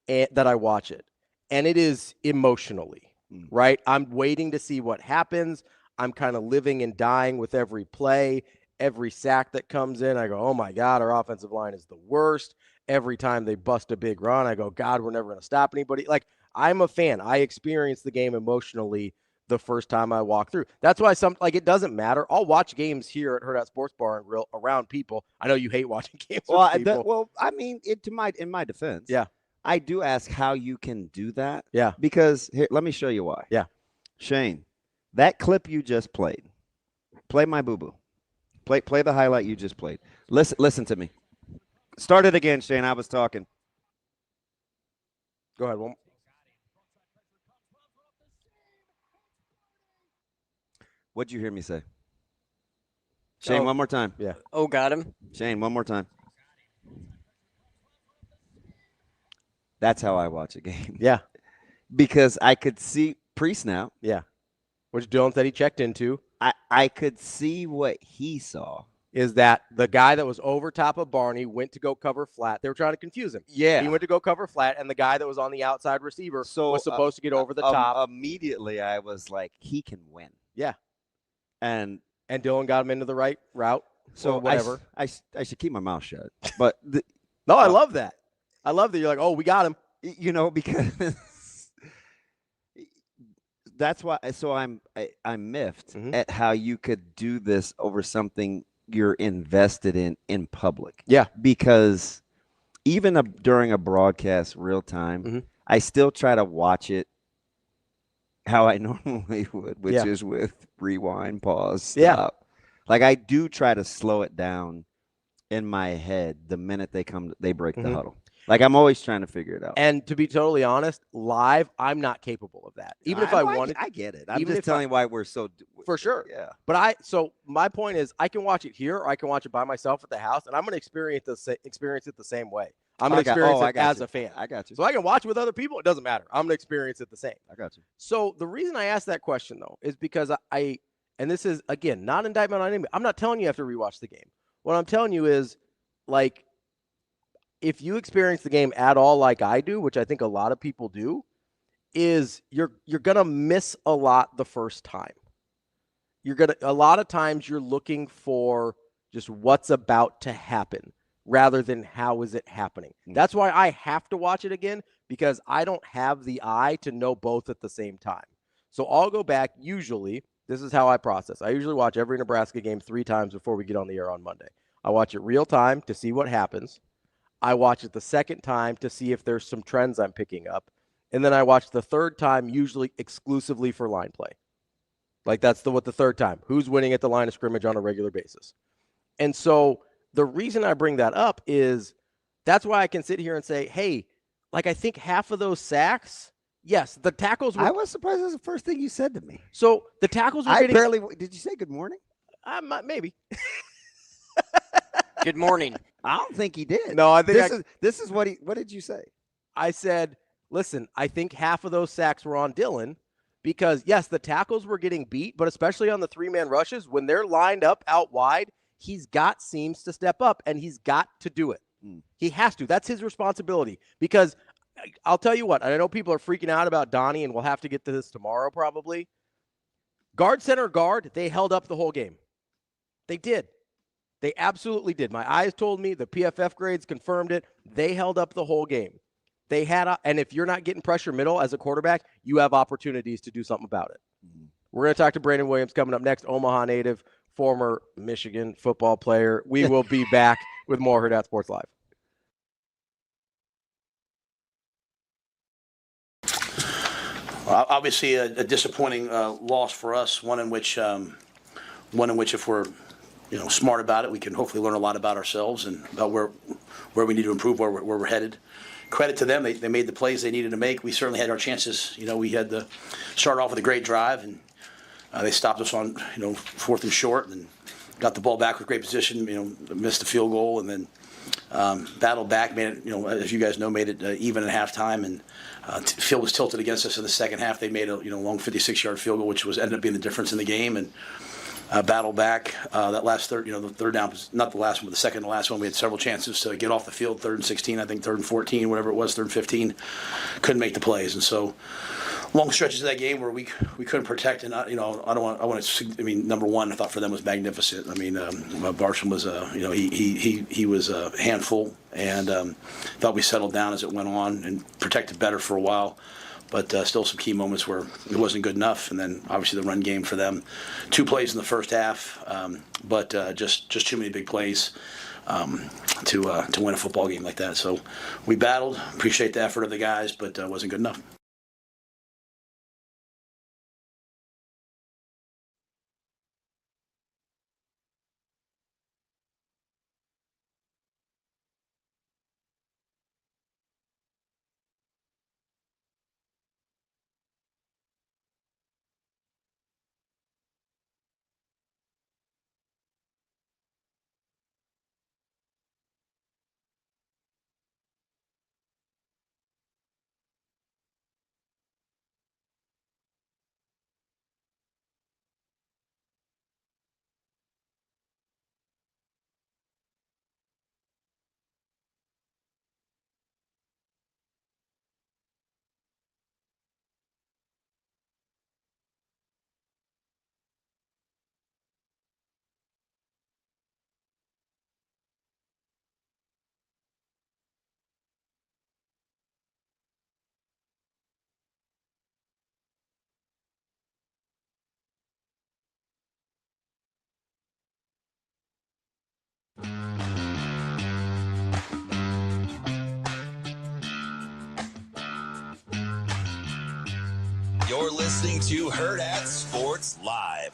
that I watch it. And it is emotionally, right? I'm waiting to see what happens. I'm kind of living and dying with every play, every sack that comes in. I go, oh my God, our offensive line is the worst. Every time they bust a big run, I go, God, we're never going to stop anybody. Like, I'm a fan. I experience the game emotionally the first time I walk through. That's why it doesn't matter. I'll watch games here at Hurrdat Sports Bar and Grill around people. I know you hate watching games with people. In my defense. Yeah. I do ask how you can do that. Yeah. Because here, let me show you why. Yeah. Shane, that clip you just played, play my boo-boo. Play the highlight you just played. Listen to me. Start it again, Shane. I was talking. Go ahead. What'd you hear me say? Shane, one more time. Yeah. Oh, got him. Shane, one more time. That's how I watch a game. Yeah. Because I could see pre-snap. Yeah. Which Dylan said he checked into. I could see what he saw. Is that the guy that was over top of Barney went to go cover flat. They were trying to confuse him. Yeah. He went to go cover flat, and the guy that was on the outside receiver was supposed to get over the top. Immediately, I was like, he can win. Yeah. And Dylan got him into the right route. So whatever. I should keep my mouth shut. But no, I love that. I love that you're like, oh, we got him. Because that's why. So I'm miffed at how you could do this over something you're invested in public. Yeah. Because even during a broadcast real time, I still try to watch it how I normally would, which is with rewind, pause, stop. Yeah. Like I do try to slow it down in my head the minute they break the huddle. Like, I'm always trying to figure it out. And to be totally honest, live, I'm not capable of that. Even if I wanted, I get it. I'm just telling you why we're so for sure. Yeah. But so my point is, I can watch it here, or I can watch it by myself at the house, and I'm going to experience it the same way. I'm going to experience it as a fan. I got you. So I can watch it with other people. It doesn't matter. I'm going to experience it the same. I got you. So the reason I asked that question, though, is because and this is, again, not indictment on anybody. I'm not telling you have to rewatch the game. What I'm telling you is, like, if you experience the game at all like I do, which I think a lot of people do, is you're going to miss a lot the first time. A lot of times you're looking for just what's about to happen rather than how is it happening. That's why I have to watch it again, because I don't have the eye to know both at the same time. So I'll go back. Usually, this is how I process. I usually watch every Nebraska game 3 times before we get on the air on Monday. I watch it real time to see what happens. I watch it the second time to see if there's some trends I'm picking up. And then I watch the third time, usually exclusively for line play. Like, that's the third time. Who's winning at the line of scrimmage on a regular basis? And so the reason I bring that up is that's why I can sit here and say, hey, like, I think half of those sacks, yes, the tackles were. I was surprised that's the first thing you said to me. So the tackles were Did you say good morning? Maybe. Good morning. I don't think he did. No, I think this is what did you say? I said, listen, I think half of those sacks were on Dylan because, yes, the tackles were getting beat, but especially on the 3-man rushes, when they're lined up out wide, he's got seams to step up, and he's got to do it. He has to. That's his responsibility, because I'll tell you what, I know people are freaking out about Donnie, and we'll have to get to this tomorrow probably. Guard, center, guard, they held up the whole game. They did. They absolutely did. My eyes told me, the PFF grades confirmed it. They held up the whole game. They had, and if you're not getting pressure middle as a quarterback, you have opportunities to do something about it. We're going to talk to Brandon Williams coming up next, Omaha native, former Michigan football player. We will be back with more Hurrdat Sports Live. Obviously, a disappointing loss for us. One in which if we're smart about it, we can hopefully learn a lot about ourselves and about where we need to improve, where we're headed. Credit to them, they made the plays they needed to make. We certainly had our chances. We had to start off with a great drive, and they stopped us on 4th and short, and got the ball back with great position. Missed the field goal, and then battled back. Made it, as you guys know, made it even at halftime, and field was tilted against us in the second half. They made a long 56-yard field goal, which ended up being the difference in the game, and battle back. That last third, the third down was not the last one, but the second to last one. We had several chances to get off the field, 3rd and 16, I think 3rd and 14, whatever it was, 3rd and 15. Couldn't make the plays, and so long stretches of that game where we couldn't protect. And number one, I thought for them was magnificent. Barsham was he was a handful, and thought we settled down as it went on and protected better for a while. But still some key moments where it wasn't good enough. And then obviously the run game for them. 2 plays in the first half, but just too many big plays to win a football game like that. So we battled. Appreciate the effort of the guys, but wasn't good enough. You're listening to Hurrdat Sports Live.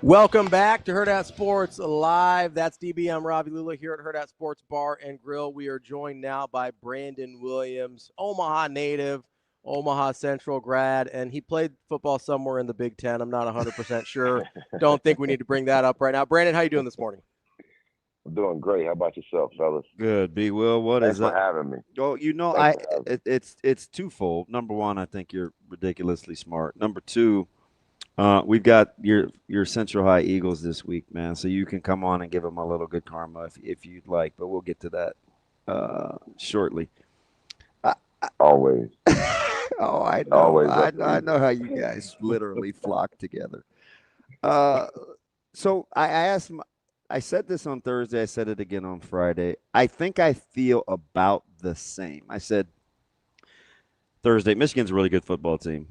Welcome back to Hurrdat Sports Live. That's DB. I'm Ravi Lulla here at Hurrdat Sports Bar and Grill. We are joined now by Brandon Williams, Omaha native, Omaha Central grad, and he played football somewhere in the Big Ten. I'm not 100% sure. Don't think we need to bring that up right now. Brandon, how you doing this morning? I'm doing great. How about yourself, fellas? Good, B. Will. Thanks for having me. Oh, you know, it's twofold. Number one, I think you're ridiculously smart. Number two, we've got your Central High Eagles this week, man. So you can come on and give them a little good karma if you'd like, but we'll get to that shortly. Always. Oh, I know. Always. I know how you guys literally flock together. So I said this on Thursday. I said it again on Friday. I think I feel about the same. I said Thursday, Michigan's a really good football team.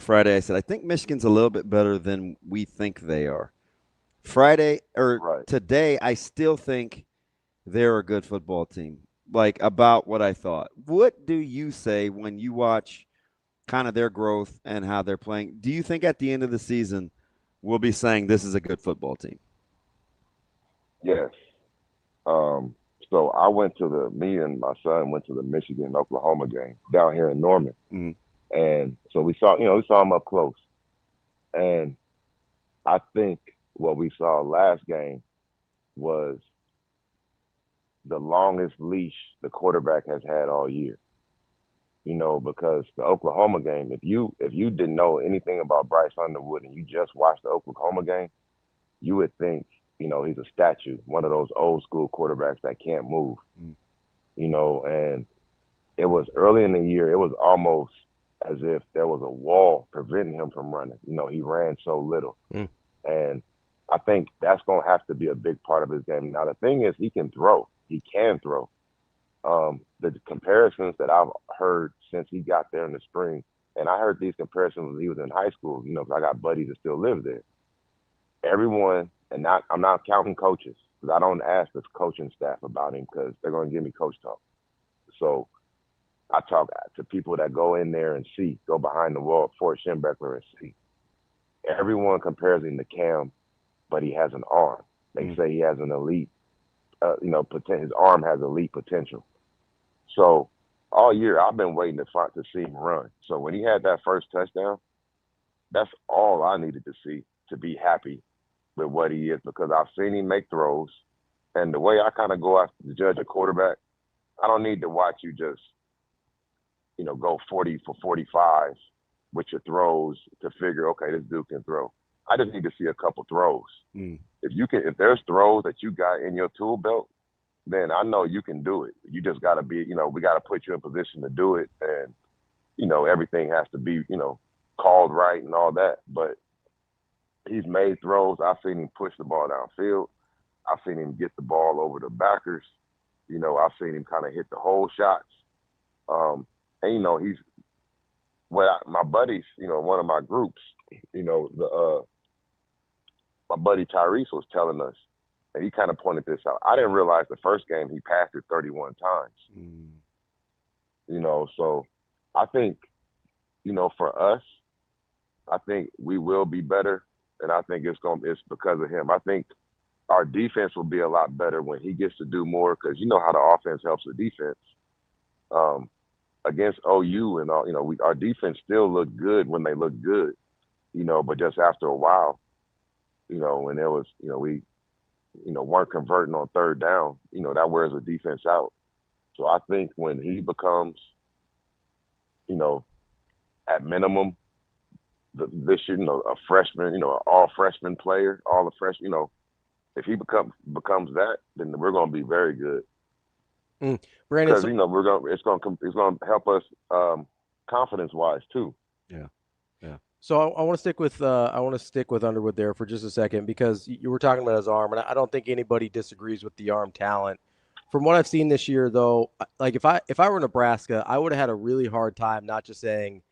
Friday, I said, I think Michigan's a little bit better than we think they are. Today, I still think they're a good football team, like about what I thought. What do you say when you watch kind of their growth and how they're playing? Do you think at the end of the season we'll be saying this is a good football team? Yes. So me and my son went to the Michigan-Oklahoma game down here in Norman. Mm-hmm. And so we saw them up close. And I think what we saw last game was the longest leash the quarterback has had all year. Because the Oklahoma game, if you didn't know anything about Bryce Underwood and you just watched the Oklahoma game, you would think, he's a statue, one of those old school quarterbacks that can't move. And it was early in the year, it was almost as if there was a wall preventing him from running. He ran so little. And I think that's going to have to be a big part of his game. Now, the thing is, he can throw. He can throw. The comparisons that I've heard since he got there in the spring, and I heard these comparisons when he was in high school, because I got buddies that still live there. Everyone, and I'm not counting coaches, because I don't ask the coaching staff about him because they're going to give me coach talk. So I talk to people that go in there and go behind the wall, Fort Schembechler and see. Everyone compares him to Cam, but he has an arm. They say he has an elite, his arm has elite potential. So all year I've been waiting to see him run. So when he had that first touchdown, that's all I needed to see to be happy with what he is, because I've seen him make throws. And the way I kind of go after to judge a quarterback, I don't need to watch you just go 40 for 45 with your throws to figure, okay, this dude can throw. I just need to see a couple throws. If there's throws that you got in your tool belt, then I know you can do it. You just got to be, we got to put you in position to do it. And, everything has to be, called right and all that. But he's made throws. I've seen him push the ball downfield. I've seen him get the ball over the backers. I've seen him kind of hit the hole shots. And, my buddies, one of my groups, my buddy Tyrese was telling us, and he kind of pointed this out. I didn't realize the first game he passed it 31 times. So I think, for us, I think we will be better, and I think it's because of him. I think our defense will be a lot better when he gets to do more, because you know how the offense helps the defense. Against OU and all, our defense still looked good when they looked good, but just after a while, when there was, we, weren't converting on third down, that wears the defense out. So I think when he becomes, at minimum, this year, a freshman, an all freshman player, all the freshman, if he becomes that, then we're going to be very good. Brandon, because it's going to help us confidence wise too. Yeah. So I want to stick with Underwood there for just a second, because you were talking about his arm, and I don't think anybody disagrees with the arm talent. From what I've seen this year, though, like if I were Nebraska, I would have had a really hard time not just saying,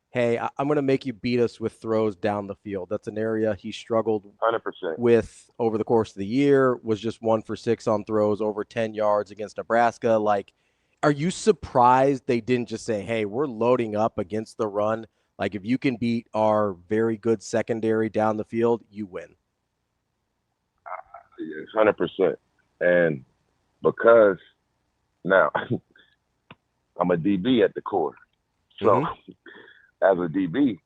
hey, I'm going to make you beat us with throws down the field. That's an area he struggled 100% with over the course of the year, was just 1 for 6 on throws over 10 yards against Nebraska. Like, are you surprised they didn't just say, hey, we're loading up against the run? Like, if you can beat our very good secondary down the field, you win. 100%. And because now I'm a DB at the core. So as a DB,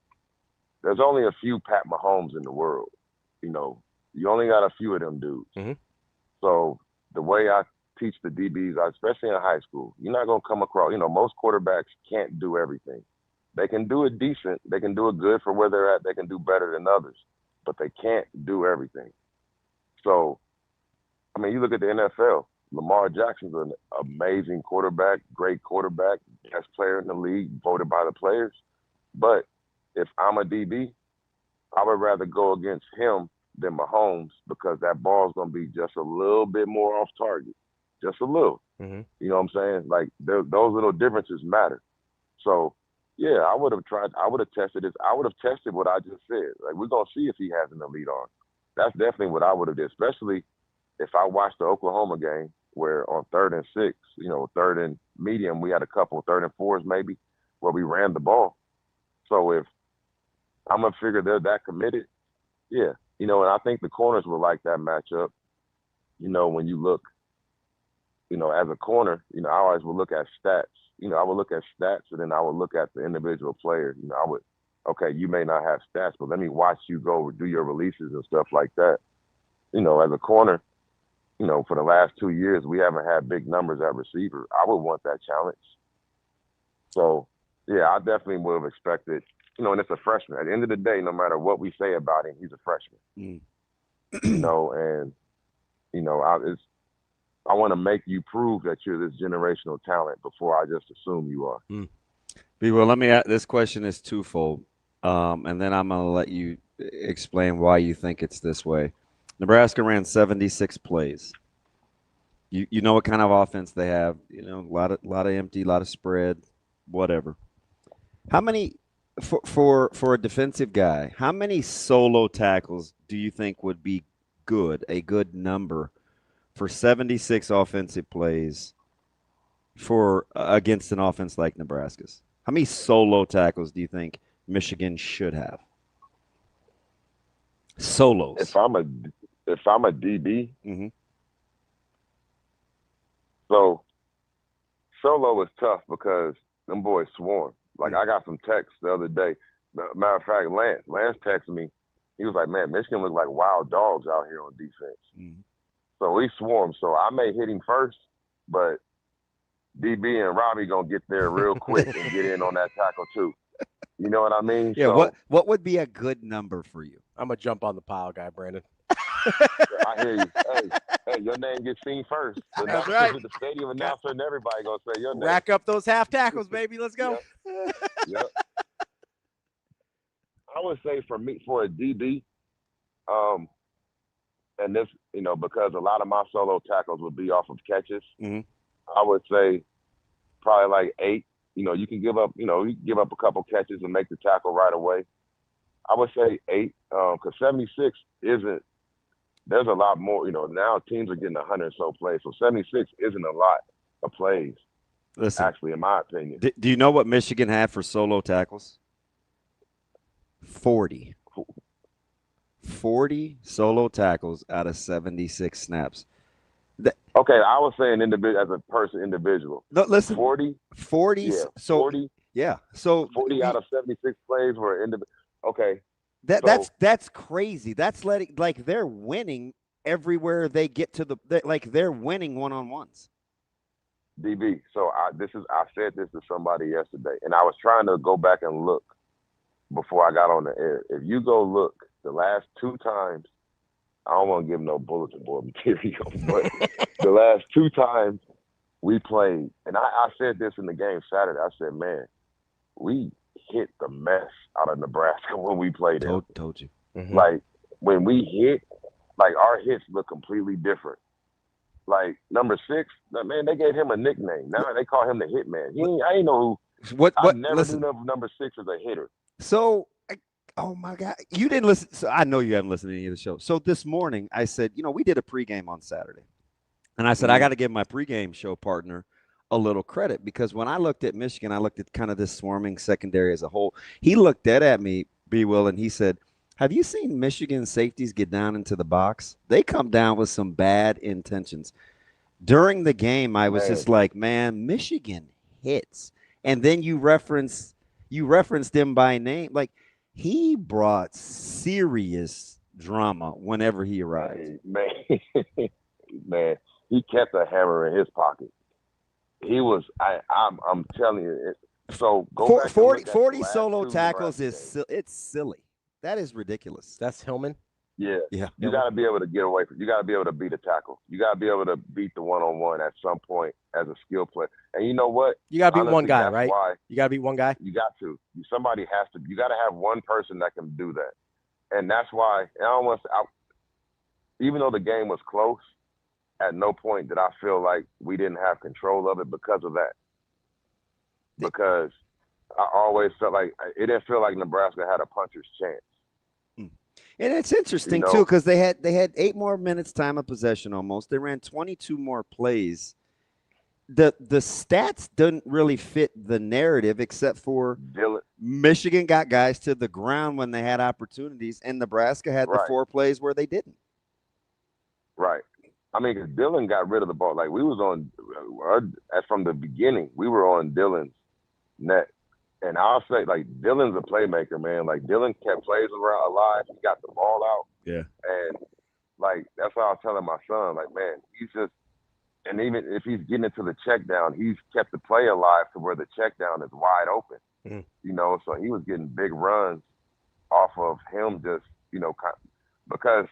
there's only a few Pat Mahomes in the world. You know, you only got a few of them dudes. So the way I teach the DBs, especially in high school, you're not going to come across, most quarterbacks can't do everything. They can do it decent. They can do it good for where they're at. They can do better than others, but they can't do everything. So, I mean, you look at the NFL, Lamar Jackson's an amazing quarterback, great quarterback, best player in the league, voted by the players. But if I'm a DB, I would rather go against him than Mahomes because that ball's going to be just a little bit more off target, just a little. You know what I'm saying? Like, those little differences matter. So, yeah, I would have tested this. I would have tested what I just said. Like, we're going to see if he has an elite arm. That's definitely what I would have did, especially if I watched the Oklahoma game where on 3rd and 6, 3rd and medium, we had a couple 3rd and 4s maybe where we ran the ball. So if I'm going to figure they're that committed, yeah. And I think the corners will like that matchup. When you look, as a corner, I always will look at stats. I would look at stats and then I would look at the individual player. Okay, you may not have stats, but let me watch you go do your releases and stuff like that. As a corner, for the last 2 years, we haven't had big numbers at receiver. I would want that challenge. So, yeah, I definitely would have expected, and it's a freshman. At the end of the day, no matter what we say about him, he's a freshman. I want to make you prove that you're this generational talent before I just assume you are. Well, let me ask, this question is twofold, and then I'm going to let you explain why you think it's this way. Nebraska ran 76 plays. You know what kind of offense they have. A lot of empty, a lot of spread, whatever. How many for a defensive guy? How many solo tackles do you think would be a good number for 76 offensive plays for against an offense like Nebraska's? How many solo tackles do you think Michigan should have? Solos. If I'm a DB, so solo is tough because them boys swarm. Like, I got some texts the other day. Matter of fact, Lance texted me. He was like, man, Michigan look like wild dogs out here on defense. So we swarm. So I may hit him first, but DB and Ravi going to get there real quick and get in on that tackle too. You know what I mean? Yeah, so, what would be a good number for you? I'm a jump on the pile guy, Brandon. I hear you. Hey, your name gets seen first. That's right. The stadium announcer and everybody going to say your name. Rack up those half tackles, baby. Let's go. Yep. I would say for a DB, and this, because a lot of my solo tackles would be off of catches, I would say probably like 8. You can give up, a couple catches and make the tackle right away. I would say 8, because 76 isn't. There's a lot more. Now teams are getting 100 or so plays, so 76 isn't a lot of plays. Listen, actually, in my opinion. Do you know what Michigan had for solo tackles? 40. 40 solo tackles out of 76 snaps. Okay, I was saying as a person, individual. No, listen. 40. Yeah, so 40. Yeah. So 40 out of 76 plays were individual. Okay. That's crazy. That's they're winning everywhere they get to they're winning one-on-ones. DB. So I said this to somebody yesterday, and I was trying to go back and look before I got on the air. If you go look the last 2 times, I don't want to give no bulletin board material, but the last 2 times we played, and I said this in the game Saturday. I said, man, we hit the mess out of Nebraska when we played them. Told you. Like, when we hit, like, our hits look completely different. Like, number 6, man, they gave him a nickname. Now they call him the Hitman. I ain't know who. I never knew number 6 as a hitter. So, oh my God, you didn't listen. So I know you haven't listened to any of the show. So this morning I said, we did a pregame on Saturday, and I said I got to give my pregame show partner a little credit because when I looked at Michigan, I looked at kind of this swarming secondary as a whole. He looked dead at me, B. Will, and he said, Have you seen Michigan safeties get down into the box? They come down with some bad intentions. During the game, I was just like, man, Michigan hits. And then you referenced him by name. Like, he brought serious drama whenever he arrived. Man, he kept a hammer in his pocket. He was, I'm telling you. So go back 40 solo tackles it's silly. That is ridiculous. That's Hillman. Yeah. Yeah. You got to be able to get away from. You got to be able to beat a tackle. You got to be able to beat the one-on-one at some point as a skill player. And you know what? You got to beat Honestly, one guy, that's right? why You got to beat one guy. you got to. Somebody has to. You got to have one person that can do that. And that's why. And I almost. Even though the game was close, at no point did I feel like we didn't have control of it because of that. Because I always felt like it didn't feel like Nebraska had a puncher's chance. And it's interesting too, because they had 8 more minutes time of possession almost. They ran 22 more plays. The stats didn't really fit the narrative, except for Michigan got guys to the ground when they had opportunities, and Nebraska had the 4 plays where they didn't. Right. I mean, because Dylan got rid of the ball. Like, we was on, from the beginning, we were on Dylan's net. And I'll say, like, Dylan's a playmaker, man. Like, Dylan kept plays around alive. He got the ball out. Yeah. And, like, that's why I was telling my son, like, man, he's just, and even if he's getting into the check down, he's kept the play alive to where the check down is wide open. You know, so he was getting big runs off of him just, you know, because,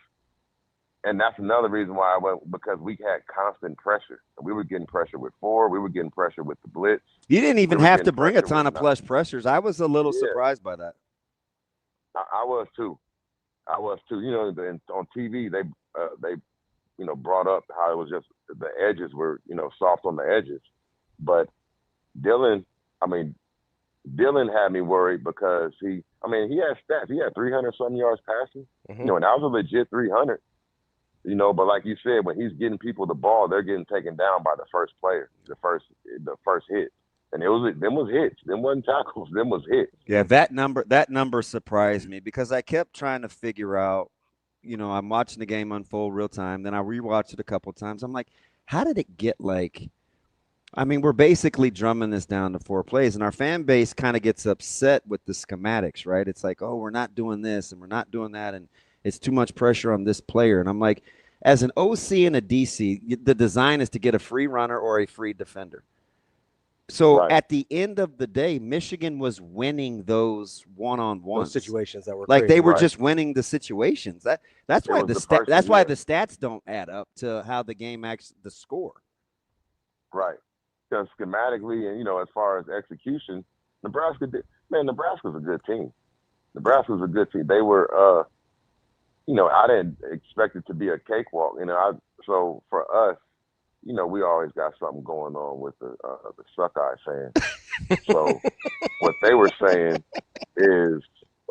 and that's another reason why I went, because we had constant pressure. We were getting pressure with 4. We were getting pressure with the blitz. You didn't even have to bring a ton of plus pressures. I was a little surprised by that. I was too. You know, on TV, they you know, brought up how it was just the edges were, you know, soft on the edges. But Dylan had me worried because he had stats. He had 300-some yards passing. You know, and that was a legit 300. You know, but like you said, when he's getting people the ball, they're getting taken down by the first player, the first hit. And them was hits. Them wasn't tackles. Them was hits. Yeah, that number surprised me because I kept trying to figure out, you know, I'm watching the game unfold real time. Then I rewatched it a couple of times. I'm like, how did it get like, I mean, we're basically drumming this down to 4 plays, and our fan base kind of gets upset with the schematics, right? It's like, oh, we're not doing this and we're not doing that, and it's too much pressure on this player. And I'm like, as an OC and a DC, the design is to get a free runner or a free defender. So at the end of the day, Michigan was winning those one-on-ones. Those situations that were like crazy. They were just winning the situations. That's why the stats don't add up to how the game the score. Right. Because schematically and, you know, as far as execution, Nebraska's a good team. Nebraska's a good team. They were you know, I didn't expect it to be a cakewalk. You know, so for us, you know, we always got something going on with the Suckeye fans. So what they were saying is,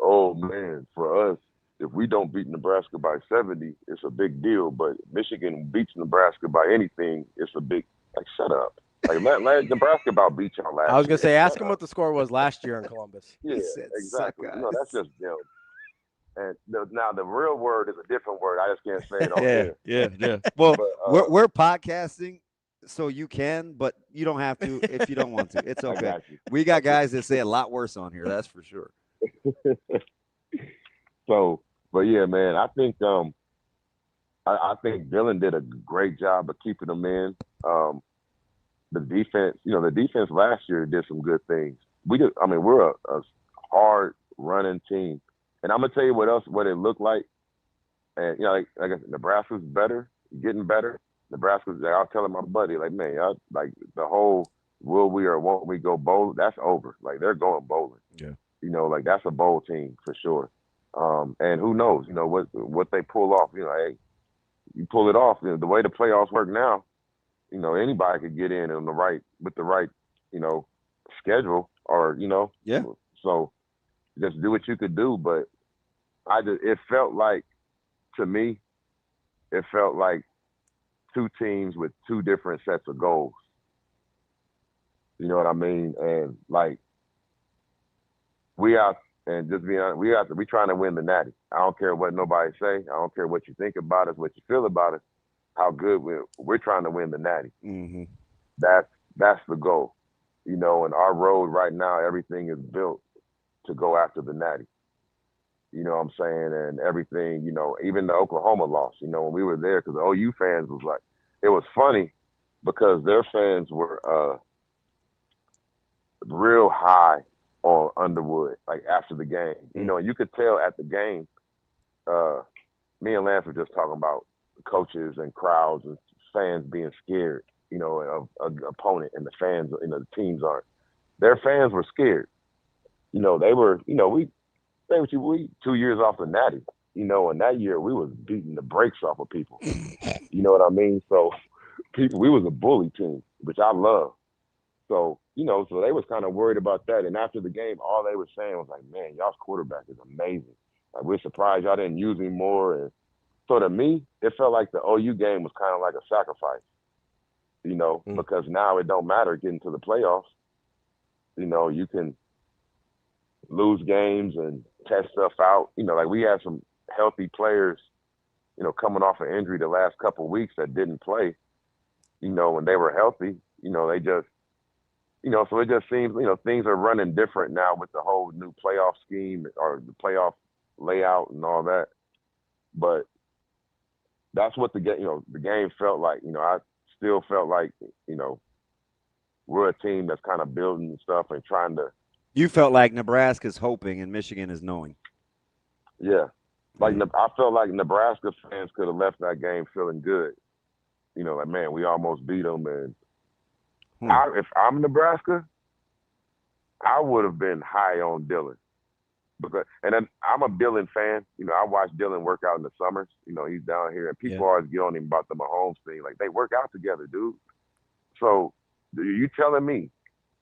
oh man, for us, if we don't beat Nebraska by 70, it's a big deal. But Michigan beats Nebraska by anything, it's a big. Like, shut up. Like, Nebraska about beat y'all last year. I was gonna say, ask him what the score was last year in Columbus. Yeah, exactly. No, that's just them. And now the real word is a different word. I just can't say it on here. Yeah. Well, we're podcasting, so you can, but you don't have to if you don't want to. It's okay. We got guys that say a lot worse on here. That's for sure. So, but yeah, man, I think I think Dylan did a great job of keeping them in. The defense, you know, the defense last year did some good things. We're a hard running team. And I'm gonna tell you what it looked like. And you know, like Nebraska's better, getting better. Nebraska's. I was telling my buddy, like, man, like the whole will we or won't we go bowl? That's over. Like, they're going bowling. Yeah. You know, like, that's a bowl team for sure. And who knows? You know what they pull off. You know, hey, you pull it off. You know, the way the playoffs work now, you know, anybody could get in with the right, you know, schedule or, you know. Yeah. So just do what you could do. But it felt like, to me, it felt like 2 teams with 2 different sets of goals. You know what I mean? And like, we out And just being honest, we trying to win the Natty. I don't care what nobody say. I don't care what you think about us, what you feel about us, how good we're trying to win the Natty. Mm-hmm. That's the goal. And our road right now, everything is built to go after the Natty. You know what I'm saying? And everything, even the Oklahoma loss, when we were there, because the OU fans was like, it was funny because their fans were real high on Underwood, like after the game. And you could tell at the game, me and Lance were just talking about coaches and crowds and fans being scared, of an opponent, and the fans, the teams aren't. Their fans were scared. They were, we 2 years off the Natty, and that year we was beating the brakes off of people. You know what I mean? So we was a bully team, which I love. So, so they was kind of worried about that. And after the game, all they were saying was like, man, y'all's quarterback is amazing. Like, we're surprised y'all didn't use him more. And so to me, it felt like the OU game was kind of like a sacrifice, because now it don't matter getting to the playoffs. You can lose games and test stuff out. Like we had some healthy players, coming off an injury the last couple of weeks that didn't play, when they were healthy, they just, so it just seems, things are running different now with the whole new playoff scheme or the playoff layout and all that. But that's what the game felt like. I still felt like, we're a team that's kind of building stuff and trying to. You felt like Nebraska's hoping and Michigan is knowing. Yeah. Like I felt like Nebraska fans could have left that game feeling good. Like, man, we almost beat them. And if I'm Nebraska, I would have been high on Dylan. And then I'm a Dylan fan. I watch Dylan work out in the summers. He's down here, and people always get on him about the Mahomes thing. Like, they work out together, dude. So you telling me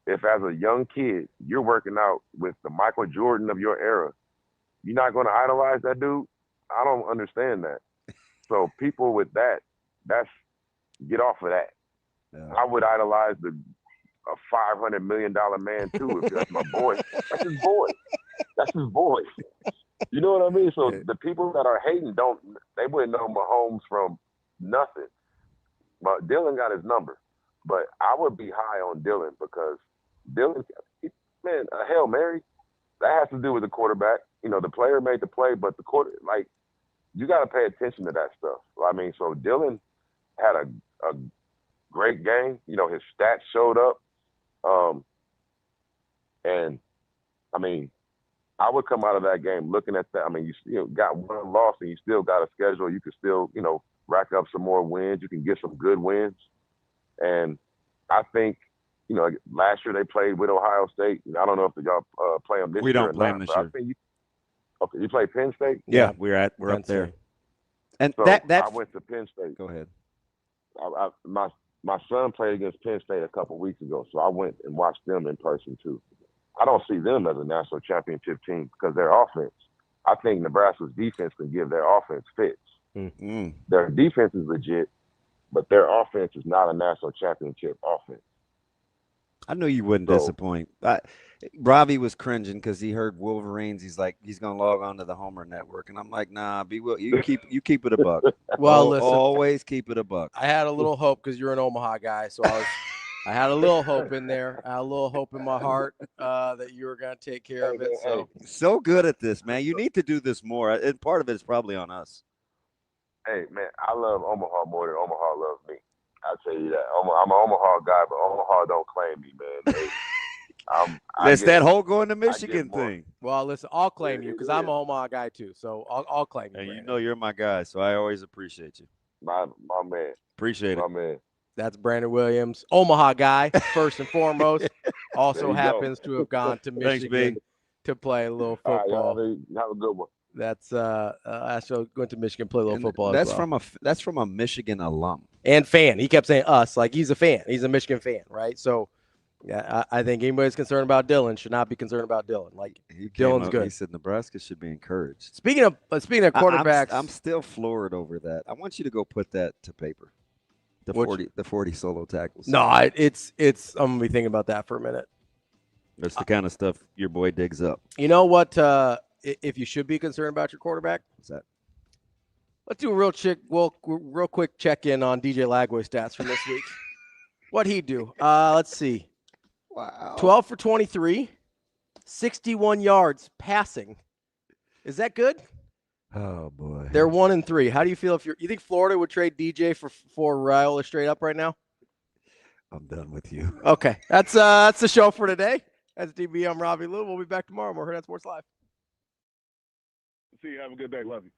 if as a young kid you're working out with the Michael Jordan of your era, you're not going to idolize that dude? I don't understand that. So people with that's get off of that. Yeah. I would idolize a $500 million man too if that's my boy. That's his boy. That's his boy. You know what I mean? So the people that are hating they wouldn't know Mahomes from nothing. But Dylan got his number. But I would be high on Dylan because Dylan, man, a Hail Mary, that has to do with the quarterback. The player made the play, but you got to pay attention to that stuff. I mean, so Dylan had a great game. His stats showed up. And, I mean, I would come out of that game looking at that. I mean, you still got one loss and you still got a schedule. You can still, rack up some more wins. You can get some good wins. And I think, last year they played with Ohio State. I don't know if y'all play them this year. We don't play them this year. Okay, you play Penn State? Yeah, we're up there. And so I went to Penn State. Go ahead. My son played against Penn State a couple weeks ago, so I went and watched them in person too. I don't see them as a national championship team because their offense. I think Nebraska's defense can give their offense fits. Mm-hmm. Their defense is legit, but their offense is not a national championship offense. I knew you wouldn't disappoint. Ravi was cringing because he heard Wolverines. He's like, he's gonna log on to the Homer Network, and I'm like, nah, you keep it a buck. Well, listen, always keep it a buck. I had a little hope because you're an Omaha guy, so I had a little hope in there. I had a little hope in my heart that you were gonna take care of it. So good at this, man. You need to do this more, and part of it is probably on us. Hey, man, I love Omaha more than Omaha loves me. I'll tell you that. I'm an Omaha guy, but Omaha don't claim me, man. That's that whole going to Michigan thing. Well, listen, I'll claim you because I'm an Omaha guy too, so I'll claim you. And you're my guy, so I always appreciate you. My man. Appreciate it. My man. That's Brandon Williams, Omaha guy, first and foremost. Also happens to have gone to Michigan to play a little football. Have a good one. That's actually went to Michigan, play a little football. That's from a Michigan alum and fan. He kept saying us, like he's a fan. He's a Michigan fan, right? So, yeah, I think anybody's concerned about Dylan should not be concerned about Dylan. Like Dylan's good. He said Nebraska should be encouraged. Speaking of quarterbacks, I'm still floored over that. I want you to go put that to paper. The 40 solo tackles. No, it's I'm gonna be thinking about that for a minute. That's the kind of stuff your boy digs up. You know what? If you should be concerned about your quarterback, what's that? Let's do a real quick check in on DJ Lagway stats from this week. What'd he do? Let's see. Wow. 12 for 23, 61 yards passing. Is that good? Oh boy. They're 1-3. How do you feel if you think Florida would trade DJ for Raiola straight up right now? I'm done with you. Okay. That's the show for today. That's DB. I'm Ravi Lulla. We'll be back tomorrow. More Hurrdat Sports Live. See you. Have a good day. Love you.